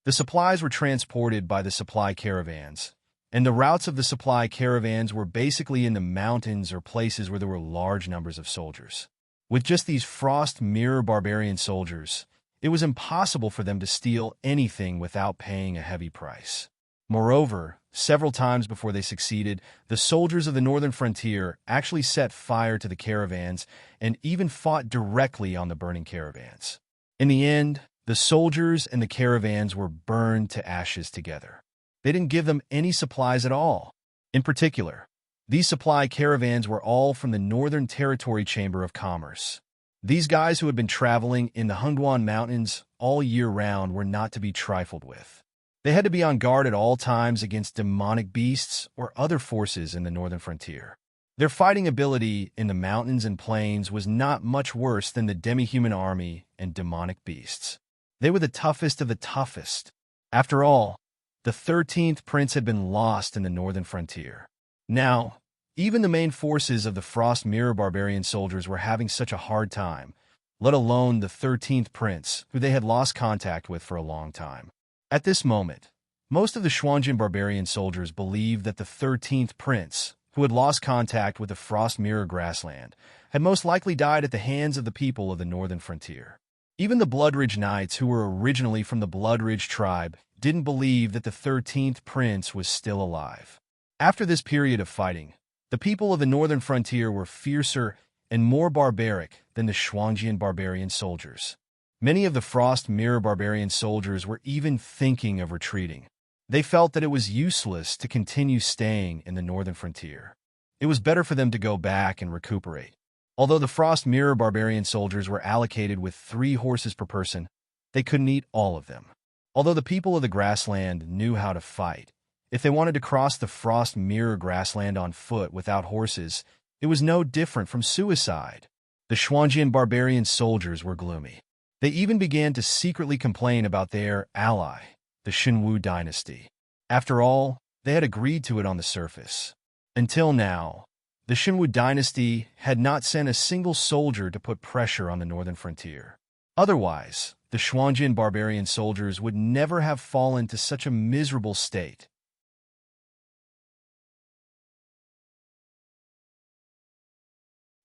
The supplies were transported by the supply caravans, and the routes of the supply caravans were basically in the mountains or places where there were large numbers of soldiers. With just these Frost Mirror barbarian soldiers, it was impossible for them to steal anything without paying a heavy price. Moreover, several times before they succeeded, the soldiers of the northern frontier actually set fire to the caravans and even fought directly on the burning caravans. In the end, the soldiers and the caravans were burned to ashes together. They didn't give them any supplies at all. In particular, these supply caravans were all from the Northern Territory Chamber of Commerce. These guys who had been traveling in the Hungduan Mountains all year round were not to be trifled with. They had to be on guard at all times against demonic beasts or other forces in the northern frontier. Their fighting ability in the mountains and plains was not much worse than the demi-human army and demonic beasts. They were the toughest of the toughest. After all, the 13th prince had been lost in the northern frontier. Now, even the main forces of the Frost Mirror barbarian soldiers were having such a hard time, let alone the 13th prince, who they had lost contact with for a long time. At this moment, most of the Shuangjian barbarian soldiers believed that the 13th prince, who had lost contact with the Frost Mirror grassland, had most likely died at the hands of the people of the northern frontier. Even the Bloodridge Knights, who were originally from the Bloodridge tribe, didn't believe that the 13th prince was still alive. After this period of fighting, the people of the northern frontier were fiercer and more barbaric than the Shuangjian barbarian soldiers. Many of the Frost Mirror barbarian soldiers were even thinking of retreating. They felt that it was useless to continue staying in the northern frontier. It was better for them to go back and recuperate. Although the Frost Mirror barbarian soldiers were allocated with 3 horses per person, they couldn't eat all of them. Although the people of the grassland knew how to fight, if they wanted to cross the frost mirror grassland on foot without horses, it was no different from suicide. The Xuanjian barbarian soldiers were gloomy. They even began to secretly complain about their ally, the Xinwu dynasty. After all, they had agreed to it on the surface. Until now, the Xinwu dynasty had not sent a single soldier to put pressure on the northern frontier. Otherwise, the Xuanjian barbarian soldiers would never have fallen to such a miserable state.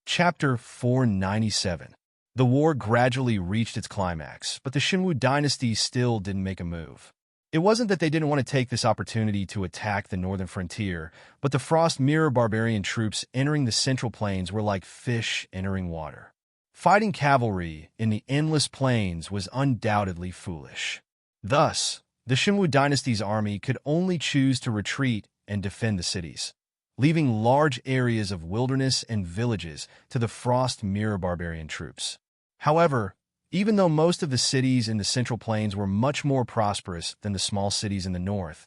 Chapter 497. The war gradually reached its climax, but the Xinwu dynasty still didn't make a move. It wasn't that they didn't want to take this opportunity to attack the northern frontier, but the Frost Mirror barbarian troops entering the Central Plains were like fish entering water. Fighting cavalry in the endless plains was undoubtedly foolish. Thus, the Xinwu dynasty's army could only choose to retreat and defend the cities, leaving large areas of wilderness and villages to the Frost Mirror barbarian troops. However, even though most of the cities in the Central Plains were much more prosperous than the small cities in the north,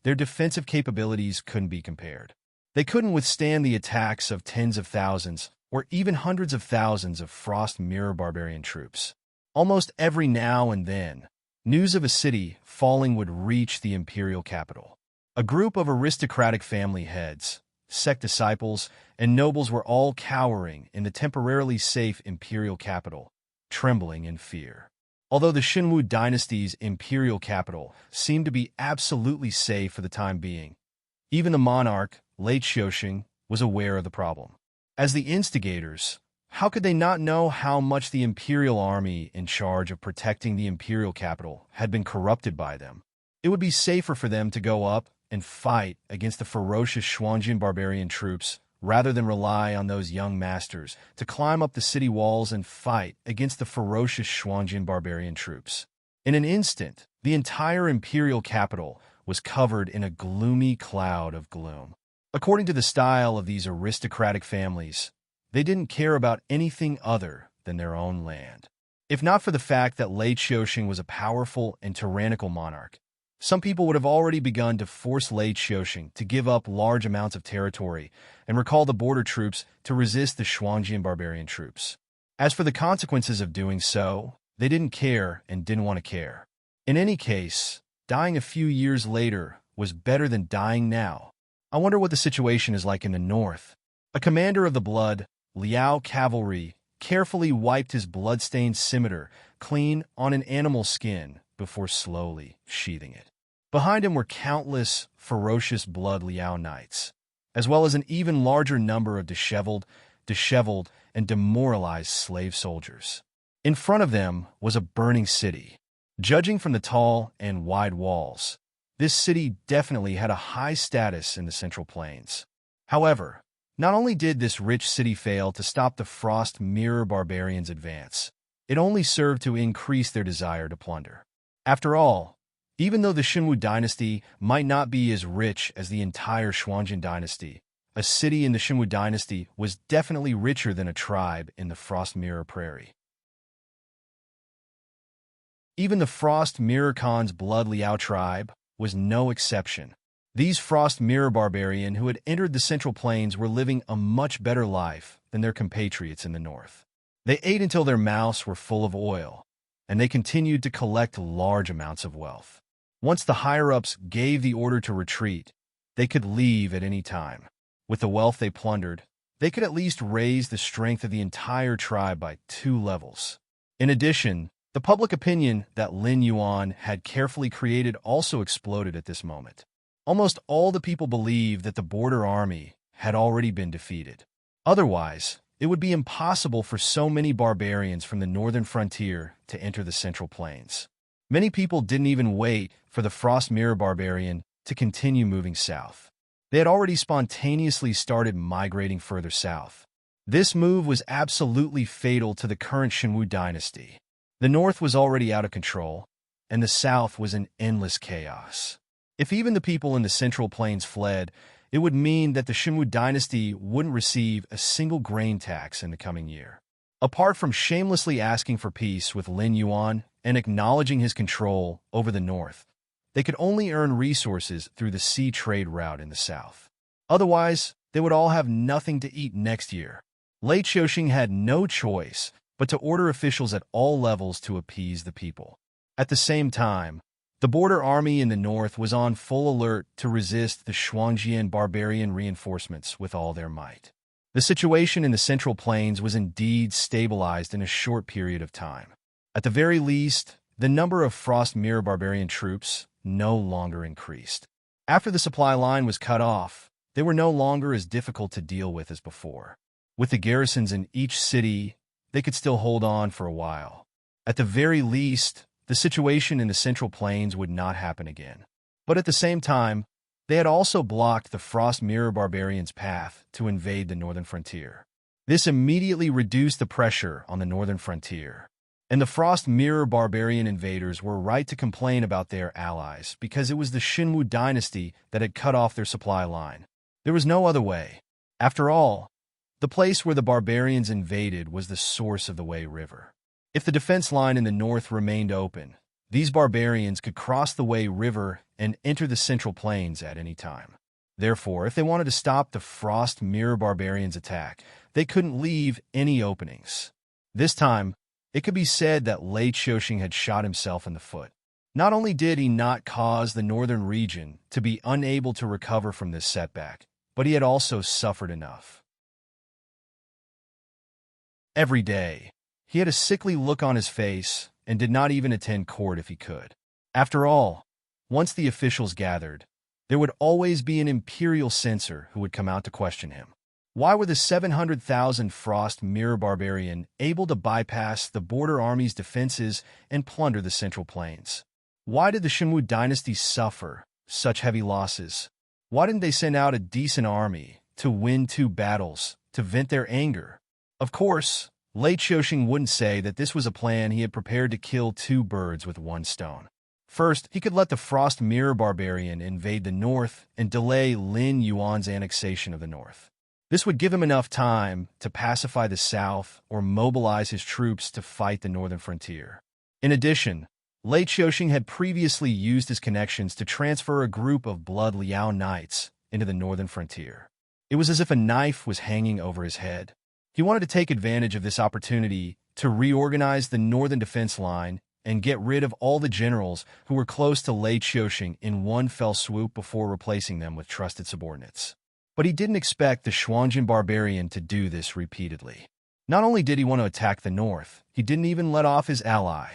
their defensive capabilities couldn't be compared. They couldn't withstand the attacks of tens of thousands or even hundreds of thousands of Frost Mirror barbarian troops. Almost every now and then, news of a city falling would reach the imperial capital. A group of aristocratic family heads, sect disciples, and nobles were all cowering in the temporarily safe imperial capital, trembling in fear. Although the Xinwu dynasty's imperial capital seemed to be absolutely safe for the time being, even the monarch, Late Xiaoxing, was aware of the problem. As the instigators, how could they not know how much the imperial army in charge of protecting the imperial capital had been corrupted by them? It would be safer for them to go up and fight against the ferocious Xuanjian barbarian troops rather than rely on those young masters to climb up the city walls and fight against the ferocious Xuanjian barbarian troops. In an instant, the entire imperial capital was covered in a gloomy cloud of gloom. According to the style of these aristocratic families, they didn't care about anything other than their own land. If not for the fact that Late Xiaoxing was a powerful and tyrannical monarch, some people would have already begun to force Late Xiaoxing to give up large amounts of territory and recall the border troops to resist the Xuanjian barbarian troops. As for the consequences of doing so, they didn't care and didn't want to care. In any case, dying a few years later was better than dying now. I wonder what the situation is like in the north. A commander of the blood, Liao cavalry, carefully wiped his blood-stained scimitar clean on an animal skin before slowly sheathing it. Behind him were countless ferocious blood Liao knights, as well as an even larger number of disheveled, and demoralized slave soldiers. In front of them was a burning city. Judging from the tall and wide walls, this city definitely had a high status in the Central Plains. However, not only did this rich city fail to stop the Frost Mirror barbarians' advance, it only served to increase their desire to plunder. After all, even though the Xinwu dynasty might not be as rich as the entire Xuanjian dynasty, a city in the Xinwu dynasty was definitely richer than a tribe in the Frost Mirror Prairie. Even the Frost Mirror Khan's Blood Liao tribe was no exception. These Frost Mirror barbarian who had entered the Central Plains were living a much better life than their compatriots in the north. They ate until their mouths were full of oil, and they continued to collect large amounts of wealth. Once the higher-ups gave the order to retreat, they could leave at any time. With the wealth they plundered, they could at least raise the strength of the entire tribe by 2 levels. In addition, the public opinion that Lin Yuan had carefully created also exploded at this moment. Almost all the people believed that the border army had already been defeated. Otherwise, it would be impossible for so many barbarians from the northern frontier to enter the Central Plains. Many people didn't even wait for the Frost Mirror barbarian to continue moving south. They had already spontaneously started migrating further south. This move was absolutely fatal to the current Xinwu dynasty. The north was already out of control, and the south was in endless chaos. If even the people in the Central Plains fled, it would mean that the Xinwu dynasty wouldn't receive a single grain tax in the coming year. Apart from shamelessly asking for peace with Lin Yuan and acknowledging his control over the north, they could only earn resources through the sea trade route in the south. Otherwise, they would all have nothing to eat next year. Lei Chou-shing had no choice but to order officials at all levels to appease the people. At the same time, the border army in the north was on full alert to resist the Shuangjian barbarian reinforcements with all their might. The situation in the Central Plains was indeed stabilized in a short period of time. At the very least, the number of Frost Mirror barbarian troops no longer increased. After the supply line was cut off, they were no longer as difficult to deal with as before. With the garrisons in each city, they could still hold on for a while. At the very least, the situation in the Central Plains would not happen again. But at the same time, they had also blocked the Frost Mirror barbarians' path to invade the northern frontier. This immediately reduced the pressure on the northern frontier. And the Frost Mirror barbarian invaders were right to complain about their allies because it was the Xinwu dynasty that had cut off their supply line. There was no other way. After all, the place where the barbarians invaded was the source of the Wei River. If the defense line in the north remained open, these barbarians could cross the Wei River and enter the Central Plains at any time. Therefore, if they wanted to stop the Frost Mirror barbarians' attack, they couldn't leave any openings. This time, it could be said that Lei Chou-shing had shot himself in the foot. Not only did he not cause the northern region to be unable to recover from this setback, but he had also suffered enough. Every day, he had a sickly look on his face and did not even attend court if he could. After all, once the officials gathered, there would always be an imperial censor who would come out to question him. Why were the 700,000 Frost Mirror barbarian able to bypass the border army's defenses and plunder the Central Plains? Why did the Xinwu dynasty suffer such heavy losses? Why didn't they send out a decent army to win 2 battles to vent their anger? Of course, Lei Chou-shing wouldn't say that this was a plan he had prepared to kill 2 birds with 1 stone. First, he could let the Frost Mirror barbarian invade the north and delay Lin Yuan's annexation of the north. This would give him enough time to pacify the south or mobilize his troops to fight the northern frontier. In addition, Lei Chou-shing had previously used his connections to transfer a group of Blood Liao Knights into the northern frontier. It was as if a knife was hanging over his head. He wanted to take advantage of this opportunity to reorganize the northern defense line and get rid of all the generals who were close to Lei Chou-shing in one fell swoop before replacing them with trusted subordinates. But he didn't expect the Shuangjian barbarian to do this repeatedly. Not only did he want to attack the north, he didn't even let off his ally.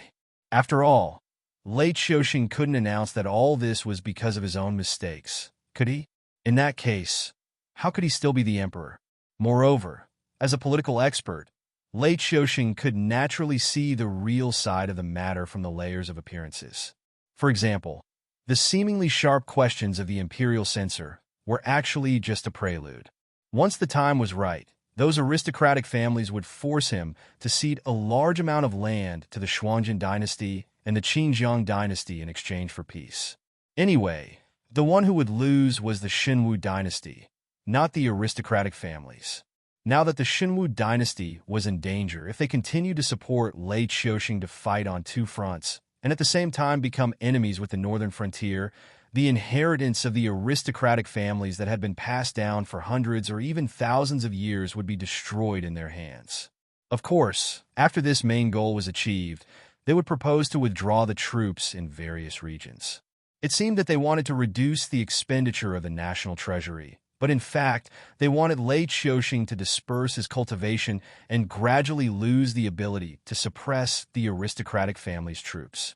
After all, Lei Chou-shing couldn't announce that all this was because of his own mistakes, could he? In that case, how could he still be the emperor? Moreover, as a political expert, Lei Chou-shing could naturally see the real side of the matter from the layers of appearances. For example, the seemingly sharp questions of the imperial censor were actually just a prelude. Once the time was right, those aristocratic families would force him to cede a large amount of land to the Shuangjian dynasty and the Qinjiang dynasty in exchange for peace. Anyway, the one who would lose was the Xinwu dynasty, not the aristocratic families. Now that the Xinwu dynasty was in danger, if they continued to support Lei Chou-shing to fight on 2 fronts, and at the same time become enemies with the northern frontier, the inheritance of the aristocratic families that had been passed down for hundreds or even thousands of years would be destroyed in their hands. Of course, after this main goal was achieved, they would propose to withdraw the troops in various regions. It seemed that they wanted to reduce the expenditure of the national treasury, but in fact, they wanted Lei Chou-shing to disperse his cultivation and gradually lose the ability to suppress the aristocratic family's troops.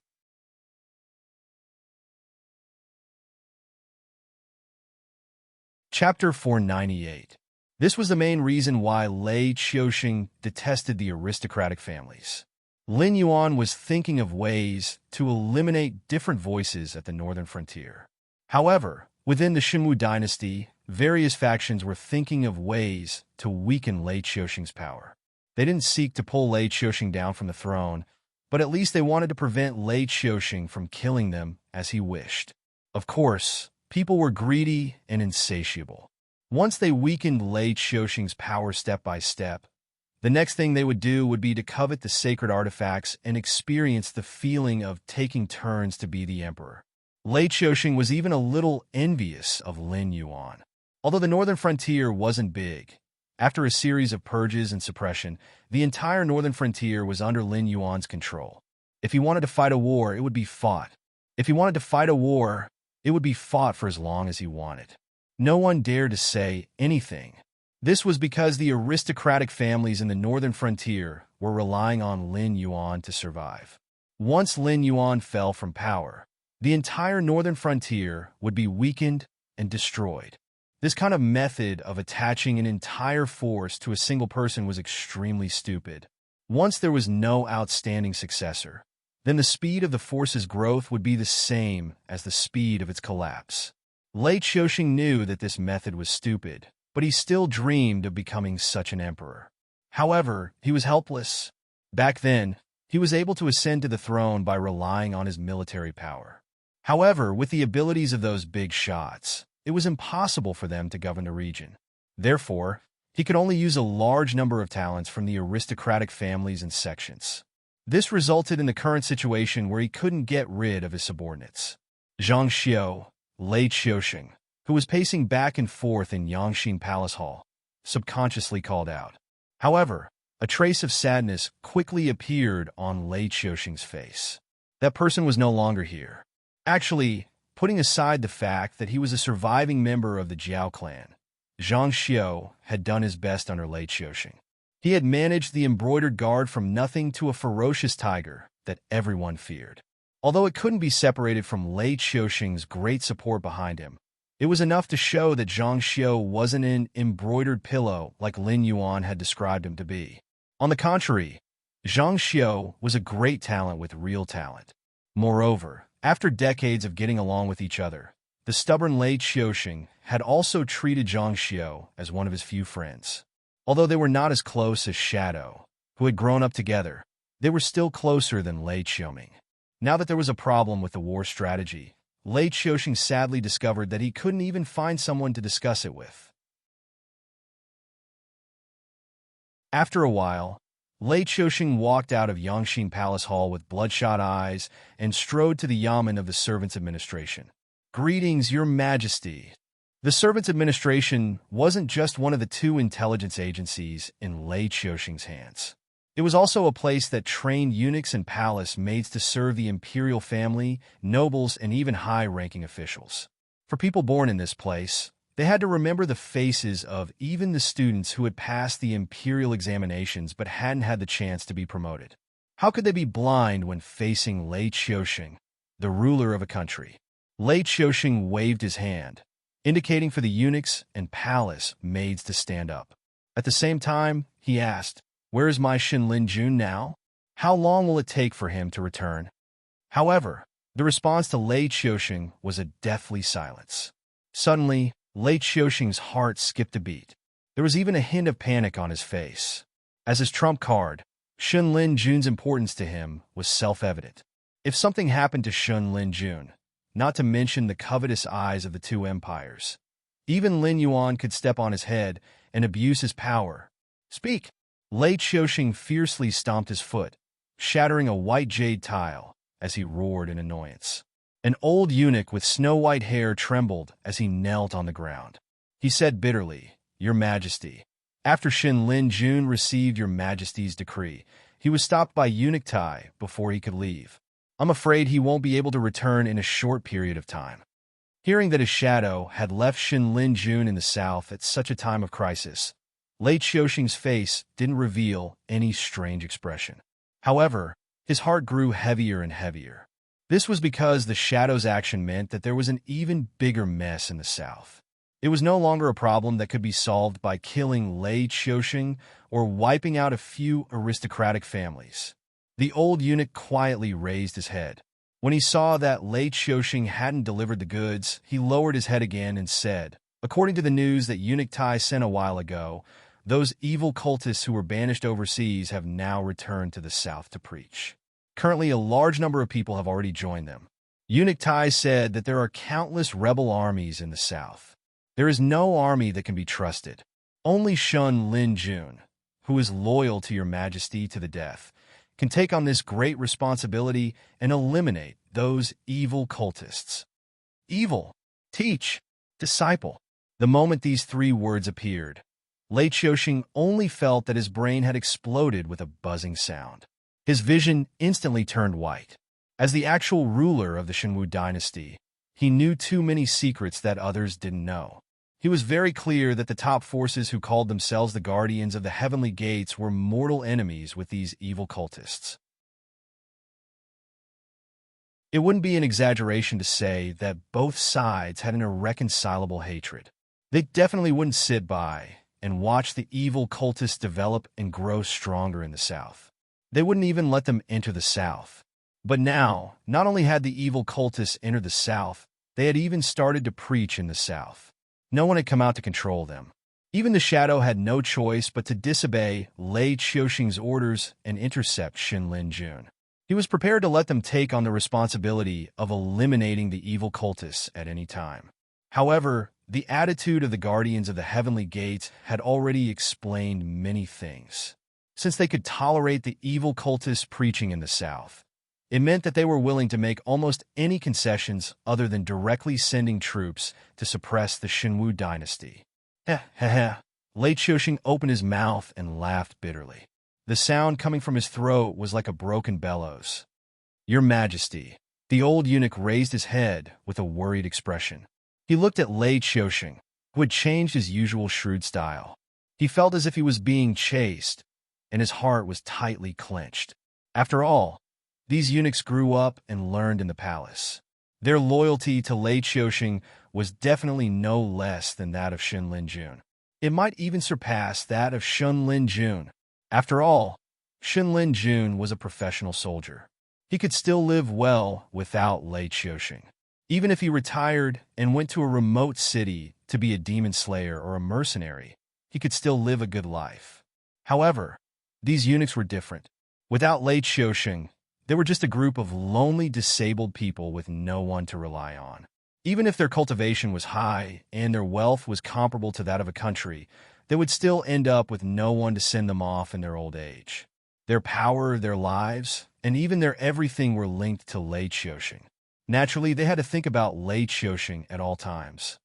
Chapter 498. This was the main reason why Lei Chou-shing detested the aristocratic families. Lin Yuan was thinking of ways to eliminate different voices at the northern frontier. However, within the Xinwu dynasty, various factions were thinking of ways to weaken Lei Chou-shing's power. They didn't seek to pull Lei Chou-shing down from the throne, but at least they wanted to prevent Lei Chou-shing from killing them as he wished. Of course, people were greedy and insatiable. Once they weakened Lei Chou-shing's power step by step, The next thing they would do would be to covet the sacred artifacts and experience the feeling of taking turns to be the emperor. Lei Qiusheng was even a little envious of Lin Yuan. Although the northern frontier wasn't big, after a series of purges and suppression, the entire northern frontier was under Lin Yuan's control. If he wanted to fight a war, it would be fought. If he wanted to fight a war, it would be fought for as long as he wanted. No one dared to say anything. This was because the aristocratic families in the northern frontier were relying on Lin Yuan to survive. Once Lin Yuan fell from power, the entire northern frontier would be weakened and destroyed. This kind of method of attaching an entire force to a single person was extremely stupid. Once there was no outstanding successor, then the speed of the force's growth would be the same as the speed of its collapse. Lei Qiusheng knew that this method was stupid, but he still dreamed of becoming such an emperor. However, he was helpless. Back then, he was able to ascend to the throne by relying on his military power. However, with the abilities of those big shots, it was impossible for them to govern the region. Therefore, he could only use a large number of talents from the aristocratic families and sections. This resulted in the current situation where he couldn't get rid of his subordinates. Zhang Xiu, Lei Qiusheng, who was pacing back and forth in Yangxing Palace Hall, subconsciously called out. However, a trace of sadness quickly appeared on Lei Qiusheng's face. That person was no longer here. Actually, putting aside the fact that he was a surviving member of the Jiao clan, Zhang Xiu had done his best under Lei Qiusheng. He had managed the embroidered guard from nothing to a ferocious tiger that everyone feared. Although it couldn't be separated from Lei Qiusheng's great support behind him, it was enough to show that Zhang Xiu wasn't an embroidered pillow like Lin Yuan had described him to be. On the contrary, Zhang Xiu was a great talent with real talent. Moreover, after decades of getting along with each other, the stubborn Lei Qiusheng had also treated Zhang Xiu as one of his few friends. Although they were not as close as Shadow, who had grown up together, they were still closer than Lei Qiusheng. Now that there was a problem with the war strategy, Lei Qiusheng sadly discovered that he couldn't even find someone to discuss it with. After a while, Lei Qiusheng walked out of Yangxing Palace Hall with bloodshot eyes and strode to the yamen of the Servants' Administration. "Greetings, Your Majesty." The Servants' Administration wasn't just one of the two intelligence agencies in Lei Qiusheng's hands. It was also a place that trained eunuchs and palace maids to serve the imperial family, nobles, and even high-ranking officials. For people born in this place, they had to remember the faces of even the students who had passed the imperial examinations but hadn't had the chance to be promoted. How could they be blind when facing Lei Qiusheng, the ruler of a country? Lei Qiusheng waved his hand, indicating for the eunuchs and palace maids to stand up. At the same time, he asked, "Where is my Lin Jun now? How long will it take for him to return?" However, the response to Lei Qiusheng was a deathly silence. Suddenly, Lei Qiusheng's heart skipped a beat. There was even a hint of panic on his face. As his trump card, Lin Jun's importance to him was self-evident. If something happened to Lin Jun, not to mention the covetous eyes of the two empires, even Lin Yuan could step on his head and abuse his power. "Speak!" Lei Qiusheng fiercely stomped his foot, shattering a white jade tile as he roared in annoyance. An old eunuch with snow-white hair trembled as he knelt on the ground. He said bitterly, "Your Majesty." After Lin Jun received Your Majesty's decree, he was stopped by Eunuch Tai before he could leave. "I'm afraid he won't be able to return in a short period of time." Hearing that his shadow had left Lin Jun in the south at such a time of crisis, Lei Qiusheng's face didn't reveal any strange expression. However, his heart grew heavier and heavier. This was because the shadow's action meant that there was an even bigger mess in the south. It was no longer a problem that could be solved by killing Lei Qiusheng or wiping out a few aristocratic families. The old eunuch quietly raised his head. When he saw that Lei Qiusheng hadn't delivered the goods, he lowered his head again and said, "According to the news that Eunuch Tai sent a while ago, those evil cultists who were banished overseas have now returned to the south to preach. Currently, a large number of people have already joined them." Eunuch Tai said that there are countless rebel armies in the south. There is no army that can be trusted. Only Lin Jun, who is loyal to your majesty to the death, can take on this great responsibility and eliminate those evil cultists. Evil, teach, disciple. The moment these three words appeared, Lei Qiuxing only felt that his brain had exploded with a buzzing sound. His vision instantly turned white. As the actual ruler of the Shenwu dynasty, he knew too many secrets that others didn't know. He was very clear that the top forces who called themselves the Guardians of the Heavenly Gates were mortal enemies with these evil cultists. It wouldn't be an exaggeration to say that both sides had an irreconcilable hatred. They definitely wouldn't sit by and watch the evil cultists develop and grow stronger in the south. They wouldn't even let them enter the south. But now, not only had the evil cultists entered the south, they had even started to preach in the south. No one had come out to control them. Even the Shadow had no choice but to disobey Lei Qiuxing's orders and intercept Xinlin Jun. He was prepared to let them take on the responsibility of eliminating the evil cultists at any time. However, the attitude of the Guardians of the Heavenly Gates had already explained many things. Since they could tolerate the evil cultists preaching in the south, it meant that they were willing to make almost any concessions other than directly sending troops to suppress the Shenwu dynasty. Heh. Lei Qiuxing opened his mouth and laughed bitterly. The sound coming from his throat was like a broken bellows. Your Majesty. The old eunuch raised his head with a worried expression. He looked at Lei Qiuxing, who had changed his usual shrewd style. He felt as if he was being chased, and his heart was tightly clenched. After all, these eunuchs grew up and learned in the palace. Their loyalty to Lei Qiuxing was definitely no less than that of Xinlin Jun. It might even surpass that of Xinlin Jun. After all, Xinlin Jun was a professional soldier. He could still live well without Lei Qiuxing. Even if he retired and went to a remote city to be a demon slayer or a mercenary, he could still live a good life. However, these eunuchs were different. Without Lei Qiuxing, they were just a group of lonely, disabled people with no one to rely on. Even if their cultivation was high and their wealth was comparable to that of a country, they would still end up with no one to send them off in their old age. Their power, their lives, and even their everything were linked to Lei Qiuxing. Naturally, they had to think about Lei Qiuxing at all times.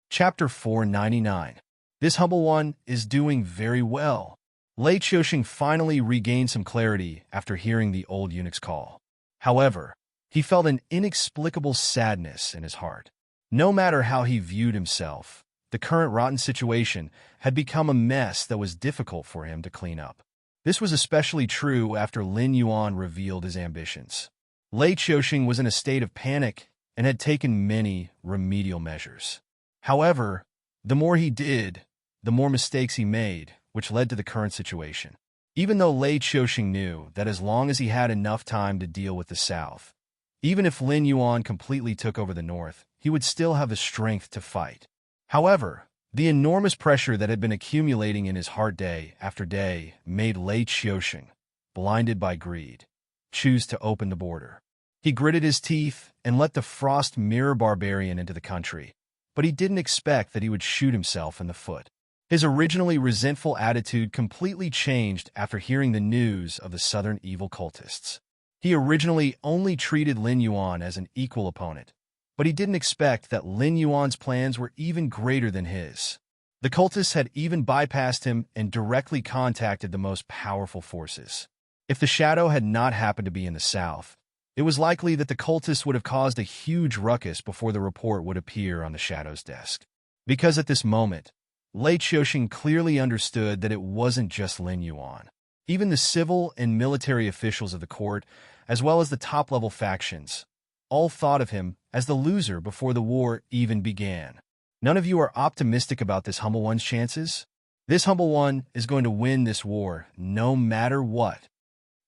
Chapter 499. This humble one is doing very well. Lei Qiuxing finally regained some clarity after hearing the old eunuch's call. However, he felt an inexplicable sadness in his heart. No matter how he viewed himself, the current rotten situation had become a mess that was difficult for him to clean up. This was especially true after Lin Yuan revealed his ambitions. Lei Qiuxing was in a state of panic and had taken many remedial measures. However, the more he did, the more mistakes he made, which led to the current situation. Even though Lei Qiuxing knew that as long as he had enough time to deal with the south, even if Lin Yuan completely took over the north, he would still have the strength to fight. However, the enormous pressure that had been accumulating in his heart day after day made Lei Qiuxing, blinded by greed, choose to open the border. He gritted his teeth and let the Frost Mirror Barbarian into the country, but he didn't expect that he would shoot himself in the foot. His originally resentful attitude completely changed after hearing the news of the southern evil cultists. He originally only treated Lin Yuan as an equal opponent, but he didn't expect that Lin Yuan's plans were even greater than his. The cultists had even bypassed him and directly contacted the most powerful forces. If the Shadow had not happened to be in the south, it was likely that the cultists would have caused a huge ruckus before the report would appear on the Shadow's desk. Because at this moment, Lei Qiuxing clearly understood that it wasn't just Lin Yuan. Even the civil and military officials of the court, as well as the top-level factions, all thought of him as the loser before the war even began. None of you are optimistic about this humble one's chances? This humble one is going to win this war, no matter what.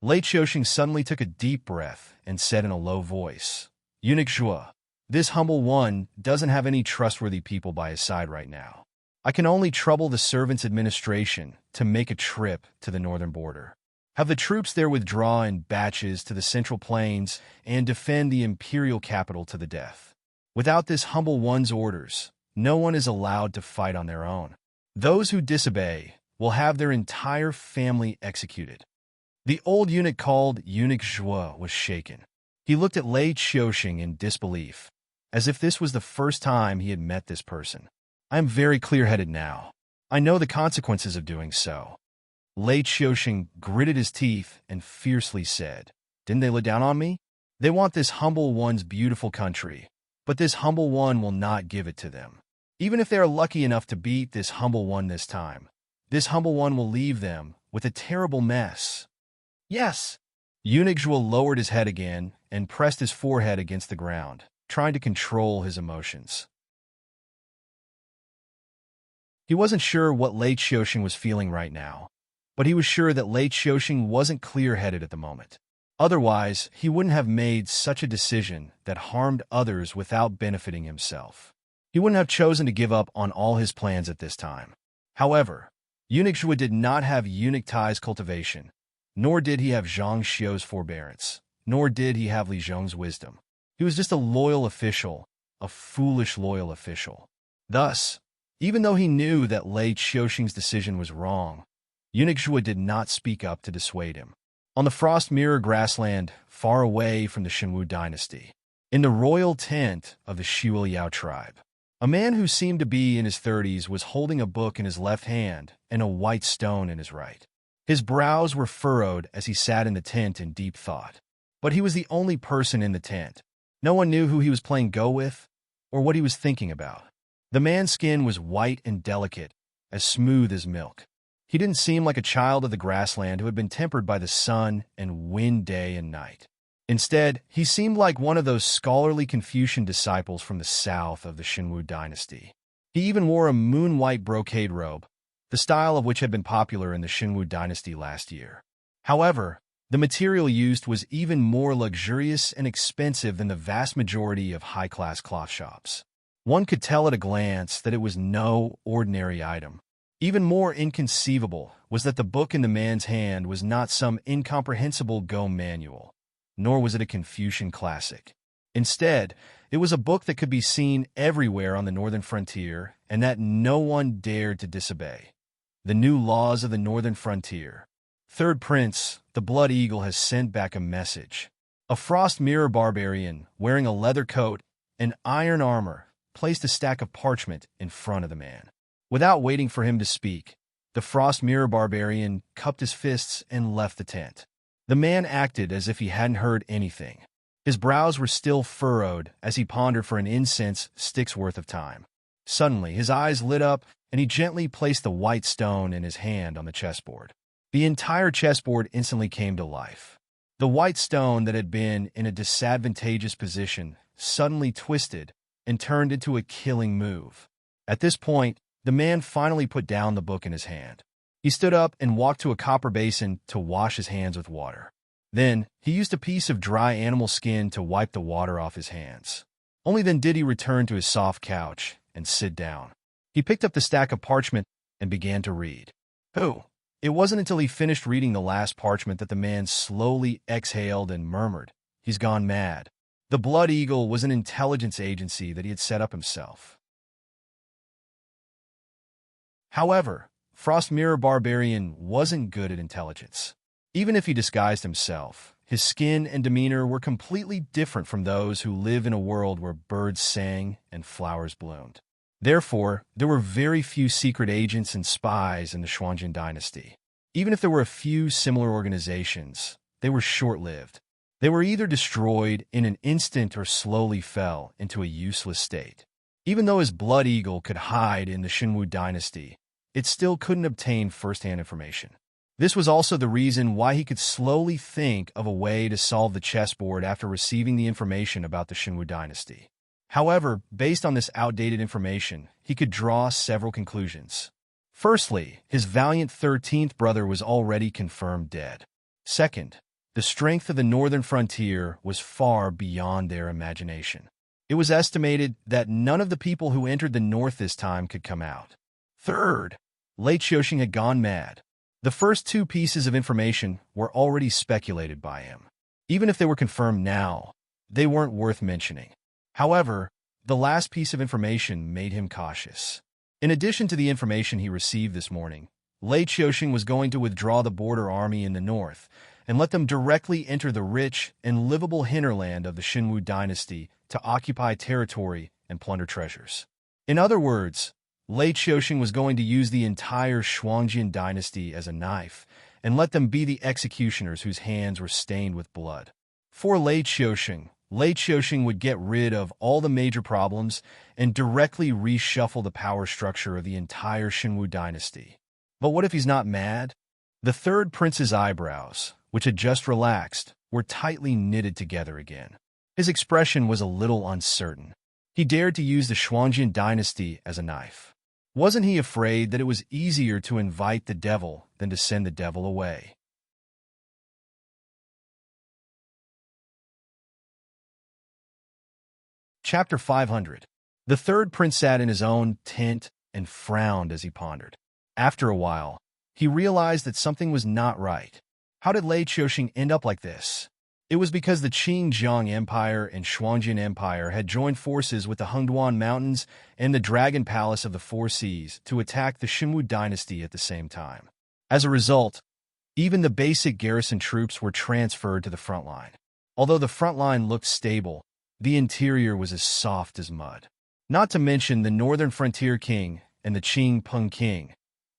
Lei Qiuxing suddenly took a deep breath and said in a low voice, Eunuch Zhuo, this humble one doesn't have any trustworthy people by his side right now. I can only trouble the servants' administration to make a trip to the northern border. Have the troops there withdraw in batches to the central plains and defend the imperial capital to the death. Without this humble one's orders, no one is allowed to fight on their own. Those who disobey will have their entire family executed. The old eunuch called Eunuch Zhuo was shaken. He looked at Lei Qiuxing in disbelief, as if this was the first time he had met this person. I am very clear-headed now. I know the consequences of doing so. Lei Qiuxing gritted his teeth and fiercely said, "Didn't they look down on me? They want this humble one's beautiful country, but this humble one will not give it to them. Even if they are lucky enough to beat this humble one this time, this humble one will leave them with a terrible mess." Yes. Eunuch Zhuo lowered his head again and pressed his forehead against the ground, trying to control his emotions. He wasn't sure what Lei Qiuxing was feeling right now, but he was sure that Lei Qiuxing wasn't clear-headed at the moment. Otherwise, he wouldn't have made such a decision that harmed others without benefiting himself. He wouldn't have chosen to give up on all his plans at this time. However, Eunuch Zhuo did not have eunuch Tai's cultivation, nor did he have Zhang Xiu's forbearance, nor did he have Li Zhong's wisdom. He was just a loyal official, a foolish loyal official. Thus, even though he knew that Lei Qiuxing's decision was wrong, Eunuch Zhuo did not speak up to dissuade him. On the Frost Mirror grassland, far away from the Xinwu dynasty, in the royal tent of the Xiuliao tribe, a man who seemed to be in his 30s was holding a book in his left hand and a white stone in his right. His brows were furrowed as he sat in the tent in deep thought. But he was the only person in the tent. No one knew who he was playing Go with or what he was thinking about. The man's skin was white and delicate, as smooth as milk. He didn't seem like a child of the grassland who had been tempered by the sun and wind day and night. Instead, he seemed like one of those scholarly Confucian disciples from the south of the Xinwu dynasty. He even wore a moon-white brocade robe, the style of which had been popular in the Xinwu dynasty last year. However, the material used was even more luxurious and expensive than the vast majority of high-class cloth shops. One could tell at a glance that it was no ordinary item. Even more inconceivable was that the book in the man's hand was not some incomprehensible Go manual, nor was it a Confucian classic. Instead, it was a book that could be seen everywhere on the northern frontier and that no one dared to disobey. The new laws of the northern frontier. Third Prince, the Blood Eagle, has sent back a message. A Frost Mirror barbarian, wearing a leather coat and iron armor, placed a stack of parchment in front of the man. Without waiting for him to speak, the Frost Mirror barbarian cupped his fists and left the tent. The man acted as if he hadn't heard anything. His brows were still furrowed as he pondered for an incense stick's worth of time. Suddenly, his eyes lit up, and he gently placed the white stone in his hand on the chessboard. The entire chessboard instantly came to life. The white stone that had been in a disadvantageous position suddenly twisted and turned into a killing move. At this point, the man finally put down the book in his hand. He stood up and walked to a copper basin to wash his hands with water. Then, he used a piece of dry animal skin to wipe the water off his hands. Only then did he return to his soft couch and sit down. He picked up the stack of parchment and began to read. It wasn't until he finished reading the last parchment that the man slowly exhaled and murmured, "He's gone mad." The Blood Eagle was an intelligence agency that he had set up himself. However, Frost Mirror Barbarian wasn't good at intelligence. Even if he disguised himself, his skin and demeanor were completely different from those who live in a world where birds sang and flowers bloomed. Therefore, there were very few secret agents and spies in the Xuanjin dynasty. Even if there were a few similar organizations, they were short-lived. They were either destroyed in an instant or slowly fell into a useless state. Even though his Blood Eagle could hide in the Xinwu dynasty, it still couldn't obtain first-hand information. This was also the reason why he could slowly think of a way to solve the chessboard after receiving the information about the Xinwu dynasty. However, based on this outdated information, he could draw several conclusions. Firstly, his valiant 13th brother was already confirmed dead. Second, the strength of the northern frontier was far beyond their imagination. It was estimated that none of the people who entered the north this time could come out. Third, Lei Qiuxing had gone mad. The first two pieces of information were already speculated by him. Even if they were confirmed now, they weren't worth mentioning. However, the last piece of information made him cautious. In addition to the information he received this morning, Lei Qiuxing was going to withdraw the border army in the north and let them directly enter the rich and livable hinterland of the Xinwu dynasty to occupy territory and plunder treasures. In other words, Lei Qiuxing was going to use the entire Shuangjian dynasty as a knife and let them be the executioners whose hands were stained with blood. For Lei Qiuxing would get rid of all the major problems and directly reshuffle the power structure of the entire Xinwu dynasty. But what if he's not mad? The third prince's eyebrows, which had just relaxed, were tightly knitted together again. His expression was a little uncertain. He dared to use the Shuangjian dynasty as a knife. Wasn't he afraid that it was easier to invite the devil than to send the devil away? Chapter 500. The third prince sat in his own tent and frowned as he pondered. After a while, he realized that something was not right. How did Lei Qiuxing end up like this? It was because the Qing-Jiang Empire and Shuangjian Empire had joined forces with the Hengduan Mountains and the Dragon Palace of the Four Seas to attack the Xinwu dynasty at the same time. As a result, even the basic garrison troops were transferred to the front line. Although the front line looked stable, the interior was as soft as mud. Not to mention the Northern Frontier King and the Qing Peng King.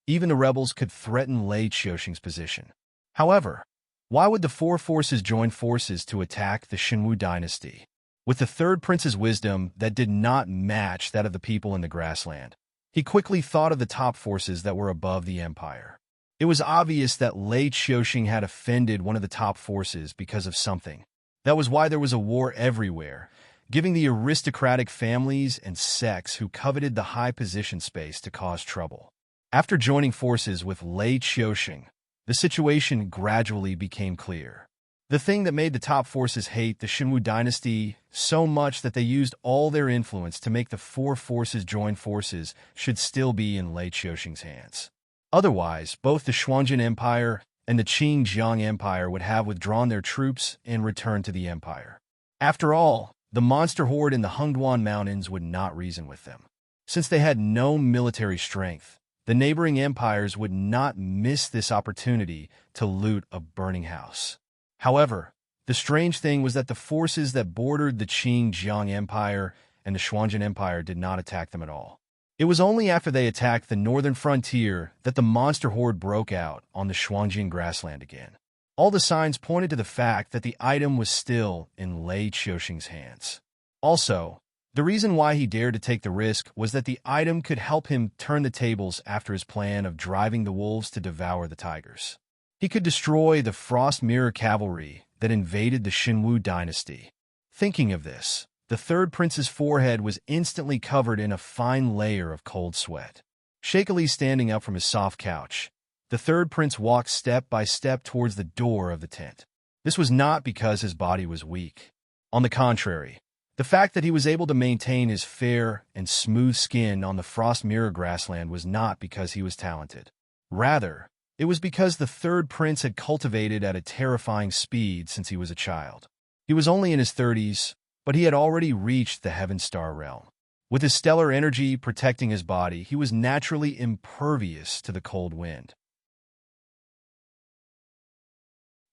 Even the rebels could threaten Lei Qiuxing's position. However, why would the four forces join forces to attack the Xinwu dynasty? With the third prince's wisdom that did not match that of the people in the grassland, he quickly thought of the top forces that were above the empire. It was obvious that Lei Qiuxing had offended one of the top forces because of something. That was why there was a war everywhere, giving the aristocratic families and sects who coveted the high position space to cause trouble. After joining forces with Lei Qiuxing, the situation gradually became clear. The thing that made the top forces hate the Xinwu dynasty so much that they used all their influence to make the four forces join forces should still be in Lei Qiuxing's hands. Otherwise, both the Shuangjian Empire and the Qing-Jiang Empire would have withdrawn their troops and returned to the empire. After all, the monster horde in the Hengduan Mountains would not reason with them. Since they had no military strength, the neighboring empires would not miss this opportunity to loot a burning house. However, the strange thing was that the forces that bordered the Qing-Jiang Empire and the Shuangjian Empire did not attack them at all. It was only after they attacked the northern frontier that the monster horde broke out on the Shuangjian grassland again. All the signs pointed to the fact that the item was still in Lei Qiuxing's hands. Also, the reason why he dared to take the risk was that the item could help him turn the tables after his plan of driving the wolves to devour the tigers. He could destroy the Frost Mirror cavalry that invaded the Xinwu dynasty. Thinking of this, the third prince's forehead was instantly covered in a fine layer of cold sweat. Shakily standing up from his soft couch, the third prince walked step by step towards the door of the tent. This was not because his body was weak. On the contrary, the fact that he was able to maintain his fair and smooth skin on the Frost Mirror grassland was not because he was talented. Rather, it was because the third prince had cultivated at a terrifying speed since he was a child. He was only in his 30s, but he had already reached the Heaven Star realm. With his stellar energy protecting his body, he was naturally impervious to the cold wind.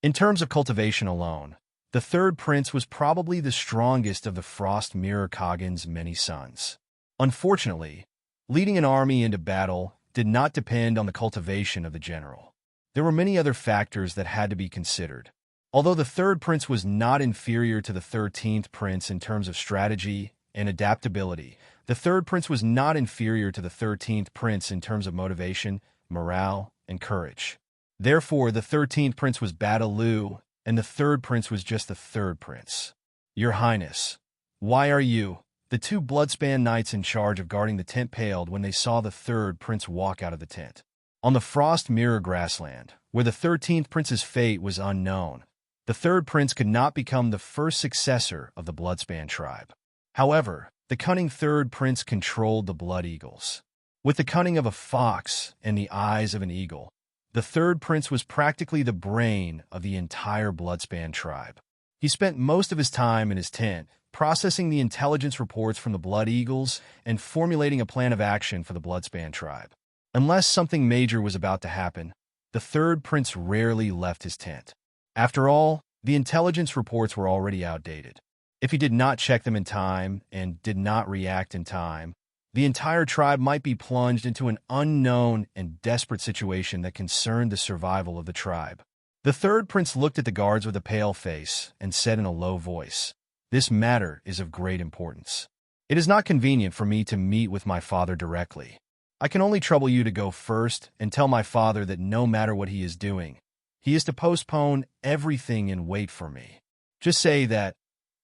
In terms of cultivation alone, the third prince was probably the strongest of the Frost Mirror Khagan's many sons. Unfortunately, leading an army into battle did not depend on the cultivation of the general. There were many other factors that had to be considered. Although the third prince was not inferior to the 13th prince in terms of strategy and adaptability, the third prince was not inferior to the 13th prince in terms of motivation, morale, and courage. Therefore, the 13th prince was Badalu, and the third prince was just the third prince. Your Highness, why are you? The two Bloodspan knights in charge of guarding the tent paled when they saw the third prince walk out of the tent. On the Frost Mirror grassland, where the 13th prince's fate was unknown, the third prince could not become the first successor of the Bloodspan tribe. However, the cunning third prince controlled the Blood Eagles. With the cunning of a fox and the eyes of an eagle, the third prince was practically the brain of the entire Bloodspan tribe. He spent most of his time in his tent, processing the intelligence reports from the Blood Eagles and formulating a plan of action for the Bloodspan tribe. Unless something major was about to happen, the third prince rarely left his tent. After all, the intelligence reports were already outdated. If he did not check them in time and did not react in time, the entire tribe might be plunged into an unknown and desperate situation that concerned the survival of the tribe. The third prince looked at the guards with a pale face and said in a low voice, "This matter is of great importance. It is not convenient for me to meet with my father directly. I can only trouble you to go first and tell my father that no matter what he is doing, he is to postpone everything and wait for me. Just say that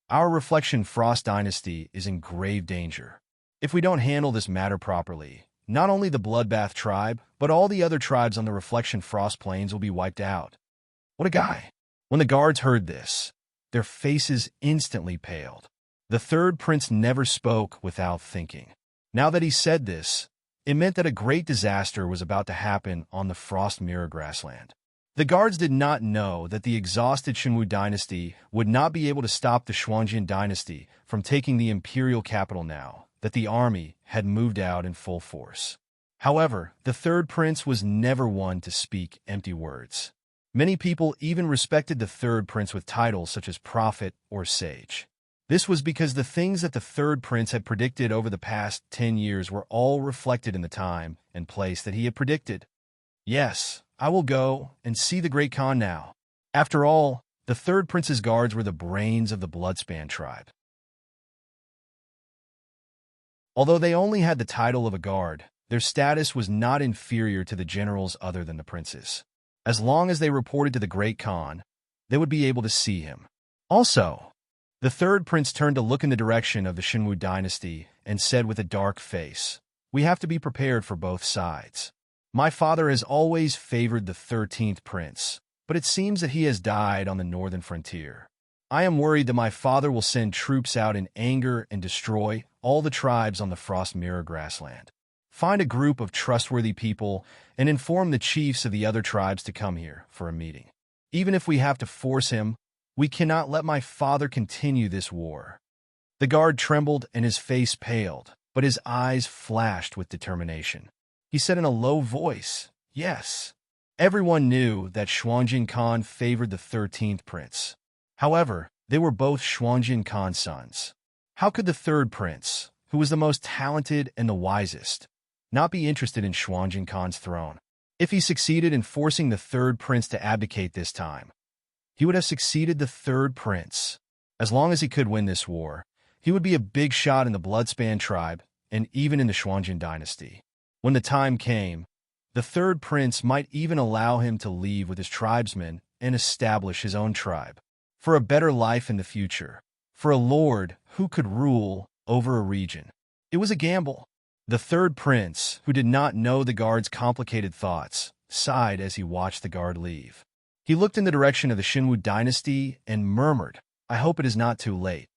our Reflection Frost dynasty is in grave danger. If we don't handle this matter properly, not only the Bloodbath tribe, but all the other tribes on the Reflection Frost plains will be wiped out." What a guy! When the guards heard this, their faces instantly paled. The third prince never spoke without thinking. Now that he said this, it meant that a great disaster was about to happen on the Frost Mirror grassland. The guards did not know that the exhausted Shenwu dynasty would not be able to stop the Xuanjian dynasty from taking the imperial capital now that the army had moved out in full force. However, the third prince was never one to speak empty words. Many people even respected the third prince with titles such as prophet or sage. This was because the things that the third prince had predicted over the past 10 years were all reflected in the time and place that he had predicted. Yes, I will go and see the Great Khan now. After all, the third prince's guards were the brains of the Bloodspan tribe. Although they only had the title of a guard, their status was not inferior to the generals other than the princes. As long as they reported to the Great Khan, they would be able to see him. Also, the third prince turned to look in the direction of the Shenwu dynasty and said with a dark face, "We have to be prepared for both sides. My father has always favored the 13th prince, but it seems that he has died on the northern frontier. I am worried that my father will send troops out in anger and destroy all the tribes on the Frost Mirror grassland. Find a group of trustworthy people and inform the chiefs of the other tribes to come here for a meeting. Even if we have to force him, we cannot let my father continue this war." The guard trembled and his face paled, but his eyes flashed with determination. He said in a low voice, "Yes." Everyone knew that Xuanjian Khan favored the 13th prince. However, they were both Xuanjian Khan's sons. How could the third prince, who was the most talented and the wisest, not be interested in Xuanjian Khan's throne? If he succeeded in forcing the third prince to abdicate this time, he would have succeeded the third prince. As long as he could win this war, he would be a big shot in the Bloodspan tribe and even in the Xuanjian dynasty. When the time came, the third prince might even allow him to leave with his tribesmen and establish his own tribe. For a better life in the future. For a lord who could rule over a region. It was a gamble. The third prince, who did not know the guard's complicated thoughts, sighed as he watched the guard leave. He looked in the direction of the Shenwu dynasty and murmured, "I hope it is not too late."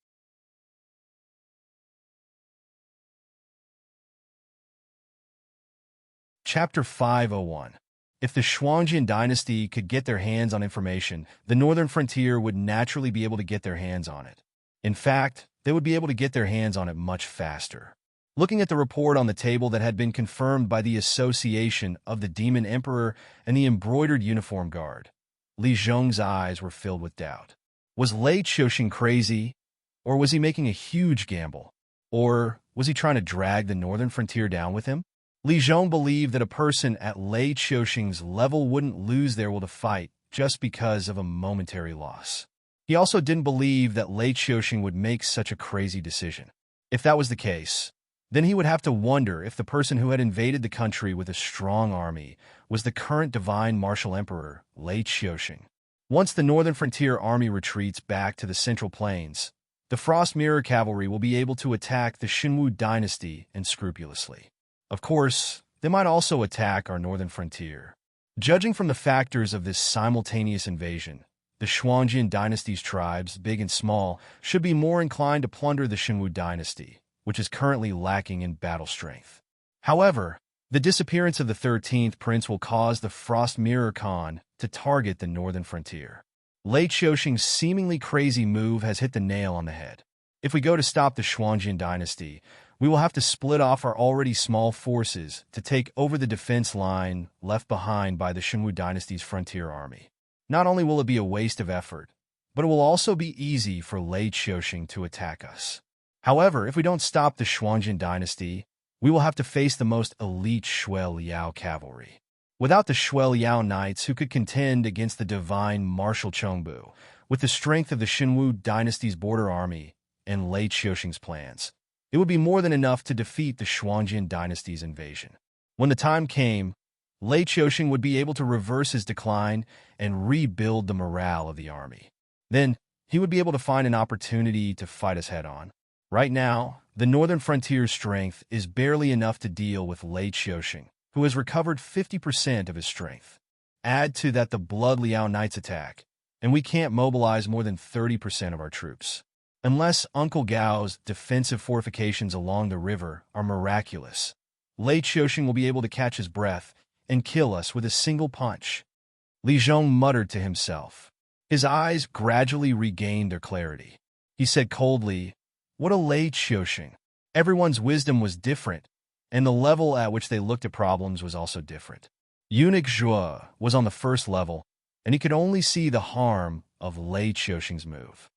Chapter 501. If the Xuanjian dynasty could get their hands on information, the northern frontier would naturally be able to get their hands on it. In fact, they would be able to get their hands on it much faster. Looking at the report on the table that had been confirmed by the Association of the Demon Emperor and the Embroidered Uniform Guard, Li Zhong's eyes were filled with doubt. Was Lei Qiuxing crazy? Or was he making a huge gamble? Or was he trying to drag the northern frontier down with him? Li Zhong believed that a person at Lei Qiuxing's level wouldn't lose their will to fight just because of a momentary loss. He also didn't believe that Lei Qiuxing would make such a crazy decision. If that was the case, then he would have to wonder if the person who had invaded the country with a strong army was the current divine martial emperor, Lei Qiuxing. Once the northern frontier army retreats back to the central plains, the Frost Mirror cavalry will be able to attack the Shenwu dynasty unscrupulously. Of course, they might also attack our northern frontier. Judging from the factors of this simultaneous invasion, the Xuanjian dynasty's tribes, big and small, should be more inclined to plunder the Shenwu dynasty, which is currently lacking in battle strength. However, the disappearance of the 13th prince will cause the Frost Mirror Khan to target the northern frontier. Lei Qiuxing's seemingly crazy move has hit the nail on the head. If we go to stop the Xuanjian dynasty, we will have to split off our already small forces to take over the defense line left behind by the Shenwu dynasty's frontier army. Not only will it be a waste of effort, but it will also be easy for Lei Qiuxing to attack us. However, if we don't stop the Xuanjian dynasty, we will have to face the most elite Shui Liao cavalry. Without the Shui Liao knights who could contend against the divine Marshal Chengbu, with the strength of the Shenwu dynasty's border army and Lei Qiuxing's plans, it would be more than enough to defeat the Xuanjian dynasty's invasion. When the time came, Lei Qiuxing would be able to reverse his decline and rebuild the morale of the army. Then, he would be able to find an opportunity to fight us head-on. Right now, the northern frontier's strength is barely enough to deal with Lei Qiuxing, who has recovered 50% of his strength. Add to that the Blood Liao Knights attack, and we can't mobilize more than 30% of our troops. Unless Uncle Gao's defensive fortifications along the river are miraculous, Lei Qiuxing will be able to catch his breath and kill us with a single punch. Li Zhong muttered to himself. His eyes gradually regained their clarity. He said coldly, "What a Lei Qiuxing." Everyone's wisdom was different, and the level at which they looked at problems was also different. Eunuch Zhuo was on the first level, and he could only see the harm of Lei Qiuxing's move.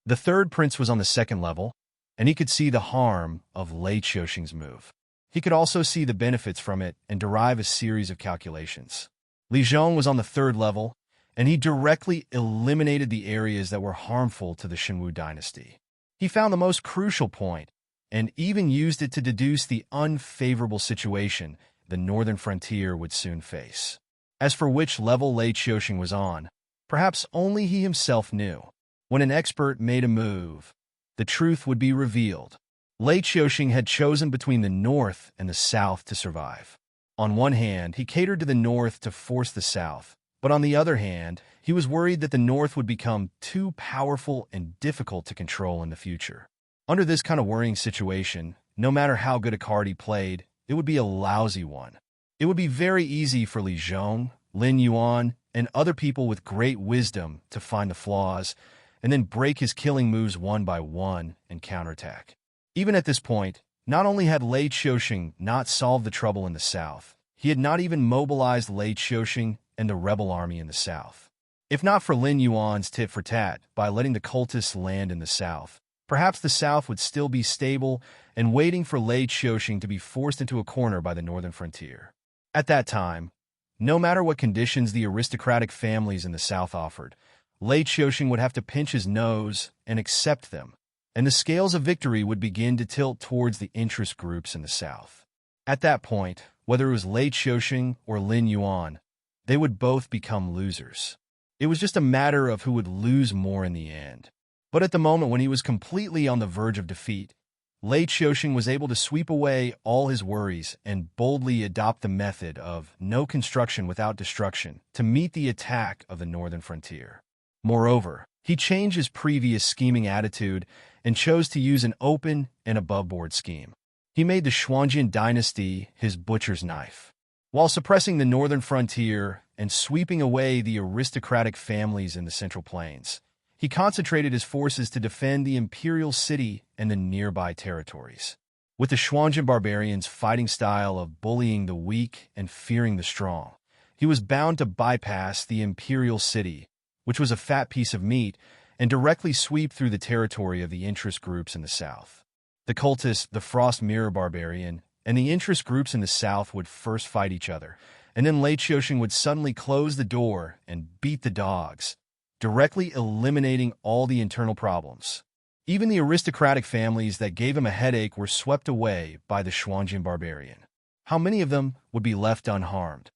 The third prince was on the second level, and he could see the harm of Lei Qiuxing's move. He could also see the benefits from it and derive a series of calculations. Li Zhong was on the third level, and he directly eliminated the areas that were harmful to the Shenwu dynasty. He found the most crucial point, and even used it to deduce the unfavorable situation the northern frontier would soon face. As for which level Lei Qiuxing was on, perhaps only he himself knew. When an expert made a move, the truth would be revealed. Lei Qiuxing had chosen between the north and the south to survive. On one hand, he catered to the north to force the south, but on the other hand, he was worried that the north would become too powerful and difficult to control in the future. Under this kind of worrying situation, no matter how good a card he played, it would be a lousy one. It would be very easy for Li Zhong, Lin Yuan, and other people with great wisdom to find the flaws, and then break his killing moves one by one and counterattack. Even at this point, not only had Lei Qiuxing not solved the trouble in the south, he had not even mobilized Lei Qiuxing and the rebel army in the south. If not for Lin Yuan's tit-for-tat by letting the cultists land in the south, perhaps the south would still be stable and waiting for Lei Qiuxing to be forced into a corner by the northern frontier. At that time, no matter what conditions the aristocratic families in the south offered, Lei Qiuxing would have to pinch his nose and accept them, and the scales of victory would begin to tilt towards the interest groups in the south. At that point, whether it was Lei Qiuxing or Lin Yuan, they would both become losers. It was just a matter of who would lose more in the end. But at the moment when he was completely on the verge of defeat, Lei Qiuxing was able to sweep away all his worries and boldly adopt the method of no construction without destruction to meet the attack of the northern frontier. Moreover, he changed his previous scheming attitude and chose to use an open and above-board scheme. He made the Xuanjian dynasty his butcher's knife. While suppressing the northern frontier and sweeping away the aristocratic families in the Central Plains, he concentrated his forces to defend the imperial city and the nearby territories. With the Xuanjian barbarians' fighting style of bullying the weak and fearing the strong, he was bound to bypass the imperial city, which was a fat piece of meat, and directly sweep through the territory of the interest groups in the south. The cultists, the Frost Mirror Barbarian, and the interest groups in the south would first fight each other, and then Lei Qiuxing would suddenly close the door and beat the dogs, directly eliminating all the internal problems. Even the aristocratic families that gave him a headache were swept away by the Xuanjian barbarian. How many of them would be left unharmed?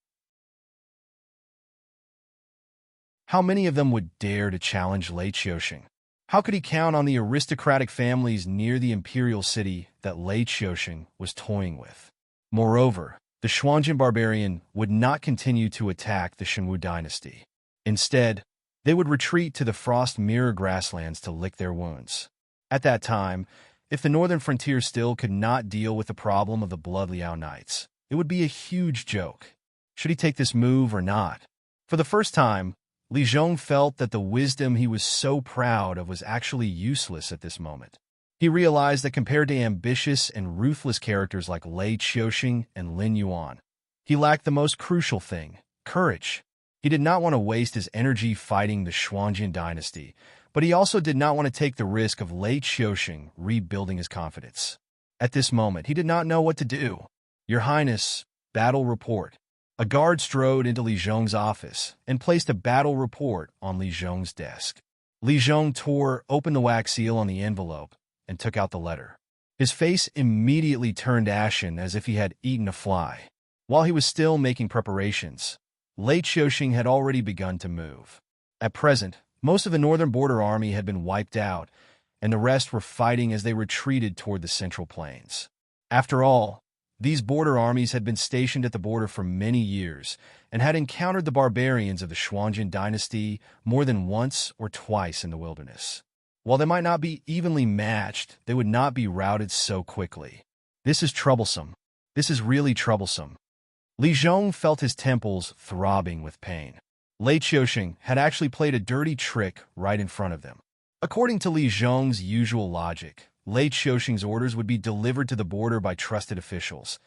How many of them would dare to challenge Lei Qiuxing? How could he count on the aristocratic families near the imperial city that Lei Qiuxing was toying with? Moreover, the Xuanjian barbarian would not continue to attack the Shenwu dynasty. Instead, they would retreat to the Frost Mirror grasslands to lick their wounds. At that time, if the northern frontier still could not deal with the problem of the Blood Liao Knights, it would be a huge joke. Should he take this move or not? For the first time, Li Zhong felt that the wisdom he was so proud of was actually useless at this moment. He realized that compared to ambitious and ruthless characters like Lei Qiuxing and Lin Yuan, he lacked the most crucial thing, courage. He did not want to waste his energy fighting the Xuanjin dynasty, but he also did not want to take the risk of Lei Qiuxing rebuilding his confidence. At this moment, he did not know what to do. "Your Highness, battle report." A guard strode into Li Zhong's office and placed a battle report on Li Zhong's desk. Li Zhong tore open the wax seal on the envelope and took out the letter. His face immediately turned ashen as if he had eaten a fly. While he was still making preparations, Lei Qiuxing had already begun to move. At present, most of the northern border army had been wiped out, and the rest were fighting as they retreated toward the central plains. After all, these border armies had been stationed at the border for many years and had encountered the barbarians of the Xuanjin dynasty more than once or twice in the wilderness. While they might not be evenly matched, they would not be routed so quickly. This is troublesome. This is really troublesome. Li Zhong felt his temples throbbing with pain. Lei Qiuxing had actually played a dirty trick right in front of them. According to Li Zhong's usual logic, Lei Qiuxing's orders would be delivered to the border by trusted officials,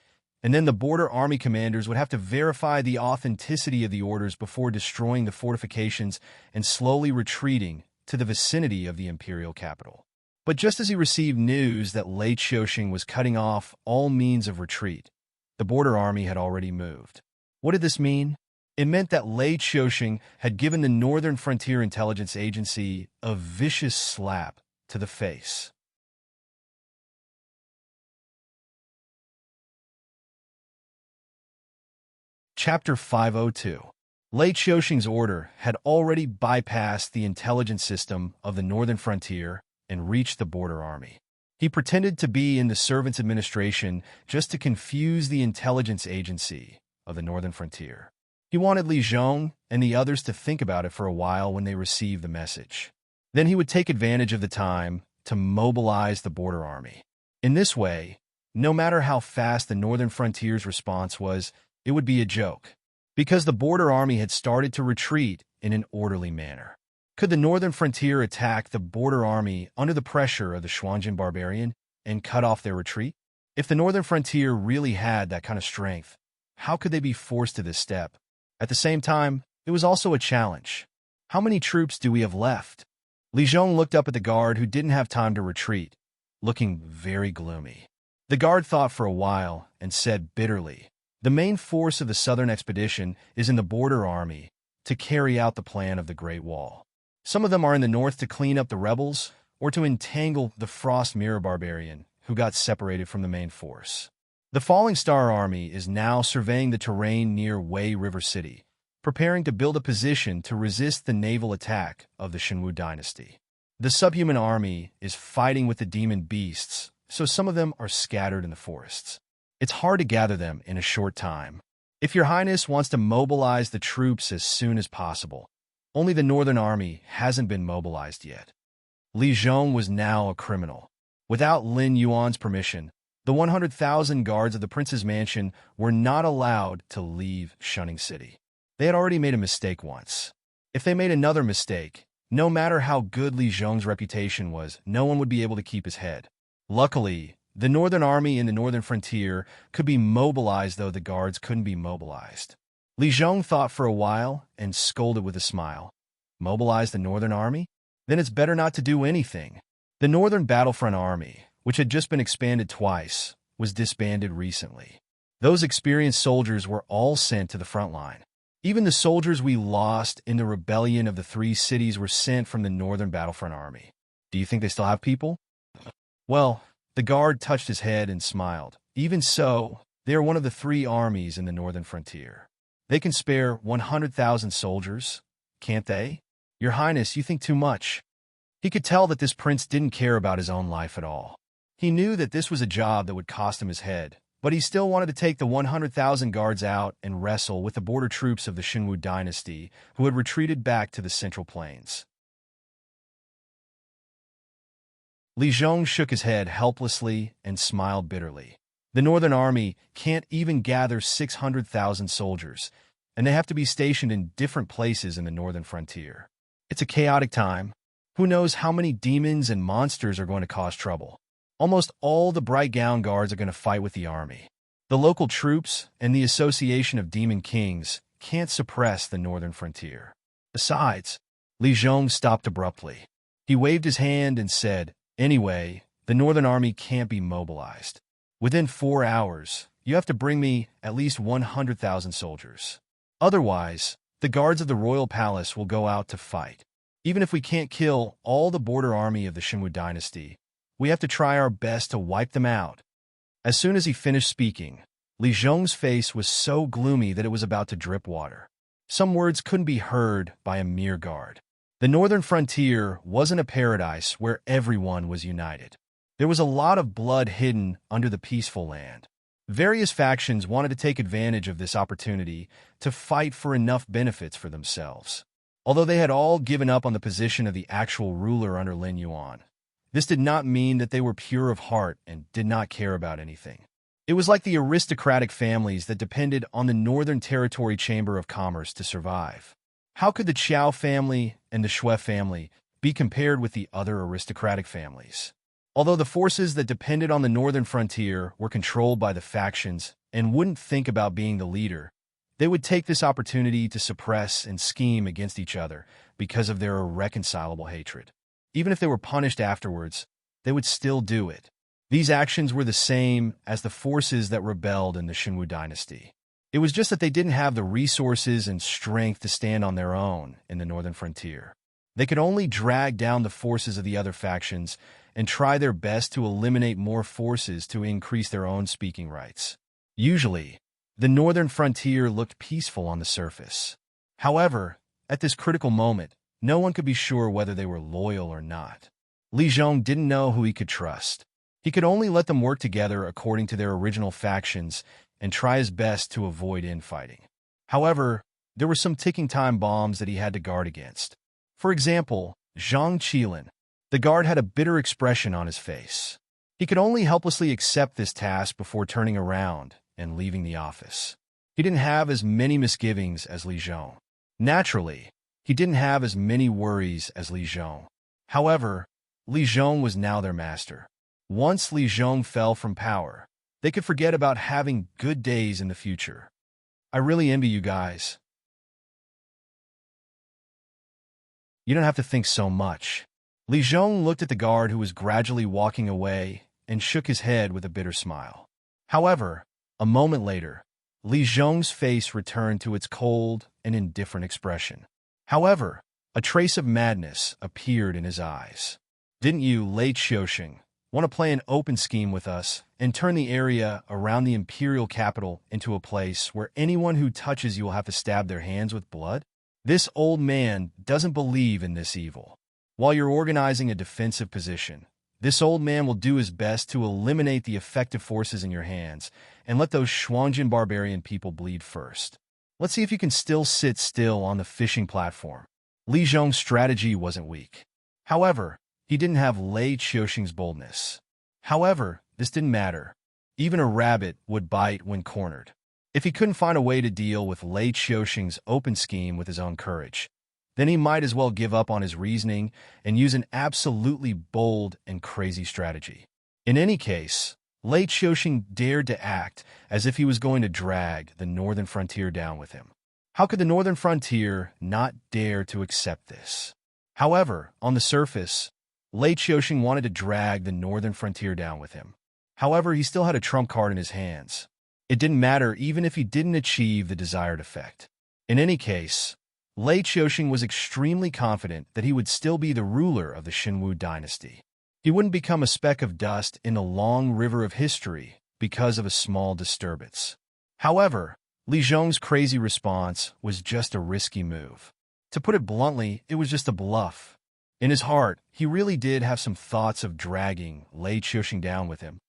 and then the border army commanders would have to verify the authenticity of the orders before destroying the fortifications and slowly retreating to the vicinity of the imperial capital. But just as he received news that Lei Qiuxing was cutting off all means of retreat, the border army had already moved. What did this mean? It meant that Lei Qiuxing had given the Northern Frontier Intelligence Agency a vicious slap to the face. Chapter 502. Lei Qiuxing's order had already bypassed the intelligence system of the Northern Frontier and reached the border army. He pretended to be in the servants' administration just to confuse the intelligence agency of the Northern Frontier. He wanted Li Zhong and the others to think about it for a while when they received the message. Then he would take advantage of the time to mobilize the border army. In this way, no matter how fast the Northern Frontier's response was, it would be a joke, because the border army had started to retreat in an orderly manner. Could the Northern Frontier attack the border army under the pressure of the Xuanjin barbarian and cut off their retreat? If the Northern Frontier really had that kind of strength, how could they be forced to this step? At the same time, it was also a challenge. How many troops do we have left? Li Zhong looked up at the guard who didn't have time to retreat, looking very gloomy. The guard thought for a while and said bitterly, "The main force of the southern expedition is in the border army to carry out the plan of the Great Wall. Some of them are in the north to clean up the rebels or to entangle the Frost Mirror barbarian who got separated from the main force. The Falling Star Army is now surveying the terrain near Wei River City, preparing to build a position to resist the naval attack of the Shenwu dynasty. The Subhuman Army is fighting with the demon beasts, so some of them are scattered in the forests. It's hard to gather them in a short time. If your Highness wants to mobilize the troops as soon as possible, only the Northern Army hasn't been mobilized yet." Li Zhong was now a criminal. Without Lin Yuan's permission, the 100,000 guards of the prince's mansion were not allowed to leave Shunning City. They had already made a mistake once. If they made another mistake, no matter how good Li Zhong's reputation was, no one would be able to keep his head. Luckily, the Northern Army in the Northern Frontier could be mobilized, though the guards couldn't be mobilized. Li Zhong thought for a while and scolded with a smile. Mobilize the Northern Army? Then it's better not to do anything. The Northern Battlefront Army, which had just been expanded twice, was disbanded recently. Those experienced soldiers were all sent to the front line. Even the soldiers we lost in the rebellion of the three cities were sent from the Northern Battlefront Army. Do you think they still have people? Well, the guard touched his head and smiled. Even so, they are one of the three armies in the Northern Frontier. They can spare 100,000 soldiers, can't they? Your Highness, you think too much. He could tell that this prince didn't care about his own life at all. He knew that this was a job that would cost him his head, but he still wanted to take the 100,000 guards out and wrestle with the border troops of the Shenwu dynasty who had retreated back to the Central Plains. Li Zhong shook his head helplessly and smiled bitterly. The Northern Army can't even gather 600,000 soldiers, and they have to be stationed in different places in the northern frontier. It's a chaotic time. Who knows how many demons and monsters are going to cause trouble? Almost all the bright gown guards are going to fight with the army. The local troops and the Association of Demon Kings can't suppress the northern frontier. Besides, Li Zhong stopped abruptly. He waved his hand and said, "Anyway, the northern army can't be mobilized. Within 4 hours, you have to bring me at least 100,000 soldiers. Otherwise, the guards of the royal palace will go out to fight. Even if we can't kill all the border army of the Shinwu dynasty, we have to try our best to wipe them out." As soon as he finished speaking, Li Zhong's face was so gloomy that it was about to drip water. Some words couldn't be heard by a mere guard. The northern frontier wasn't a paradise where everyone was united. There was a lot of blood hidden under the peaceful land. Various factions wanted to take advantage of this opportunity to fight for enough benefits for themselves. Although they had all given up on the position of the actual ruler under Lin Yuan, this did not mean that they were pure of heart and did not care about anything. It was like the aristocratic families that depended on the Northern Territory Chamber of Commerce to survive. How could the Qiao family and the Shui family be compared with the other aristocratic families? Although the forces that depended on the northern frontier were controlled by the factions and wouldn't think about being the leader, they would take this opportunity to suppress and scheme against each other because of their irreconcilable hatred. Even if they were punished afterwards, they would still do it. These actions were the same as the forces that rebelled in the Shinwu dynasty. It was just that they didn't have the resources and strength to stand on their own in the northern frontier. They could only drag down the forces of the other factions and try their best to eliminate more forces to increase their own speaking rights. Usually, the northern frontier looked peaceful on the surface. However, at this critical moment, no one could be sure whether they were loyal or not. Li Zhong didn't know who he could trust. He could only let them work together according to their original factions and try his best to avoid infighting. However, there were some ticking time bombs that he had to guard against. For example, Zhang Qilin. The guard had a bitter expression on his face. He could only helplessly accept this task before turning around and leaving the office. He didn't have as many misgivings as Li Zhong. Naturally, he didn't have as many worries as Li Zhong. However, Li Zhong was now their master. Once Li Zhong fell from power, they could forget about having good days in the future. I really envy you guys. You don't have to think so much. Li Zhong looked at the guard who was gradually walking away and shook his head with a bitter smile. However, a moment later, Li Zhong's face returned to its cold and indifferent expression. However, a trace of madness appeared in his eyes. "Didn't you, Lei Qiuxing, want to play an open scheme with us and turn the area around the imperial capital into a place where anyone who touches you will have to stab their hands with blood? This old man doesn't believe in this evil. While you're organizing a defensive position, this old man will do his best to eliminate the effective forces in your hands and let those Shuangjin barbarian people bleed first. Let's see if you can still sit still on the fishing platform." Li Zhong's strategy wasn't weak. However, he didn't have Lei Qiuxing's boldness. However, this didn't matter. Even a rabbit would bite when cornered. If he couldn't find a way to deal with Lei Qiuxing's open scheme with his own courage, then he might as well give up on his reasoning and use an absolutely bold and crazy strategy. In any case, Lei Qiuxing dared to act as if he was going to drag the northern frontier down with him. How could the northern frontier not dare to accept this? However, on the surface, Lei Qiuxing wanted to drag the northern frontier down with him. However, he still had a trump card in his hands. It didn't matter even if he didn't achieve the desired effect. In any case, Lei Qiuxing was extremely confident that he would still be the ruler of the Shinwu dynasty. He wouldn't become a speck of dust in the long river of history because of a small disturbance. However, Li Zhong's crazy response was just a risky move. To put it bluntly, it was just a bluff. In his heart, he really did have some thoughts of dragging Lei Qiuxing down with him.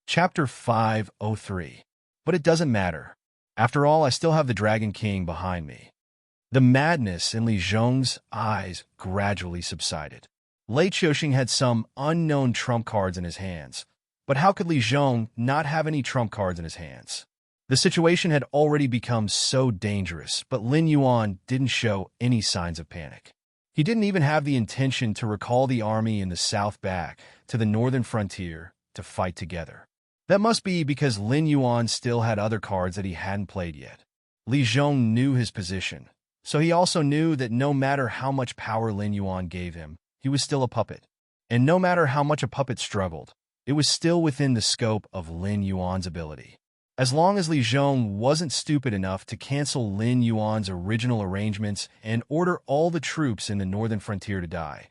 Chapter 503. But it doesn't matter. After all, I still have the Dragon King behind me. The madness in Li Zhong's eyes gradually subsided. Lei Qiuxing had some unknown trump cards in his hands, But how could Li Zhong not have any trump cards in his hands? The situation had already become so dangerous, but Lin Yuan didn't show any signs of panic. He didn't even have the intention to recall the army in the south back to the northern frontier to fight together. That must be because Lin Yuan still had other cards that he hadn't played yet. Li Zhong knew his position, so he also knew that no matter how much power Lin Yuan gave him, he was still a puppet. And no matter how much a puppet struggled, it was still within the scope of Lin Yuan's ability. As long as Li Zhong wasn't stupid enough to cancel Lin Yuan's original arrangements and order all the troops in the northern frontier to die,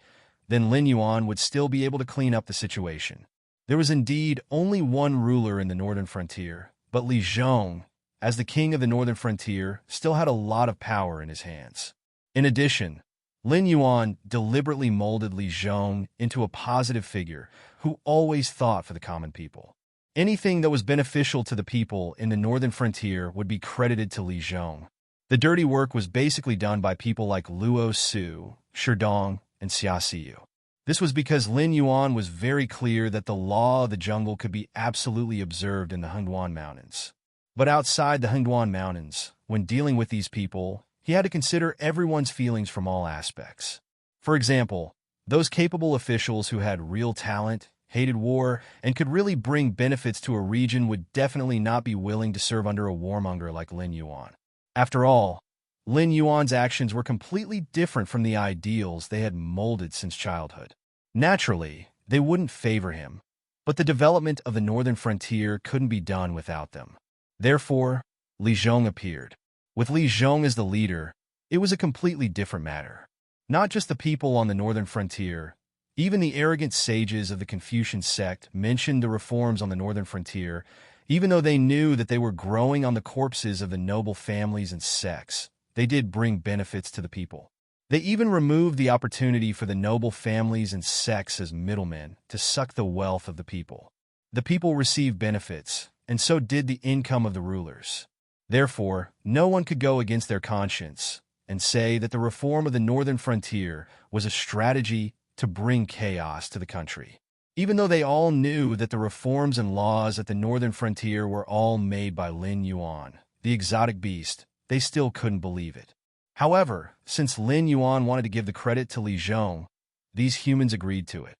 then Lin Yuan would still be able to clean up the situation. There was indeed only one ruler in the northern frontier, but Li Zhong, as the king of the northern frontier, still had a lot of power in his hands. In addition, Lin Yuan deliberately molded Li Zhong into a positive figure who always thought for the common people. Anything that was beneficial to the people in the northern frontier would be credited to Li Zhong. The dirty work was basically done by people like Luo Su, Sherdong, and Xia Xiu. This was because Lin Yuan was very clear that the law of the jungle could be absolutely observed in the Hengduan Mountains. But outside the Hengduan Mountains, when dealing with these people, he had to consider everyone's feelings from all aspects. For example, those capable officials who had real talent, hated war, and could really bring benefits to a region would definitely not be willing to serve under a warmonger like Lin Yuan. After all, Lin Yuan's actions were completely different from the ideals they had molded since childhood. Naturally, they wouldn't favor him, but the development of the northern frontier couldn't be done without them. Therefore, Li Zhong appeared. With Li Zhong as the leader, it was a completely different matter. Not just the people on the northern frontier, even the arrogant sages of the Confucian sect mentioned the reforms on the northern frontier, even though they knew that they were growing on the corpses of the noble families and sects. They did bring benefits to the people. They even removed the opportunity for the noble families and sects as middlemen to suck the wealth of the people. The people received benefits, and so did the income of the rulers. Therefore, no one could go against their conscience and say that the reform of the northern frontier was a strategy to bring chaos to the country. Even though they all knew that the reforms and laws at the northern frontier were all made by Lin Yuan, the exotic beast, they still couldn't believe it. However, since Lin Yuan wanted to give the credit to Li Zhong, these humans agreed to it.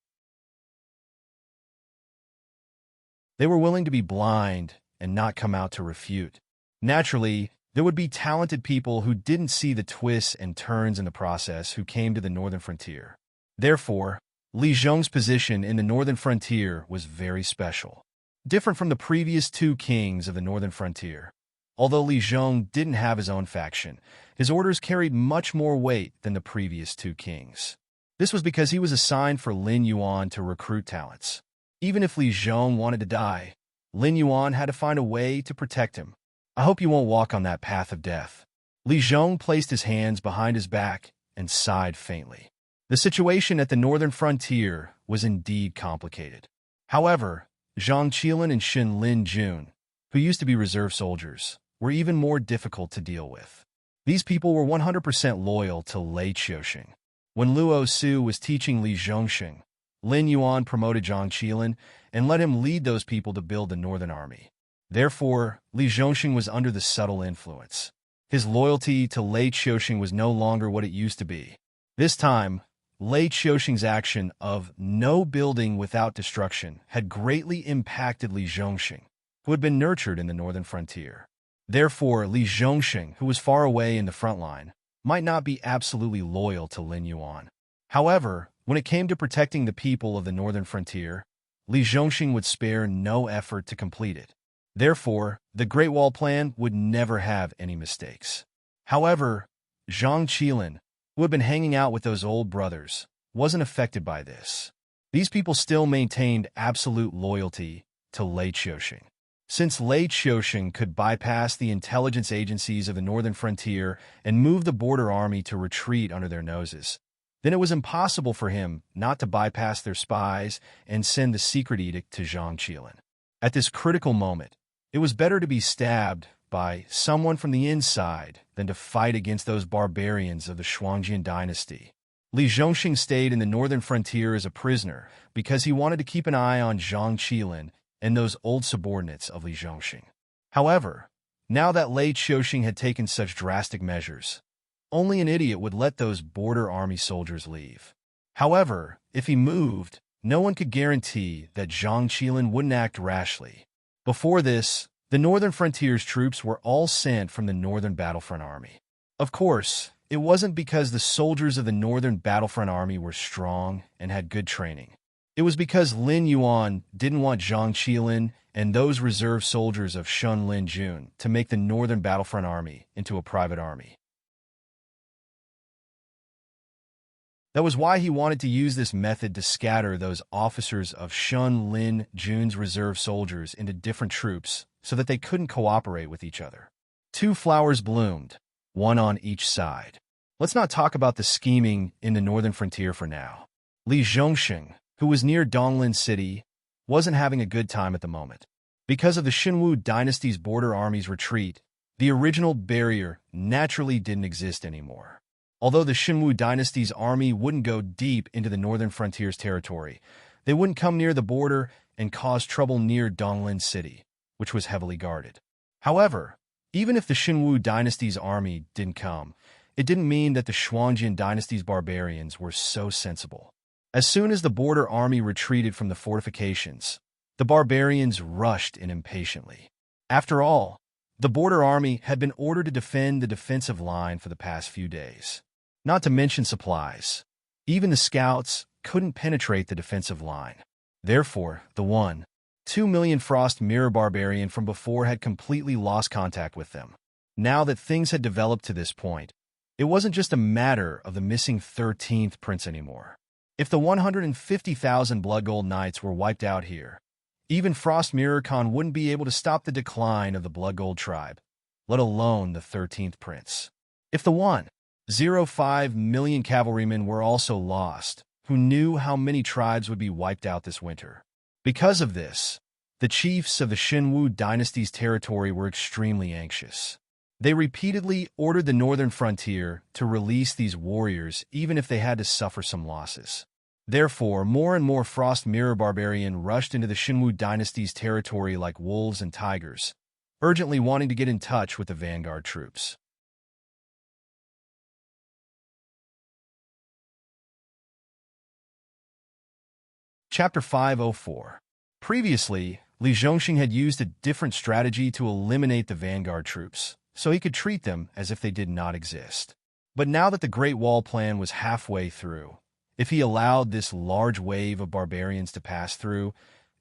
They were willing to be blind and not come out to refute. Naturally, there would be talented people who didn't see the twists and turns in the process who came to the northern frontier. Therefore, Li Zhong's position in the northern frontier was very special, different from the previous two kings of the northern frontier. Although Li Zhong didn't have his own faction, his orders carried much more weight than the previous two kings. This was because he was assigned for Lin Yuan to recruit talents. Even if Li Zhong wanted to die, Lin Yuan had to find a way to protect him. I hope you won't walk on that path of death. Li Zhong placed his hands behind his back and sighed faintly. The situation at the northern frontier was indeed complicated. However, Zhang Qilin and Shin Lin Jun, who used to be reserve soldiers, were even more difficult to deal with. These people were 100% loyal to Lei Qiuxing. When Luo Su was teaching Li Zhongxing, Lin Yuan promoted Zhang Qilin and let him lead those people to build the northern army. Therefore, Li Zhongxing was under the subtle influence. His loyalty to Lei Qiuxing was no longer what it used to be. This time, Lei Qiuxing's action of no building without destruction had greatly impacted Li Zhongxing, who had been nurtured in the northern frontier. Therefore, Li Zhongxing, who was far away in the front line, might not be absolutely loyal to Lin Yuan. However, when it came to protecting the people of the northern frontier, Li Zhongxing would spare no effort to complete it. Therefore, the Great Wall plan would never have any mistakes. However, Zhang Qilin, who had been hanging out with those old brothers, wasn't affected by this. These people still maintained absolute loyalty to Lei Qiuxing. Since Lei Qiuxing could bypass the intelligence agencies of the northern frontier and move the border army to retreat under their noses, then it was impossible for him not to bypass their spies and send the secret edict to Zhang Qilin. At this critical moment, it was better to be stabbed by someone from the inside than to fight against those barbarians of the Shuangjian dynasty. Li Zhongxing stayed in the northern frontier as a prisoner because he wanted to keep an eye on Zhang Qilin and those old subordinates of Li Zhongxing. However, now that Lei Qiuxing had taken such drastic measures, only an idiot would let those border army soldiers leave. However, if he moved, no one could guarantee that Zhang Qilin wouldn't act rashly. Before this, the Northern Frontier's troops were all sent from the Northern Battlefront Army. Of course, it wasn't because the soldiers of the Northern Battlefront Army were strong and had good training. It was because Lin Yuan didn't want Zhang Qilin and those reserve soldiers of Shun Lin Jun to make the Northern Battlefront Army into a private army. That was why he wanted to use this method to scatter those officers of Shun Lin Jun's reserve soldiers into different troops so that they couldn't cooperate with each other. Two flowers bloomed, one on each side. Let's not talk about the scheming in the Northern Frontier for now. Li Zhongxing, who was near Donglin City, wasn't having a good time at the moment. Because of the Xinwu dynasty's border army's retreat, the original barrier naturally didn't exist anymore. Although the Xinwu dynasty's army wouldn't go deep into the Northern Frontier's territory, they wouldn't come near the border and cause trouble near Donglin City, which was heavily guarded. However, even if the Xinwu dynasty's army didn't come, it didn't mean that the Xuanjian dynasty's barbarians were so sensible. As soon as the border army retreated from the fortifications, the barbarians rushed in impatiently. After all, the border army had been ordered to defend the defensive line for the past few days. Not to mention supplies. Even the scouts couldn't penetrate the defensive line. Therefore, the 2 million Frost Mirror Barbarian from before had completely lost contact with them. Now that things had developed to this point, it wasn't just a matter of the missing 13th prince anymore. If the 150,000 Blood Gold Knights were wiped out here, even Frost Mirror Khan wouldn't be able to stop the decline of the Blood Gold tribe, let alone the 13th prince. If the 1.05 million cavalrymen were also lost, who knew how many tribes would be wiped out this winter? Because of this, the chiefs of the Xinwu dynasty's territory were extremely anxious. They repeatedly ordered the Northern Frontier to release these warriors even if they had to suffer some losses. Therefore, more and more Frost Mirror Barbarian rushed into the Xinwu dynasty's territory like wolves and tigers, urgently wanting to get in touch with the vanguard troops. Chapter 504. Previously, Li Zhongxing had used a different strategy to eliminate the vanguard troops, so he could treat them as if they did not exist. But now that the Great Wall plan was halfway through, if he allowed this large wave of barbarians to pass through,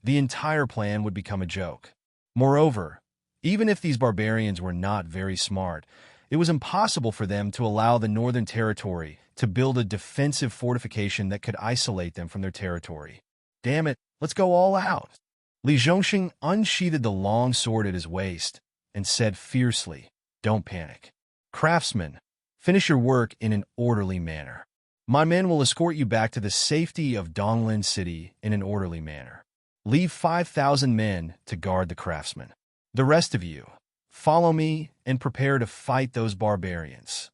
the entire plan would become a joke. Moreover, even if these barbarians were not very smart, it was impossible for them to allow the Northern Territory to build a defensive fortification that could isolate them from their territory. Damn it, let's go all out. Li Zhongxing unsheathed the long sword at his waist and said fiercely, "Don't panic. Craftsmen, finish your work in an orderly manner. My men will escort you back to the safety of Donglin City in an orderly manner. Leave 5,000 men to guard the craftsmen. The rest of you, follow me and prepare to fight those barbarians."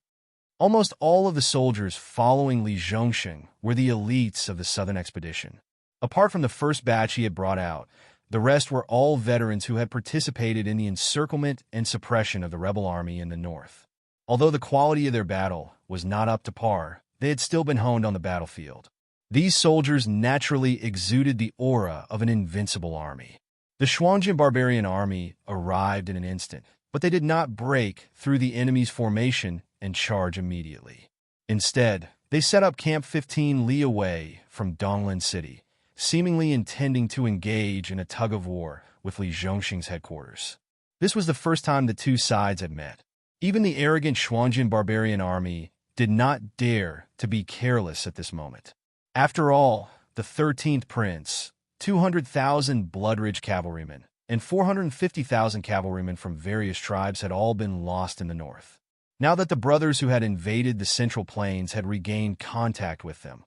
Almost all of the soldiers following Li Zhongxing were the elites of the Southern Expedition. Apart from the first batch he had brought out, the rest were all veterans who had participated in the encirclement and suppression of the rebel army in the north. Although the quality of their battle was not up to par, they had still been honed on the battlefield. These soldiers naturally exuded the aura of an invincible army. The Xuanjian barbarian army arrived in an instant, but they did not break through the enemy's formation and charge immediately. Instead, they set up camp 15 li away from Donglin City, seemingly intending to engage in a tug-of-war with Li Zhongxing's headquarters. This was the first time the two sides had met. Even the arrogant Xuanjian barbarian army did not dare to be careless at this moment. After all, the 13th prince, 200,000 Bloodridge cavalrymen, and 450,000 cavalrymen from various tribes had all been lost in the north. Now that the brothers who had invaded the Central Plains had regained contact with them,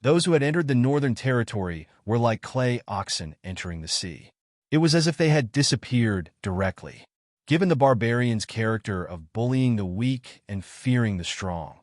those who had entered the Northern Territory were like clay oxen entering the sea. It was as if they had disappeared directly. Given the barbarians' character of bullying the weak and fearing the strong,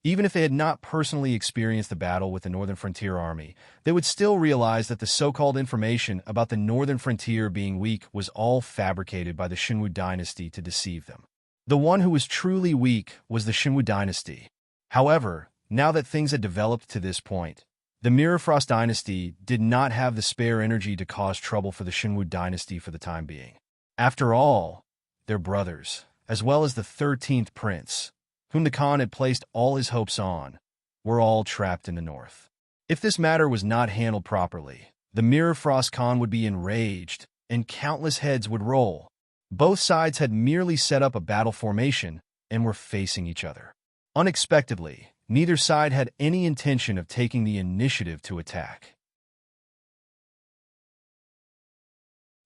Even if they had not personally experienced the battle with the Northern Frontier Army, they would still realize that the so-called information about the Northern Frontier being weak was all fabricated by the Shinwu dynasty to deceive them. The one who was truly weak was the Shinwu dynasty. However, now that things had developed to this point, the Mirror Frost dynasty did not have the spare energy to cause trouble for the Shinwu dynasty for the time being. After all, their brothers, as well as the 13th prince, whom the Khan had placed all his hopes on, were all trapped in the north. If this matter was not handled properly, the Mirror Frost Khan would be enraged, and countless heads would roll. Both sides had merely set up a battle formation and were facing each other. Unexpectedly, neither side had any intention of taking the initiative to attack.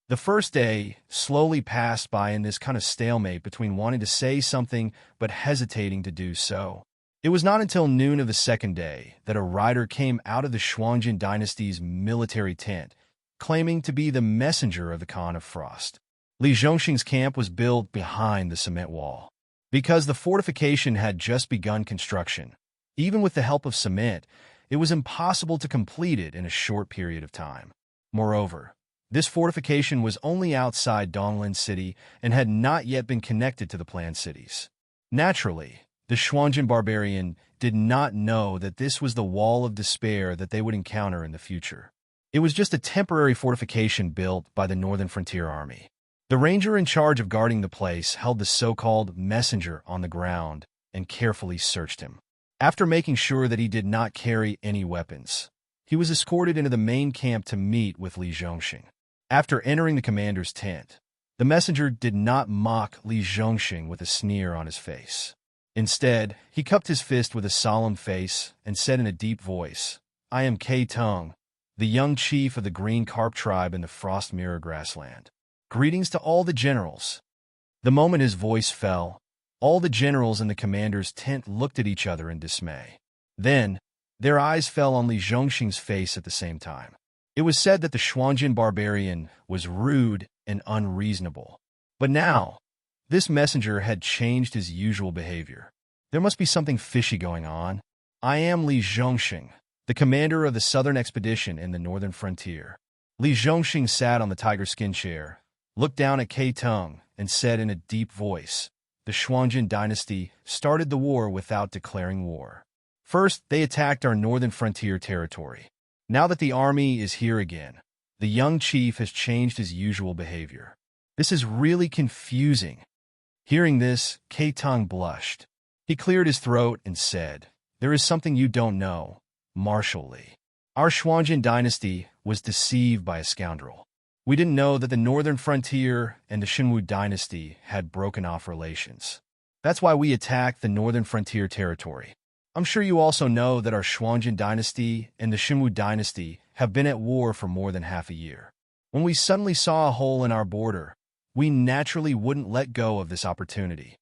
The first day slowly passed by in this kind of stalemate between wanting to say something but hesitating to do so. It was not until noon of the second day that a rider came out of the Xuanjin dynasty's military tent, claiming to be the messenger of the Khan of Frost. Li Zhongxing's camp was built behind the cement wall. Because the fortification had just begun construction, even with the help of cement, it was impossible to complete it in a short period of time. Moreover, this fortification was only outside Donglin City and had not yet been connected to the planned cities. Naturally, the Xuanjin barbarian did not know that this was the wall of despair that they would encounter in the future. It was just a temporary fortification built by the Northern Frontier Army. The ranger in charge of guarding the place held the so-called messenger on the ground and carefully searched him. After making sure that he did not carry any weapons, he was escorted into the main camp to meet with Li Zhongxing. After entering the commander's tent, the messenger did not mock Li Zhongxing with a sneer on his face. Instead, he cupped his fist with a solemn face and said in a deep voice, "I am K Tung, the young chief of the Green Carp tribe in the Frost Mirror Grassland. Greetings to all the generals." The moment his voice fell, all the generals in the commander's tent looked at each other in dismay. Then, their eyes fell on Li Zhongxing's face at the same time. It was said that the Xuanjin barbarian was rude and unreasonable. But now, this messenger had changed his usual behavior. There must be something fishy going on. "I am Li Zhongxing, the commander of the southern expedition in the northern frontier." Li Zhongxing sat on the tiger skin chair, looked down at K Tung, and said in a deep voice, "The Xuanjin dynasty started the war without declaring war. First, they attacked our northern frontier territory. Now that the army is here again, the young chief has changed his usual behavior. This is really confusing." Hearing this, K Tung blushed. He cleared his throat and said, "There is something you don't know, Marshal Li. Our Xuanjin dynasty was deceived by a scoundrel. We didn't know that the northern frontier and the Shinwu dynasty had broken off relations. That's why we attacked the northern frontier territory. I'm sure you also know that our Xuanjin dynasty and the Shinwu dynasty have been at war for more than half a year. When we suddenly saw a hole in our border, we naturally wouldn't let go of this opportunity."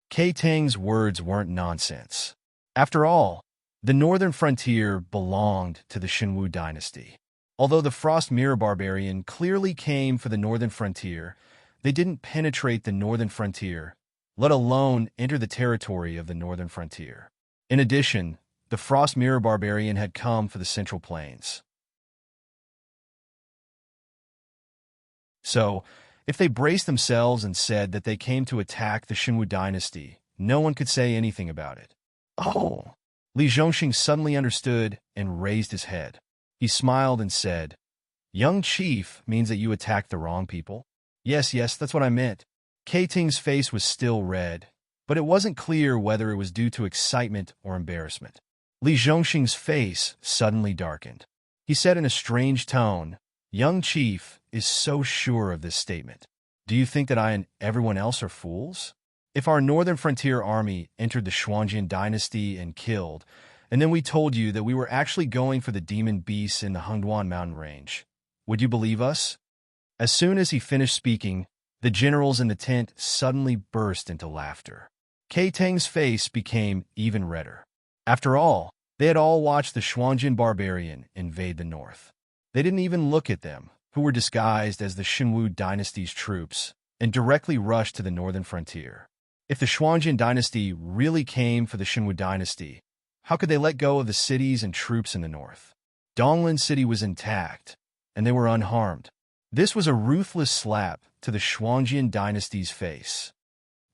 K Tang's words weren't nonsense. After all, the northern frontier belonged to the Shinwu dynasty. Although the Frost Mirror barbarian clearly came for the northern frontier, they didn't penetrate the northern frontier, let alone enter the territory of the northern frontier. In addition, the Frost Mirror barbarian had come for the Central Plains. So, if they braced themselves and said that they came to attack the Shinwu dynasty, no one could say anything about it. "Oh!" Li Zhongxing suddenly understood and raised his head. He smiled and said, "Young chief means that you attacked the wrong people?" Yes, that's what I meant." K Ting's face was still red, but it wasn't clear whether it was due to excitement or embarrassment. Li Zhongxing's face suddenly darkened. He said in a strange tone, "Young chief is so sure of this statement. Do you think that I and everyone else are fools? If our northern frontier army entered the Xuanjin dynasty and killed, and then we told you that we were actually going for the demon beasts in the Hengduan mountain range, would you believe us?" As soon as he finished speaking, the generals in the tent suddenly burst into laughter. K Tang's face became even redder. After all, they had all watched the Xuanjin barbarian invade the north. They didn't even look at them, who were disguised as the Shinwu dynasty's troops, and directly rushed to the northern frontier. If the Xuanjin dynasty really came for the Shinwu dynasty, How could they let go of the cities and troops in the north? Donglan City was intact, and they were unharmed. This was a ruthless slap to the Shuangjian dynasty's face.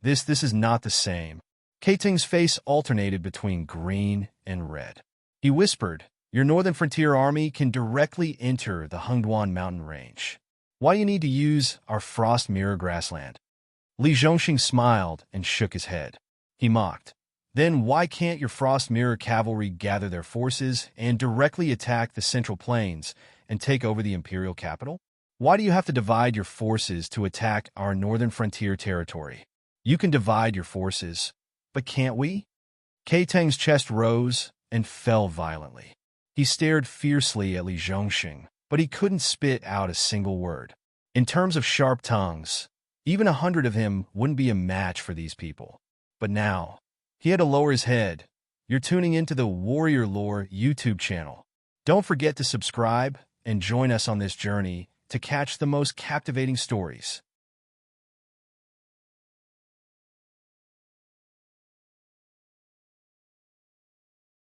This is not the same. Keiting's face alternated between green and red. He whispered, "Your northern frontier army can directly enter the Hengduan mountain range. Why do you need to use our frost mirror grassland?" Li Zhongxing smiled and shook his head. He mocked, "Then why can't your frost mirror cavalry gather their forces and directly attack the central plains and take over the imperial capital? Why do you have to divide your forces to attack our northern frontier territory? You can divide your forces, but can't we?" Keiteng's chest rose and fell violently. He stared fiercely at Li Zhongxing, but he couldn't spit out a single word. In terms of sharp tongues, even 100 of him wouldn't be a match for these people. But now, he had to lower his head. You're tuning into the Warrior Lore YouTube channel. Don't forget to subscribe and join us on this journey to catch the most captivating stories.